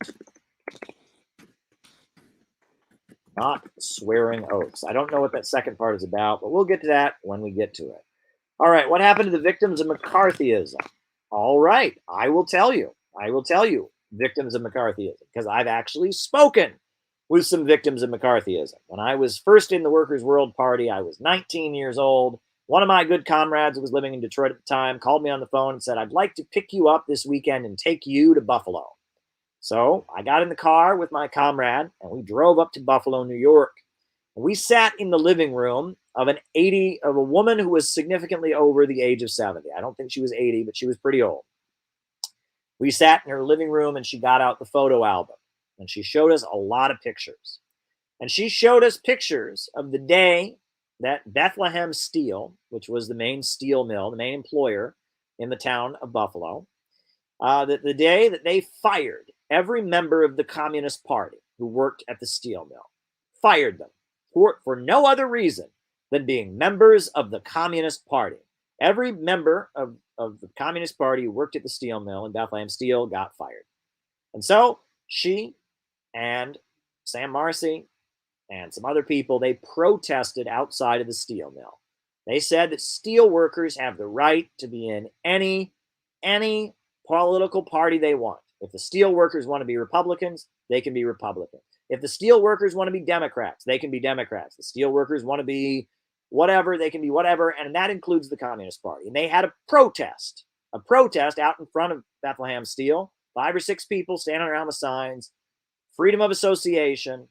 Not swearing oaths. I don't know what that second part is about, but we'll get to that when we get to it. All right. What happened to the victims of McCarthyism? All right. I will tell you. I will tell you. Victims of McCarthyism, because I've actually spoken with some victims of McCarthyism. When I was first in the Workers' World Party, I was 19 years old. One of my good comrades who was living in Detroit at the time called me on the phone and said, I'd like to pick you up this weekend and take you to Buffalo. So I got in the car with my comrade and we drove up to Buffalo, New York. We sat in the living room of a woman who was significantly over the age of 70. I don't think she was 80, but she was pretty old. We sat in her living room and she got out the photo album and she showed us a lot of pictures. And she showed us pictures of the day that Bethlehem Steel, which was the main steel mill, the main employer in the town of Buffalo, the day that they fired every member of the Communist Party who worked at the steel mill, fired them for no other reason than being members of the Communist Party. Every member of the Communist Party who worked at the steel mill in Bethlehem Steel got fired. And so she and Sam Marcy and some other people, they protested outside of the steel mill. They said that steel workers have the right to be in any political party they want. If the steel workers want to be Republicans, they can be Republicans. If the steel workers want to be Democrats, they can be Democrats. The steel workers want to be whatever, they can be whatever, and that includes the Communist Party. And they had a protest out in front of Bethlehem Steel, 5 or 6 people standing around with signs, freedom of association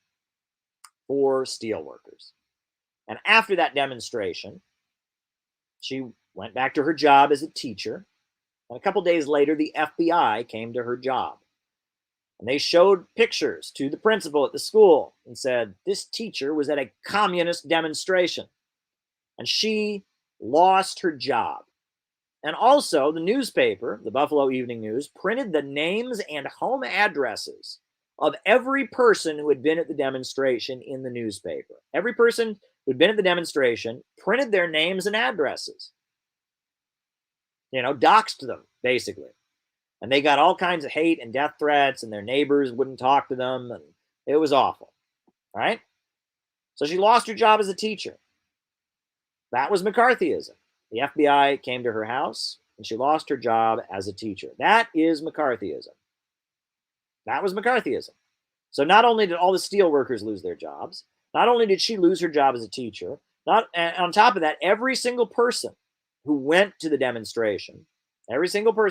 for steel workers. And after that demonstration, she went back to her job as a teacher, and a couple days later, the FBI came to her job. And they showed pictures to the principal at the school and said, this teacher was at a communist demonstration. And she lost her job. And also, the newspaper, the Buffalo Evening News, printed the names and home addresses of every person who had been at the demonstration in the newspaper. Every person who had been at the demonstration printed their names and addresses. Doxed them, basically. And they got all kinds of hate and death threats, and their neighbors wouldn't talk to them, and it was awful. Right? So she lost her job as a teacher. That was McCarthyism. The FBI came to her house, and she lost her job as a teacher. That is McCarthyism. That was McCarthyism. So not only did all the steel workers lose their jobs, not only did she lose her job as a teacher, and on top of that, every single person who went to the demonstration, every single one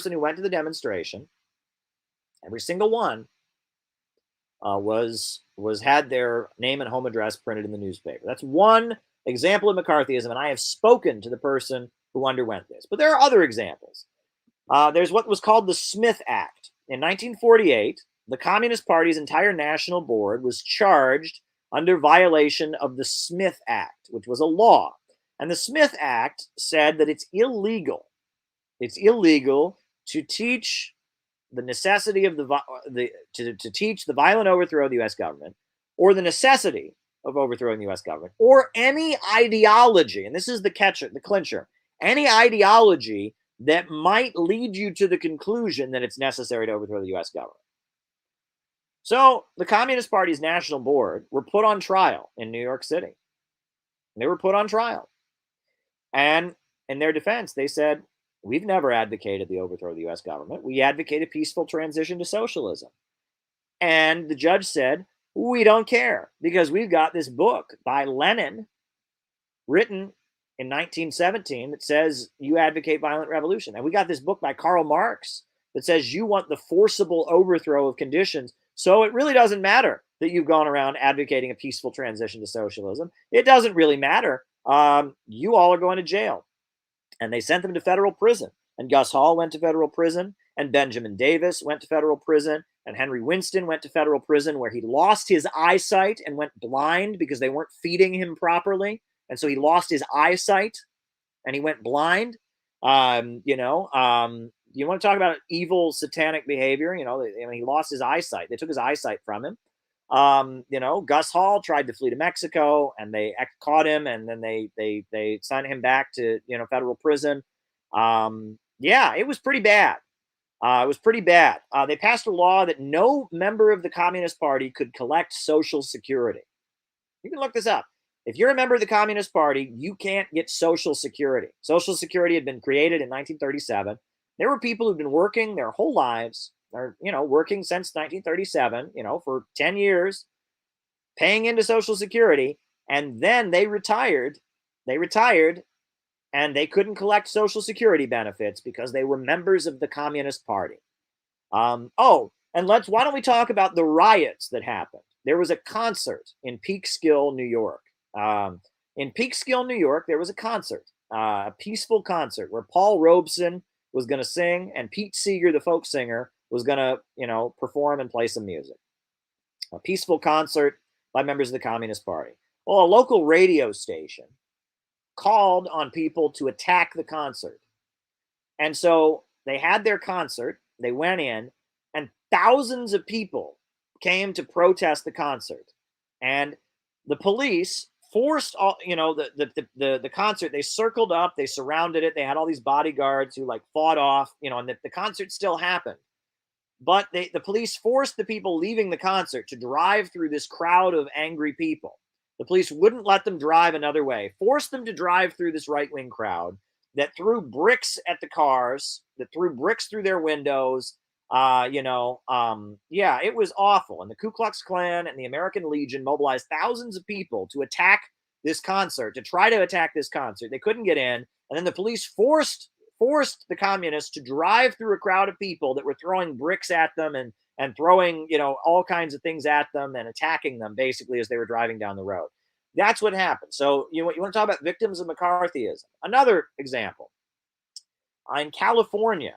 had their name and home address printed in the newspaper. That's one example of McCarthyism, and I have spoken to the person who underwent this. But there are other examples. There's what was called the Smith Act. In 1948, the Communist Party's entire national board was charged under violation of the Smith Act, which was a law. And the Smith Act said that it's illegal. It's illegal to teach the necessity of to teach the violent overthrow of the U.S. government, or the necessity of overthrowing the U.S. government, or any ideology, and this is the clincher, any ideology that might lead you to the conclusion that it's necessary to overthrow the U.S. government. So the Communist Party's national board were put on trial in New York City. They were put on trial. And in their defense, they said, we've never advocated the overthrow of the U.S. government. We advocate a peaceful transition to socialism. And the judge said, we don't care, because we've got this book by Lenin written in 1917 that says you advocate violent revolution. And we got this book by Karl Marx that says you want the forcible overthrow of conditions So it really doesn't matter that you've gone around advocating a peaceful transition to socialism. It doesn't really matter. You all are going to jail. And they sent them to federal prison. And Gus Hall went to federal prison, and Benjamin Davis went to federal prison, and Henry Winston went to federal prison, where he lost his eyesight and went blind because they weren't feeding him properly. And so he lost his eyesight and he went blind. You want to talk about evil satanic behavior? He lost his eyesight. They took his eyesight from him. Gus Hall tried to flee to Mexico, and they caught him, and then they sent him back to federal prison. It was pretty bad. They passed a law that no member of the Communist Party could collect Social Security. You can look this up. If you're a member of the Communist Party, you can't get Social Security. Social Security had been created in 1937. There were people who've been working their whole lives, or working since 1937, for 10 years, paying into Social Security, and then they retired. And they couldn't collect Social Security benefits because they were members of the Communist Party. Why don't we talk about the riots that happened? There was a concert in Peekskill, New York. In Peekskill, New York, there was a concert, a peaceful concert where Paul Robeson was going to sing, and Pete Seeger, the folk singer, was going to, perform and play some music. A peaceful concert by members of the Communist Party. Well, a local radio station called on people to attack the concert. And so they had their concert, they went in, and thousands of people came to protest the concert. And the police forced all, the concert, they circled up, they surrounded it, they had all these bodyguards who fought off, and the concert still happened. But the police forced the people leaving the concert to drive through this crowd of angry people. The police wouldn't let them drive another way, forced them to drive through this right-wing crowd that threw bricks at the cars, that threw bricks through their windows. It was awful. And the Ku Klux Klan and the American Legion mobilized thousands of people to attack this concert, to try to attack this concert. They couldn't get in. And then the police forced the communists to drive through a crowd of people that were throwing bricks at them and throwing, all kinds of things at them and attacking them basically as they were driving down the road. That's what happened. So you want to talk about victims of McCarthyism. Another example, in California,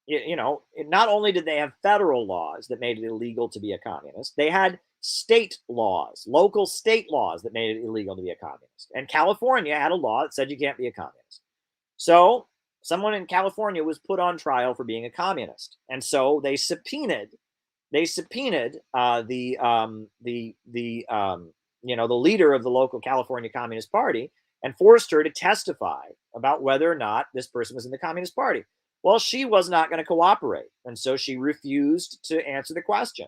not only did they have federal laws that made it illegal to be a communist, they had state laws, local state laws that made it illegal to be a communist. And California had a law that said you can't be a communist. So someone in California was put on trial for being a communist. And so they subpoenaed the leader of the local California Communist Party and forced her to testify about whether or not this person was in the Communist Party. Well, she was not going to cooperate. And so she refused to answer the question.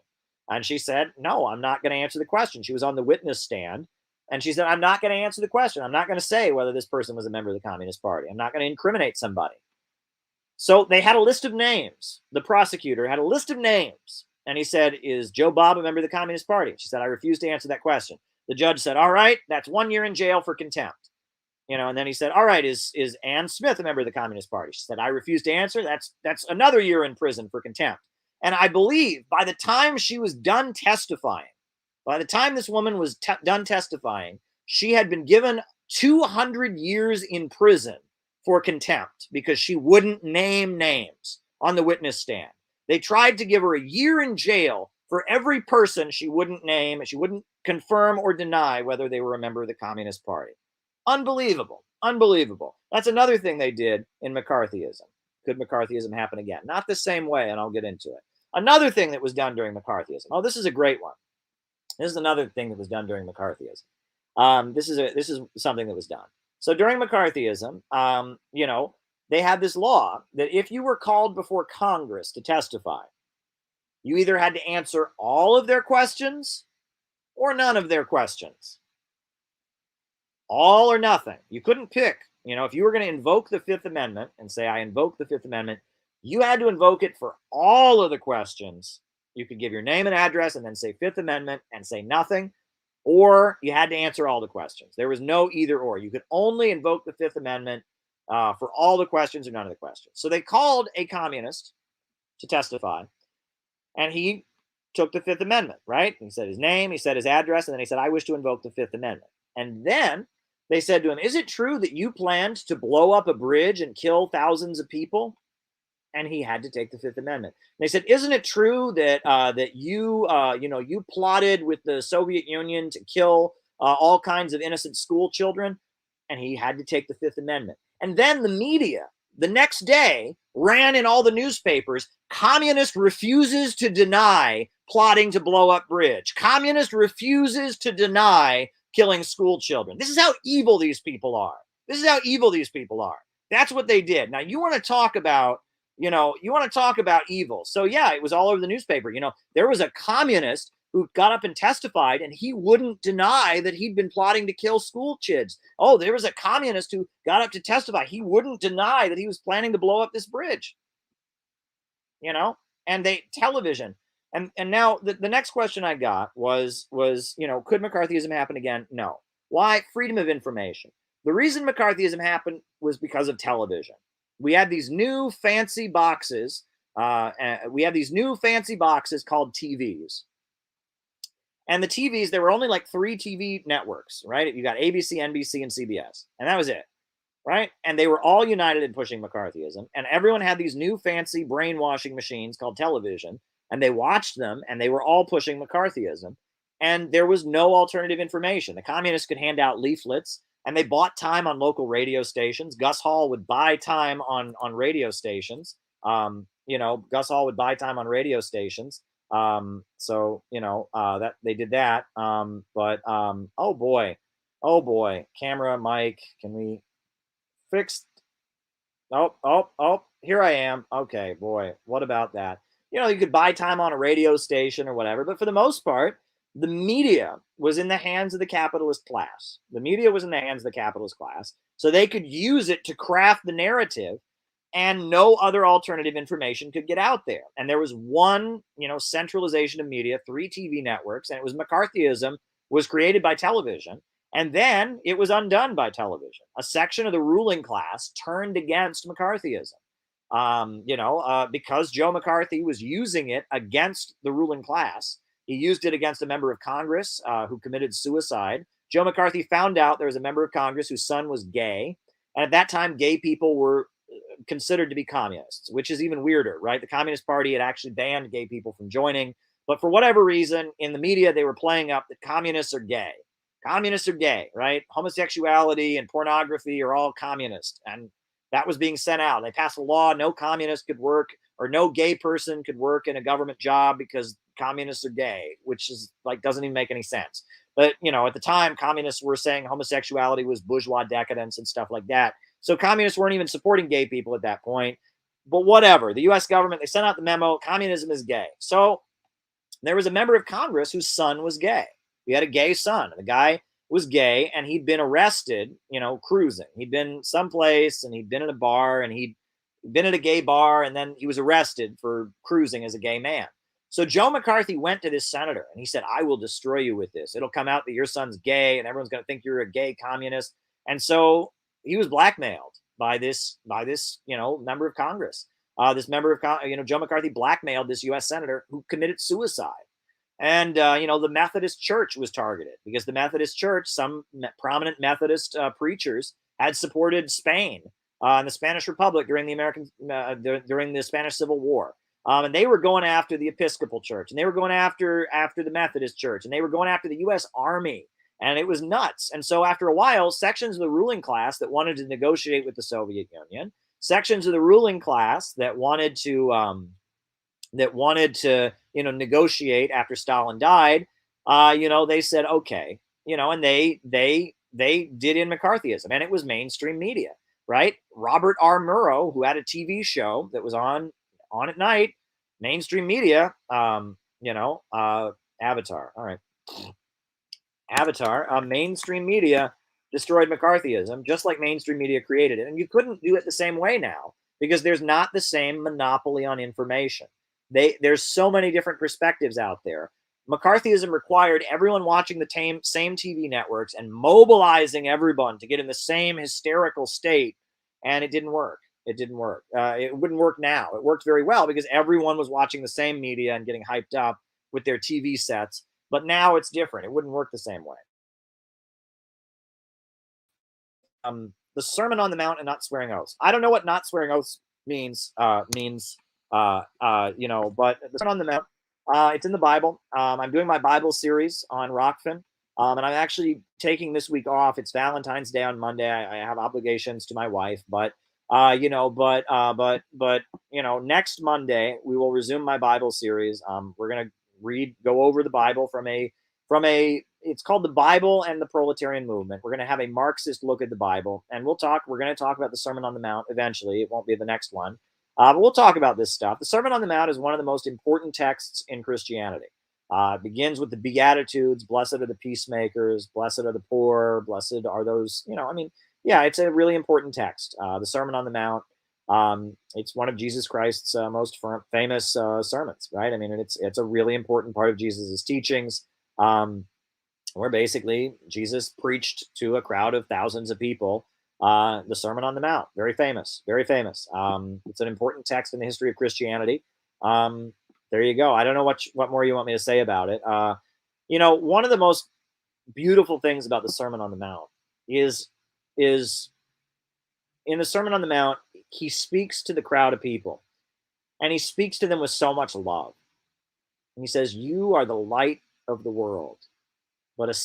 And she said, no, I'm not going to answer the question. She was on the witness stand. And she said, I'm not going to answer the question. I'm not going to say whether this person was a member of the Communist Party. I'm not going to incriminate somebody. So they had a list of names. The prosecutor had a list of names. And he said, is Joe Bob a member of the Communist Party? She said, I refuse to answer that question. The judge said, all right, that's 1 year in jail for contempt. And then he said, all right, is Ann Smith a member of the Communist Party? She said, I refuse to answer. That's another year in prison for contempt. And I believe by the time she was done testifying, by the time this woman was done testifying, she had been given 200 years in prison for contempt because she wouldn't name names on the witness stand. They tried to give her a year in jail for every person she wouldn't name, and she wouldn't confirm or deny whether they were a member of the Communist Party. Unbelievable. Unbelievable. That's another thing they did in McCarthyism. Could McCarthyism happen again? Not the same way, and I'll get into it. Another thing that was done during McCarthyism. Oh, this is a great one. This is another thing that was done during McCarthyism. This is something that was done. So during McCarthyism, they had this law that if you were called before Congress to testify, you either had to answer all of their questions or none of their questions. All or nothing. You couldn't pick. If you were going to invoke the Fifth Amendment and say, I invoke the Fifth Amendment, you had to invoke it for all of the questions. You could give your name and address and then say Fifth Amendment and say nothing, or you had to answer all the questions. There was no either or. You could only invoke the Fifth Amendment for all the questions or none of the questions. So they called a communist to testify, and he took the Fifth Amendment, right? He said his name, he said his address, and then he said, I wish to invoke the Fifth Amendment. And then they said to him, is it true that you planned to blow up a bridge and kill thousands of people? And he had to take the Fifth Amendment. And they said, isn't it true that that you you plotted with the Soviet Union to kill all kinds of innocent school children? And he had to take the Fifth Amendment. And then the media the next day ran in all the newspapers, communist refuses to deny plotting to blow up bridge. Communist refuses to deny killing school children. This is how evil these people are. This is how evil these people are. That's what they did. Now, you want to talk about, you want to talk about evil. So yeah, it was all over the newspaper. There was a communist who got up and testified, and he wouldn't deny that he'd been plotting to kill school kids. Oh, there was a communist who got up to testify. He wouldn't deny that he was planning to blow up this bridge. And television. And now the next question I got was, could McCarthyism happen again? No. Why? Freedom of information. The reason McCarthyism happened was because of television. We had these new fancy boxes. Called TVs. And the TVs, there were only like 3 TV networks, right? You got ABC, NBC, and CBS. And that was it, right? And they were all united in pushing McCarthyism. And everyone had these new fancy brainwashing machines called television. And they watched them, and they were all pushing McCarthyism. And there was no alternative information. The communists could hand out leaflets, and they bought time on local radio stations. Gus Hall would buy time on radio stations. Gus Hall would buy time on radio stations. That they did that. Oh boy, camera, mic, can we fix? Oh, here I am. Okay, boy, what about that? You could buy time on a radio station or whatever, but for the most part, the media was in the hands of the capitalist class. So they could use it to craft the narrative, and no other alternative information could get out there. And there was one, centralization of media, 3 TV networks, and it was McCarthyism was created by television, and then it was undone by television. A section of the ruling class turned against McCarthyism, because Joe McCarthy was using it against the ruling class. He used it against a member of Congress who committed suicide. Joe McCarthy found out there was a member of Congress whose son was gay, and at that time, gay people were considered to be communists, which is even weirder, right? The Communist Party had actually banned gay people from joining, but for whatever reason, in the media, they were playing up that communists are gay. Communists are gay, right? Homosexuality and pornography are all communist, and that was being sent out. They passed a law, no communist could work, or no gay person could work in a government job because communists are gay, which is doesn't even make any sense. But, at the time, communists were saying homosexuality was bourgeois decadence and stuff like that. So communists weren't even supporting gay people at that point. But whatever, the US government, they sent out the memo, communism is gay. So there was a member of Congress whose son was gay. He had a gay son. The guy was gay, and he'd been arrested, cruising. He'd been someplace, and he'd been in a bar, and he'd been at a gay bar, and then he was arrested for cruising as a gay man. So Joe McCarthy went to this senator, and he said, I will destroy you with this. It'll come out that your son's gay, and everyone's going to think you're a gay communist. And so he was blackmailed by this member of Congress. Joe McCarthy blackmailed this U.S. senator who committed suicide. And, the Methodist Church was targeted because the Methodist Church, some prominent Methodist preachers had supported Spain and the Spanish Republic during the Spanish Civil War. And they were going after the Episcopal Church, and they were going after the Methodist Church, and they were going after the U.S. Army. And it was nuts. And so after a while, sections of the ruling class that wanted to negotiate with the Soviet Union, sections of the ruling class that wanted to negotiate after Stalin died, they said, okay, and they did in McCarthyism, and it was mainstream media, right? Robert R. Murrow, who had a TV show that was on at night, mainstream media, Avatar. All right. Avatar, mainstream media destroyed McCarthyism, just like mainstream media created it. And you couldn't do it the same way now because there's not the same monopoly on information. There's so many different perspectives out there. McCarthyism required everyone watching the same TV networks and mobilizing everyone to get in the same hysterical state, and it didn't work. It wouldn't work now. It worked very well because everyone was watching the same media and getting hyped up with their TV sets, but now it's different. It wouldn't work the same way. The Sermon on the Mount and not swearing oaths. I don't know what not swearing oaths means. But the Sermon on the Mount, it's in the Bible. I'm doing my Bible series on Rockfin, and I'm actually taking this week off. It's Valentine's Day on Monday. I have obligations to my wife, but next Monday we will resume my Bible series. We're gonna go over the Bible from a it's called The Bible and the Proletarian Movement. We're going to have a Marxist look at the Bible, and we're going to talk about the Sermon on the Mount eventually. It won't be the next one, but we'll talk about this stuff. The Sermon on the Mount is one of the most important texts in Christianity. It begins with the Beatitudes: blessed are the peacemakers, blessed are the poor, blessed are those, it's a really important text. The Sermon on the Mount, it's one of Jesus Christ's most famous sermons, right? I mean, it's a really important part of Jesus's teachings. Where basically Jesus preached to a crowd of thousands of people the Sermon on the Mount. Very famous, very famous. It's an important text in the history of Christianity. There you go. I don't know what more you want me to say about it. One of the most beautiful things about the Sermon on the Mount is in the Sermon on the Mount, he speaks to the crowd of people, and he speaks to them with so much love. And he says, "You are the light of the world, but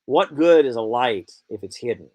what good is a light if it's hidden?"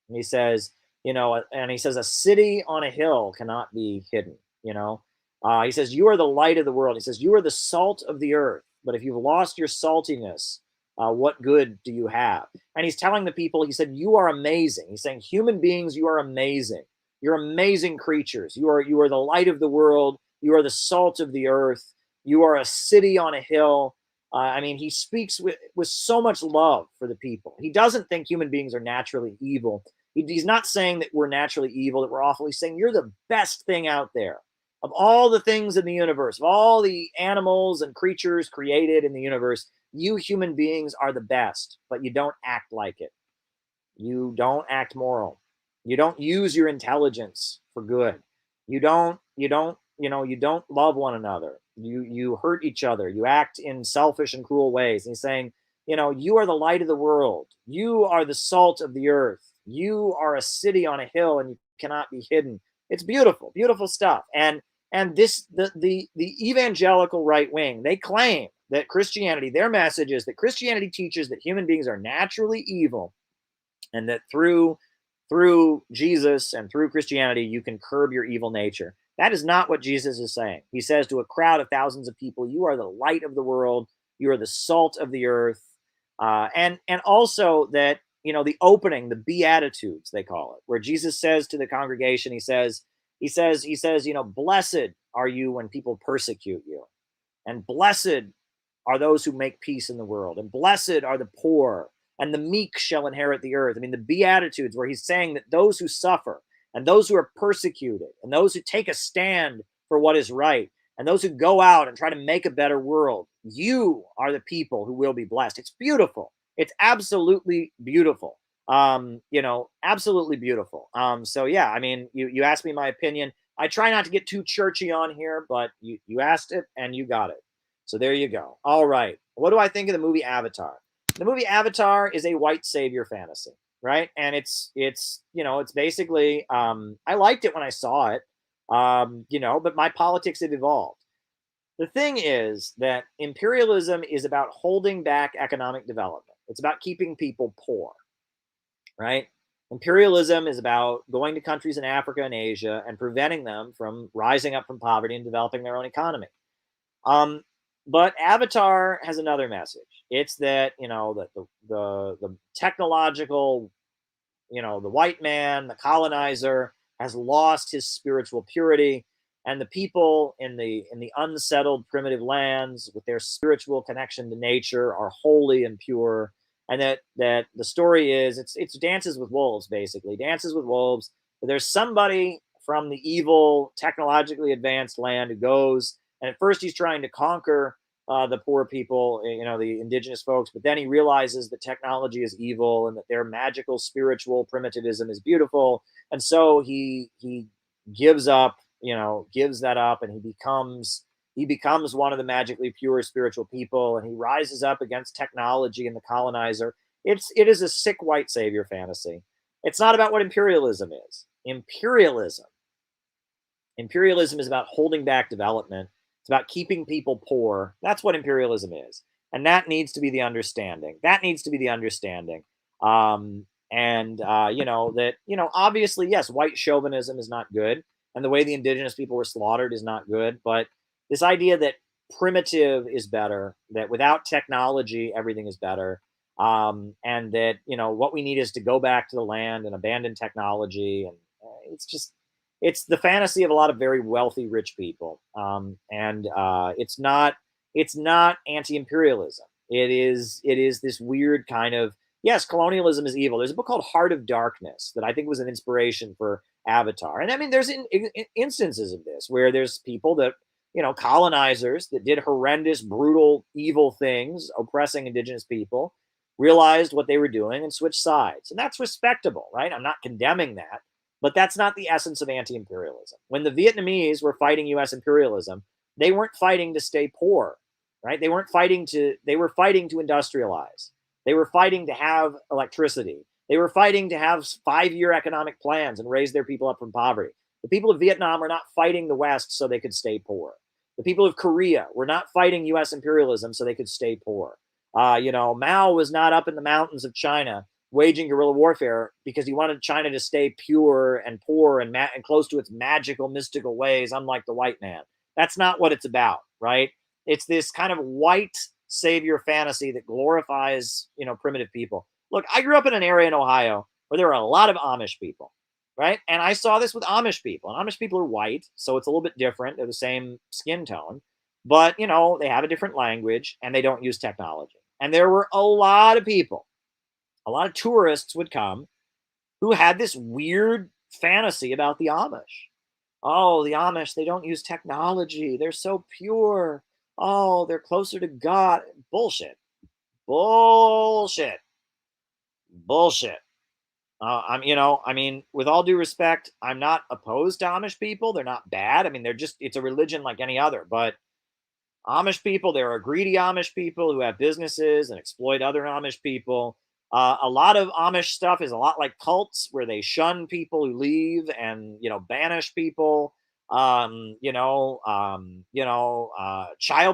And he says, a city on a hill cannot be hidden. He says, "You are the light of the world." He says, "You are the salt of the earth, but if you've lost your saltiness, what good do you have?" And he's telling the people, he said, "You are amazing." He's saying, human beings, you are amazing. You're amazing creatures. You are the light of the world. You are the salt of the earth. You are a city on a hill. He speaks with so much love for the people. He doesn't think human beings are naturally evil. He's not saying that we're naturally evil, that we're awful. He's saying you're the best thing out there. Of all the things in the universe, of all the animals and creatures created in the universe, you human beings are the best, but you don't act like it. You don't act moral. You don't use your intelligence for good. You don't love one another. You hurt each other. You act in selfish and cruel ways. And he's saying, you are the light of the world. You are the salt of the earth. You are a city on a hill, and you cannot be hidden. It's beautiful, beautiful stuff. And the evangelical right wing, they claim that Christianity, their message is that Christianity teaches that human beings are naturally evil, and that through Jesus and through Christianity, you can curb your evil nature. That is not what Jesus is saying. He says to a crowd of thousands of people, you are the light of the world. You are the salt of the earth. And also that, the opening, the Beatitudes, they call it, where Jesus says to the congregation, he says, blessed are you when people persecute you. And blessed are those who make peace in the world. And blessed are the poor, and the meek shall inherit the earth. The Beatitudes, where he's saying that those who suffer, and those who are persecuted, and those who take a stand for what is right, and those who go out and try to make a better world, you are the people who will be blessed. It's beautiful. It's absolutely beautiful. Absolutely beautiful. You asked me my opinion. I try not to get too churchy on here, but you asked it and you got it. So there you go. All right. What do I think of the movie Avatar? The movie Avatar is a white savior fantasy, right? And it's basically, I liked it when I saw it, but my politics have evolved. The thing is that imperialism is about holding back economic development. It's about keeping people poor, right? Imperialism is about going to countries in Africa and Asia and preventing them from rising up from poverty and developing their own economy. But Avatar has another message. It's that, that the technological, the white man, the colonizer, has lost his spiritual purity, and the people in the unsettled primitive lands with their spiritual connection to nature are holy and pure. And that the story is, it's Dances with Wolves, basically. Dances with Wolves. There's somebody from the evil, technologically advanced land who goes, and at first he's trying to conquer the poor people, the indigenous folks, but then he realizes that technology is evil and that their magical spiritual primitivism is beautiful. And so he gives that up, and he he becomes one of the magically pure spiritual people, and he rises up against technology and the colonizer. It is a sick white savior fantasy. It's not about what imperialism is. Imperialism is about holding back development. It's about keeping people poor. That's what imperialism is. And that needs to be the understanding. Obviously, yes, white chauvinism is not good. And the way the indigenous people were slaughtered is not good. But this idea that primitive is better, that without technology, everything is better, and that, what we need is to go back to the land and abandon technology. And it's the fantasy of a lot of very wealthy, rich people. It's not anti-imperialism. It is this weird kind of, yes, colonialism is evil. There's a book called Heart of Darkness that I think was an inspiration for Avatar. And I mean, there's instances of this where there's people that, colonizers that did horrendous, brutal, evil things, oppressing indigenous people, realized what they were doing and switched sides. And that's respectable, right? I'm not condemning that. But that's not the essence of anti-imperialism. When the Vietnamese were fighting U.S. imperialism, they weren't fighting to stay poor, right? They were fighting to industrialize. They were fighting to have electricity. They were fighting to have 5-year economic plans and raise their people up from poverty. The people of Vietnam were not fighting the West so they could stay poor. The people of Korea were not fighting U.S. imperialism so they could stay poor. Mao was not up in the mountains of China waging guerrilla warfare because he wanted China to stay pure and poor and close to its magical, mystical ways, unlike the white man. That's not what it's about, right? It's this kind of white savior fantasy that glorifies, primitive people. Look, I grew up in an area in Ohio where there were a lot of Amish people, right? And I saw this with Amish people. And Amish people are white, so it's a little bit different. They're the same skin tone, but, they have a different language and they don't use technology. And there were a lot of people, a lot of tourists would come who had this weird fantasy about the Amish. Oh, the Amish, they don't use technology. They're so pure. Oh, they're closer to God. Bullshit. With all due respect, I'm not opposed to Amish people. They're not bad. I mean, it's a religion like any other. But Amish people, there are greedy Amish people who have businesses and exploit other Amish people. A lot of Amish stuff is a lot like cults where they shun people who leave and, banish people. Child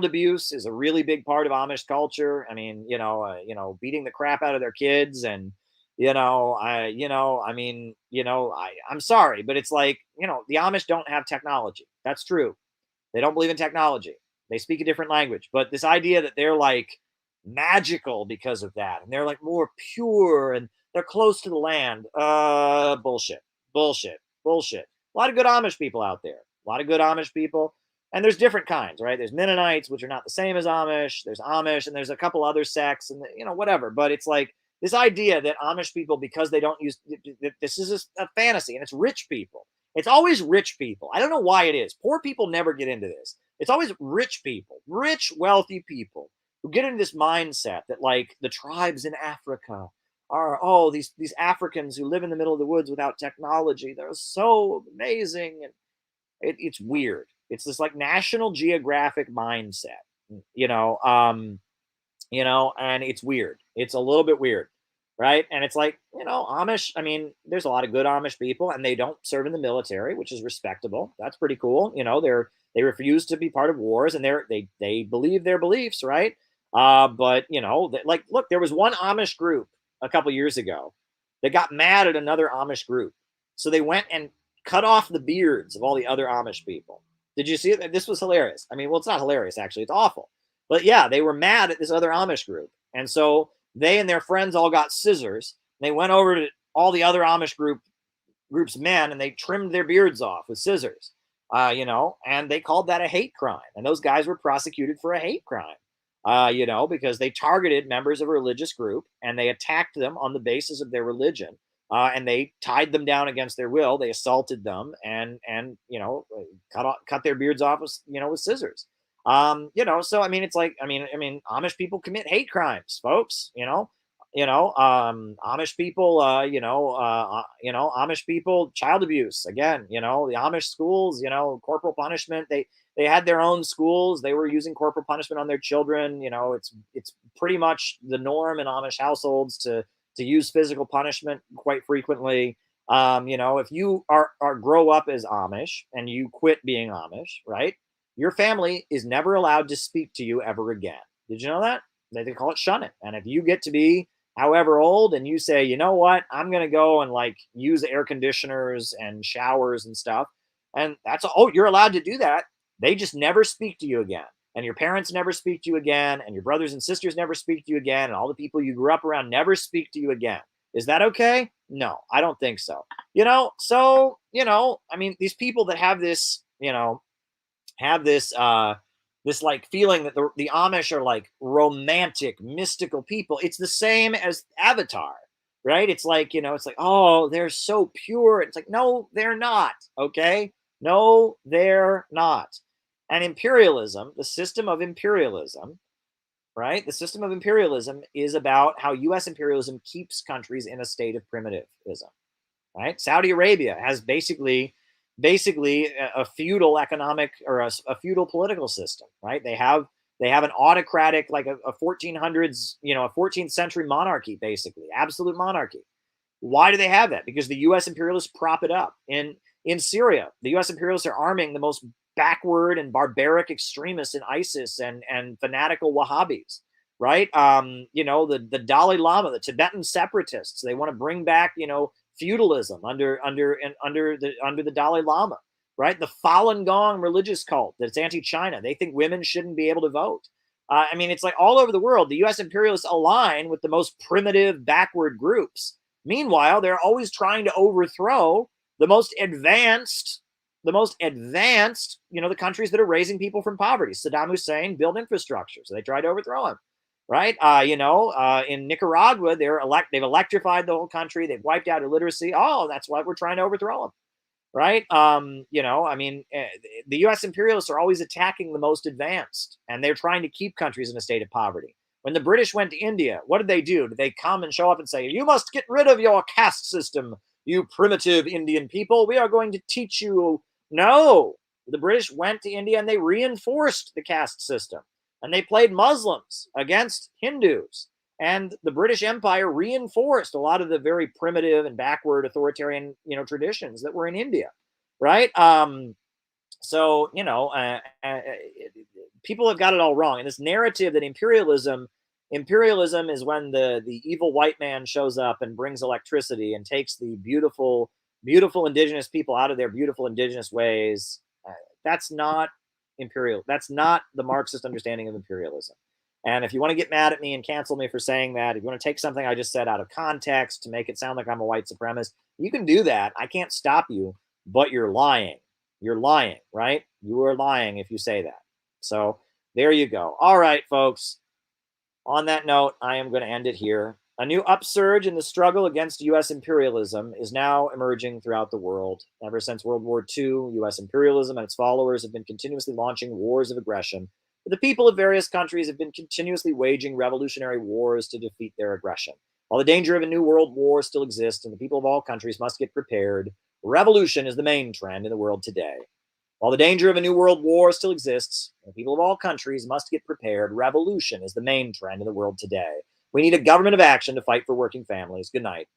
abuse is a really big part of Amish culture. I mean, beating the crap out of their kids and, I'm sorry, but it's like, the Amish don't have technology. That's true. They don't believe in technology. They speak a different language. But this idea that they're like magical because of that, and they're like more pure and they're close to the land. Bullshit. A lot of good Amish people out there. And there's different kinds, right? There's Mennonites, which are not the same as Amish. There's Amish, and there's a couple other sects, and whatever. But it's like this idea that Amish people, because they don't use, this is a fantasy, and it's rich people. It's always rich people. I don't know why it is. Poor people never get into this. It's always rich people, rich, wealthy people who get into this mindset that like the tribes in Africa are, these Africans who live in the middle of the woods without technology. They're so amazing. And it's weird. It's this like National Geographic mindset, and it's weird. It's a little bit weird. Right. And it's like, Amish, I mean, there's a lot of good Amish people and they don't serve in the military, which is respectable. That's pretty cool. They refuse to be part of wars and they believe their beliefs. Right. But look, there was one Amish group a couple years ago that got mad at another Amish group. So they went and cut off the beards of all the other Amish people. Did you see it? This was hilarious. I mean, well, it's not hilarious, actually. It's awful. But yeah, they were mad at this other Amish group. And so they and their friends all got scissors. They went over to all the other Amish group's men and they trimmed their beards off with scissors, and they called that a hate crime. And those guys were prosecuted for a hate crime, because they targeted members of a religious group and they attacked them on the basis of their religion. And they tied them down against their will. They assaulted them and cut their beards off with scissors. So I mean, it's like, I mean, Amish people commit hate crimes, folks. Amish people, Amish people, child abuse. Again, the Amish schools, corporal punishment. They had their own schools. They were using corporal punishment on their children. It's pretty much the norm in Amish households to use physical punishment quite frequently. If you are grow up as Amish and you quit being Amish, right? Your family is never allowed to speak to you ever again. Did you know that? They call it shunning. And if you get to be however old and you say, you know what, I'm going to go and like use air conditioners and showers and stuff, and you're allowed to do that. They just never speak to you again. And your parents never speak to you again. And your brothers and sisters never speak to you again. And all the people you grew up around never speak to you again. Is that okay? No, I don't think so. I mean, these people that have this, this like feeling that the Amish are like romantic, mystical people. It's the same as Avatar, right? It's like, it's like, oh, they're so pure. It's like, no, they're not. Okay. No, they're not. And imperialism, the system of imperialism, right? The system of imperialism is about how U.S. imperialism keeps countries in a state of primitivism, right? Saudi Arabia has basically a feudal economic or a feudal political system, right? They have an autocratic, like a 1400s, a 14th century monarchy, basically absolute monarchy. Why do they have that? Because the U.S. imperialists prop it up. In Syria, the U.S. imperialists are arming the most backward and barbaric extremists in ISIS and fanatical Wahhabis, right? The Dalai Lama, the Tibetan separatists, they want to bring back, feudalism under the Dalai Lama, right? The Falun Gong religious cult that's anti-China. They think women shouldn't be able to vote. I mean, it's like all over the world, the U.S. imperialists align with the most primitive, backward groups. Meanwhile, they're always trying to overthrow the most advanced, the countries that are raising people from poverty. Saddam Hussein built infrastructure, so they tried to overthrow him, right? In Nicaragua, they've electrified the whole country. They've wiped out illiteracy. Oh, that's why we're trying to overthrow them, right? The U.S. imperialists are always attacking the most advanced, and they're trying to keep countries in a state of poverty. When the British went to India, what did they do? Did they come and show up and say, you must get rid of your caste system, you primitive Indian people? We are going to teach you. No, the British went to India and they reinforced the caste system, and they played Muslims against Hindus. And the British Empire reinforced a lot of the very primitive and backward authoritarian, traditions that were in India, right? People have got it all wrong. And this narrative that imperialism is when the evil white man shows up and brings electricity and takes the beautiful indigenous people out of their beautiful indigenous ways. That's not imperial. That's not the Marxist understanding of imperialism. And if you want to get mad at me and cancel me for saying that, if you want to take something I just said out of context to make it sound like I'm a white supremacist, you can do that. I can't stop you, but you're lying. You're lying, right? You are lying if you say that. So there you go. All right, folks. On that note, I am going to end it here. A new upsurge in the struggle against U.S. imperialism is now emerging throughout the world. Ever since World War II, U.S. imperialism and its followers have been continuously launching wars of aggression. But the people of various countries have been continuously waging revolutionary wars to defeat their aggression. While the danger of a new world war still exists and the people of all countries must get prepared, revolution is the main trend in the world today. While the danger of a new world war still exists and the people of all countries must get prepared, revolution is the main trend in the world today. We need a government of action to fight for working families. Good night.